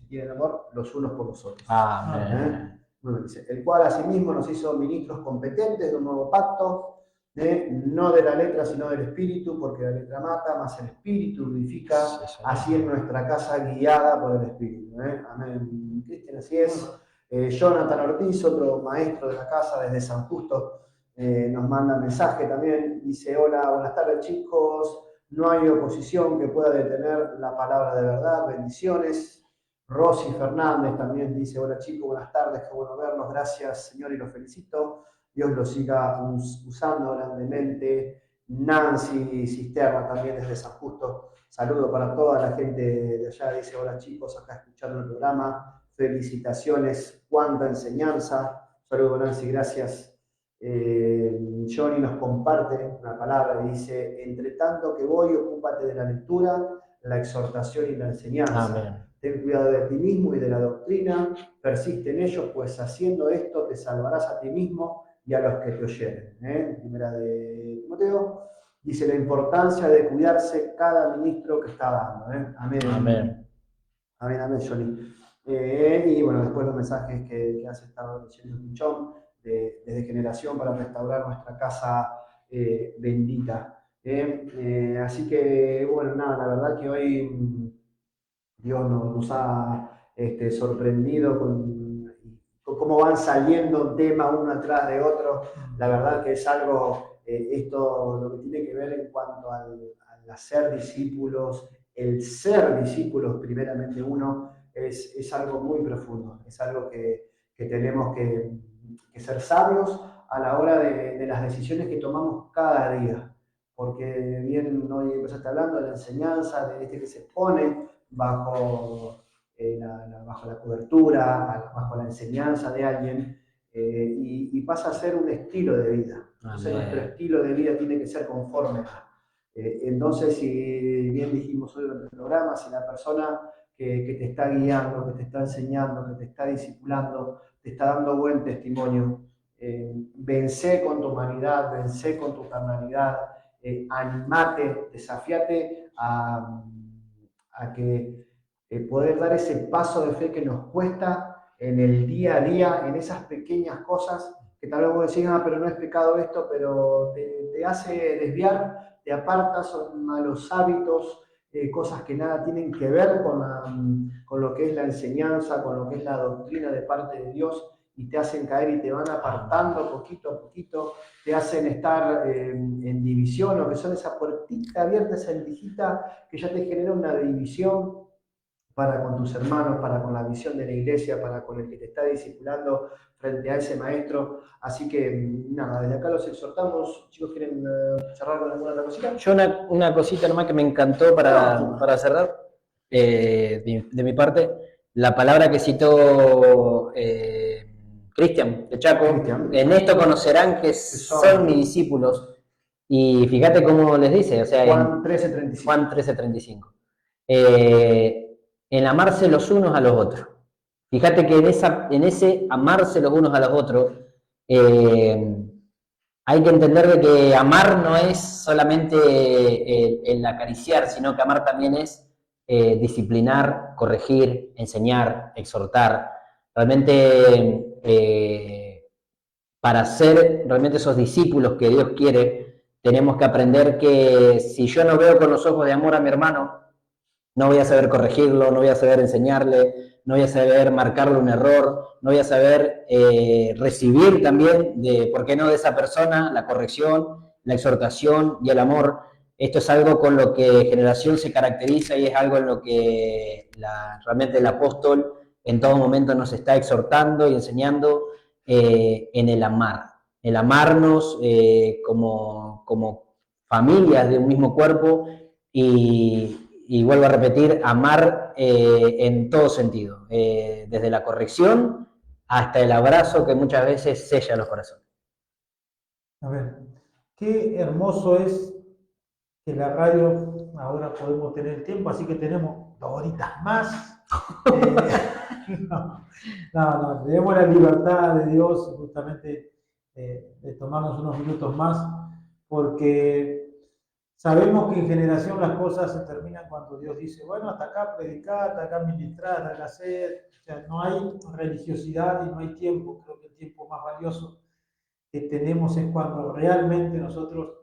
los unos por los otros. Amén. Bueno, dice, el cual asimismo nos hizo ministros competentes de un nuevo pacto, no de la letra sino del espíritu, porque la letra mata, más el espíritu vivifica, así es nuestra casa guiada por el espíritu. Amén. Cristian, así es. Jonathan Ortiz, otro maestro de la casa desde San Justo, nos manda mensaje también, dice, hola, buenas tardes chicos, no hay oposición que pueda detener la palabra de verdad, bendiciones. Rosy Fernández también dice, hola chicos, buenas tardes, qué bueno verlos, gracias Señor y los felicito, Dios los siga usando grandemente. Nancy Cisterna también desde San Justo, saludo para toda la gente de allá, dice, hola chicos, acá escuchando el programa, felicitaciones, cuánta enseñanza, saludo Nancy, gracias. Johnny nos comparte una palabra, dice, entre tanto que voy, ocúpate de la lectura, la exhortación y la enseñanza. Amén. Ten cuidado de ti mismo y de la doctrina, persiste en ello, pues haciendo esto te salvarás a ti mismo y a los que te oyeren. Primera de Timoteo, dice la importancia de cuidarse cada ministro que está dando. Amén. Amén. Amén, amén, Johnny. Y bueno, después los mensajes que has estado diciendo, Pinchón, desde generación para restaurar nuestra casa bendita. Así que, bueno, nada, la verdad que hoy Dios nos ha sorprendido con cómo van saliendo temas uno atrás de otro. La verdad que es algo, esto lo que tiene que ver en cuanto al hacer discípulos, el ser discípulos primeramente uno, es algo muy profundo, es algo que tenemos que ser sabios a la hora de las decisiones que tomamos cada día. porque bien hoy empezaste hablando de la enseñanza, de este que se pone bajo, bajo la cobertura, bajo la enseñanza de alguien, y pasa a ser un estilo de vida. Entonces nuestro estilo de vida tiene que ser conforme a. Entonces, si bien dijimos hoy en el programa, si la persona que te está guiando, que te está enseñando, que te está discipulando, te está dando buen testimonio, vencé con tu humanidad, vencé con tu carnalidad, animate, desafiate a que poder dar ese paso de fe que nos cuesta en el día a día, en esas pequeñas cosas que tal vez vos decís, pero no es pecado esto, pero te hace desviar, te aparta, son malos hábitos, cosas que nada tienen que ver con lo que es la enseñanza, con lo que es la doctrina de parte de Dios, y te hacen caer y te van apartando poquito a poquito, te hacen estar en división, o que son esa puertita abierta, esa endijita que ya te genera una división para con tus hermanos, para con la visión de la iglesia, para con el que te está discipulando frente a ese maestro. Así que nada, desde acá los exhortamos. Chicos, ¿quieren cerrar con alguna otra cosita? Yo una cosita nomás que me encantó para cerrar, de mi parte, la palabra que citó Cristian de Chaco, en esto conocerán que son mis discípulos. Y fíjate cómo les dice, o sea, Juan 13:35. Juan 13:35. En amarse los unos a los otros. Fíjate que en ese amarse los unos a los otros, hay que entender de que amar no es solamente el acariciar, sino que amar también es disciplinar, corregir, enseñar, exhortar. Realmente, para ser realmente esos discípulos que Dios quiere, tenemos que aprender que si yo no veo con los ojos de amor a mi hermano, no voy a saber corregirlo, no voy a saber enseñarle, no voy a saber marcarle un error, no voy a saber recibir también, ¿por qué no?, de esa persona la corrección, la exhortación y el amor. Esto es algo con lo que Generación se caracteriza y es algo en lo que realmente el apóstol en todo momento nos está exhortando y enseñando, en el amar. El amarnos como familias de un mismo cuerpo y vuelvo a repetir, amar en todo sentido, desde la corrección hasta el abrazo que muchas veces sella los corazones. A ver, qué hermoso es que la radio ahora podemos tener tiempo, así que tenemos 2 horitas más. No, tenemos la libertad de Dios justamente de tomarnos unos minutos más, porque sabemos que en Generación las cosas se terminan cuando Dios dice, bueno, hasta acá predicar, hasta acá ministrar, hasta acá hacer. O sea, no hay religiosidad y no hay tiempo. Creo que el tiempo más valioso que tenemos es cuando realmente nosotros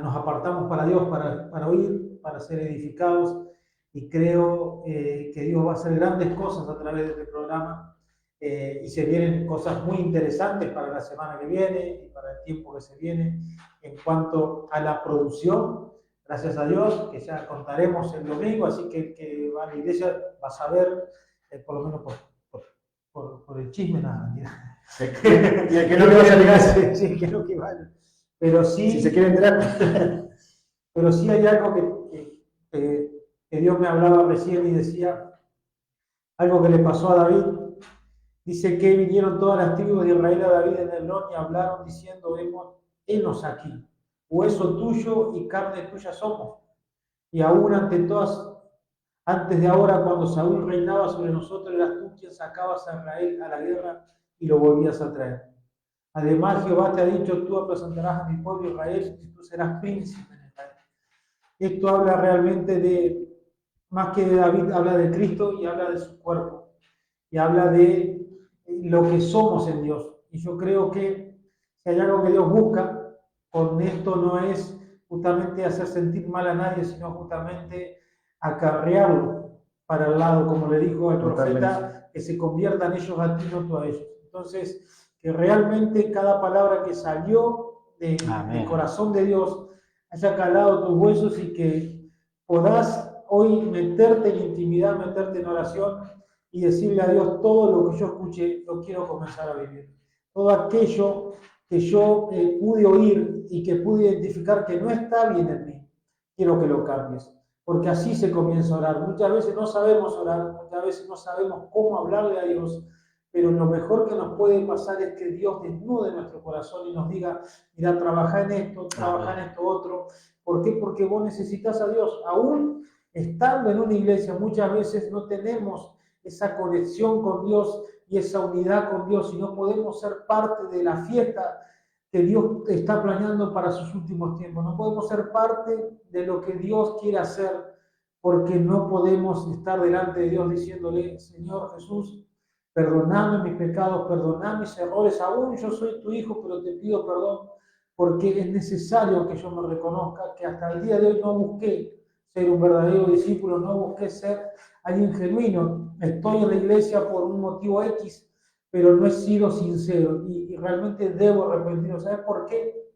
nos apartamos para Dios, para oír, para ser edificados, y creo que Dios va a hacer grandes cosas a través de este programa, y se vienen cosas muy interesantes para la semana que viene y para el tiempo que se viene en cuanto a la producción. Gracias a Dios, que ya contaremos el domingo, así que el que va a la iglesia va a saber, por lo menos por el chisme, nada. Y el que no le vaya a llegar, sí, que no que vaya. Pero sí, si se quiere enterar. Pero sí hay algo que Dios me hablaba recién y decía, algo que le pasó a David. Dice que vinieron todas las tribus de Israel a David en Hebrón y hablaron diciendo, henos aquí, hueso tuyo y carne tuya somos. Y aún antes de ahora, cuando Saúl reinaba sobre nosotros, eras tú quien sacabas a Israel a la guerra y lo volvías a traer. Además, Jehová te ha dicho, tú apacentarás a mi pueblo Israel y tú serás príncipe en Israel. Esto habla realmente más que de David, habla de Cristo y habla de su cuerpo. Y habla de lo que somos en Dios. Y yo creo que si hay algo que Dios busca, con esto no es justamente hacer sentir mal a nadie, sino justamente acarrearlo para el lado, como le dijo al profeta, que se conviertan ellos a ti, no tú a ellos. Entonces, que realmente cada palabra que salió del corazón de Dios haya calado tus huesos y que podás hoy meterte en intimidad, meterte en oración y decirle a Dios, todo lo que yo escuché lo quiero comenzar a vivir. Todo aquello que yo pude oír y que pude identificar que no está bien en mí, quiero que lo cambies. Porque así se comienza a orar. Muchas veces no sabemos orar, muchas veces no sabemos cómo hablarle a Dios, pero lo mejor que nos puede pasar es que Dios desnude nuestro corazón y nos diga, mira, trabaja en esto, trabaja en esto otro. ¿Por qué? Porque vos necesitas a Dios. Aún estando en una iglesia, muchas veces no tenemos esa conexión con Dios y esa unidad con Dios, y no podemos ser parte de la fiesta que Dios está planeando para sus últimos tiempos. No podemos ser parte de lo que Dios quiere hacer, porque no podemos estar delante de Dios diciéndole, Señor Jesús, perdoname mis pecados, perdoname mis errores, aún yo soy tu hijo, pero te pido perdón, porque es necesario que yo me reconozca que hasta el día de hoy no busqué ser un verdadero discípulo, no busqué ser alguien genuino. Estoy en la iglesia por un motivo X, pero no he sido sincero y realmente debo arrepentirme. ¿Sabes por qué?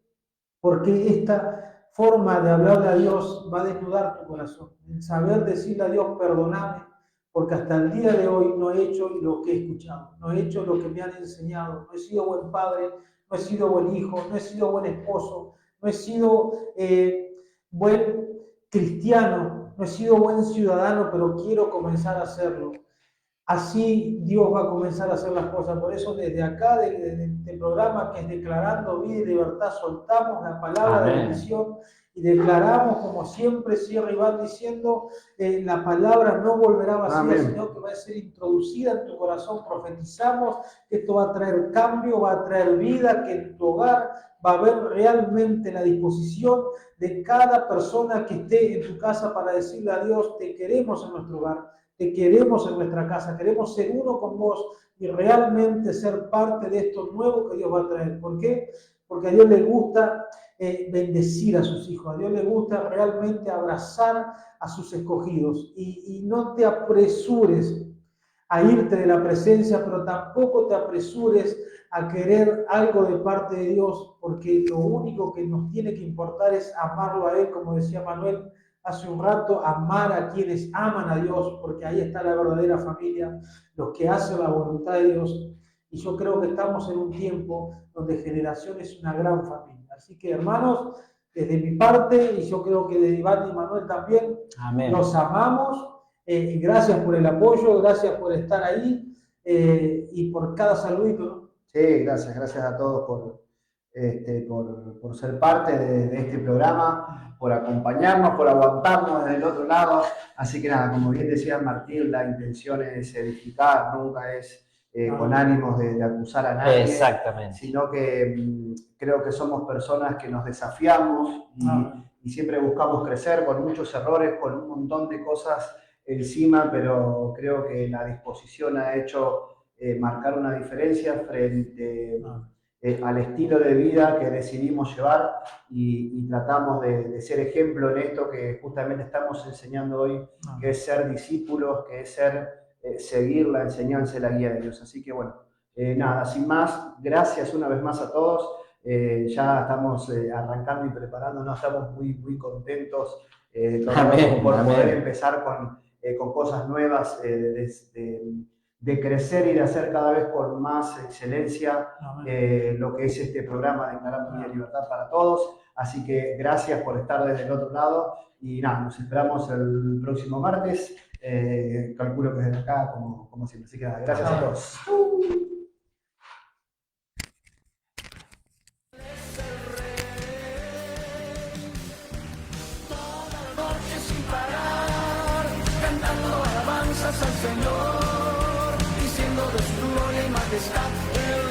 Porque esta forma de hablarle a Dios va a desnudar tu corazón. El saber decirle a Dios, perdóname, porque hasta el día de hoy no he hecho lo que he escuchado, no he hecho lo que me han enseñado, no he sido buen padre, no he sido buen hijo, no he sido buen esposo, no he sido buen cristiano, no he sido buen ciudadano, pero quiero comenzar a hacerlo. Así Dios va a comenzar a hacer las cosas. Por eso desde acá, de este programa que es Declarando Vida y Libertad, soltamos la palabra de bendición y declaramos, como siempre cierra Iván diciendo, la palabra no volverá vacía, sino que va a ser introducida en tu corazón. Profetizamos que esto va a traer cambio, va a traer vida, que en tu hogar va a haber realmente la disposición de cada persona que esté en tu casa para decirle a Dios, te queremos en nuestro hogar, te queremos en nuestra casa, queremos ser uno con vos y realmente ser parte de esto nuevo que Dios va a traer. ¿Por qué? Porque a Dios le gusta bendecir a sus hijos, a Dios le gusta realmente abrazar a sus escogidos. Y no te apresures a irte de la presencia, pero tampoco te apresures a querer algo de parte de Dios, porque lo único que nos tiene que importar es amarlo a Él, como decía Manuel hace un rato, amar a quienes aman a Dios, porque ahí está la verdadera familia, los que hacen la voluntad de Dios. Y yo creo que estamos en un tiempo donde Generación es una gran familia. Así que, hermanos, desde mi parte, y yo creo que de Iván y Manuel también, amén, los amamos. Y gracias por el apoyo, gracias por estar ahí y por cada saludito, ¿no? Sí, gracias a todos por ser parte de este programa, por acompañarnos, por aguantarnos desde el otro lado. Así que nada, como bien decía Martín, la intención es edificar, nunca es con ánimos de acusar a nadie. Exactamente. Sino que creo que somos personas que nos desafiamos y siempre buscamos crecer con muchos errores, con un montón de cosas encima, pero creo que la disposición ha hecho marcar una diferencia frente al estilo de vida que decidimos llevar y tratamos de ser ejemplo en esto que justamente estamos enseñando hoy, que es ser discípulos, que es seguir la enseñanza y la guía de Dios. Así que bueno, nada, sin más, gracias una vez más a todos. Ya estamos arrancando y preparándonos, estamos muy contentos por poder empezar con cosas nuevas, de crecer y de hacer cada vez con más excelencia lo que es este programa Declarando Vida y Libertad para Todos. Así que gracias por estar desde el otro lado y nada, nos esperamos el próximo martes, calculo que desde acá como siempre. Así que nada, gracias a todos. Al Señor, diciendo de su gloria y majestad.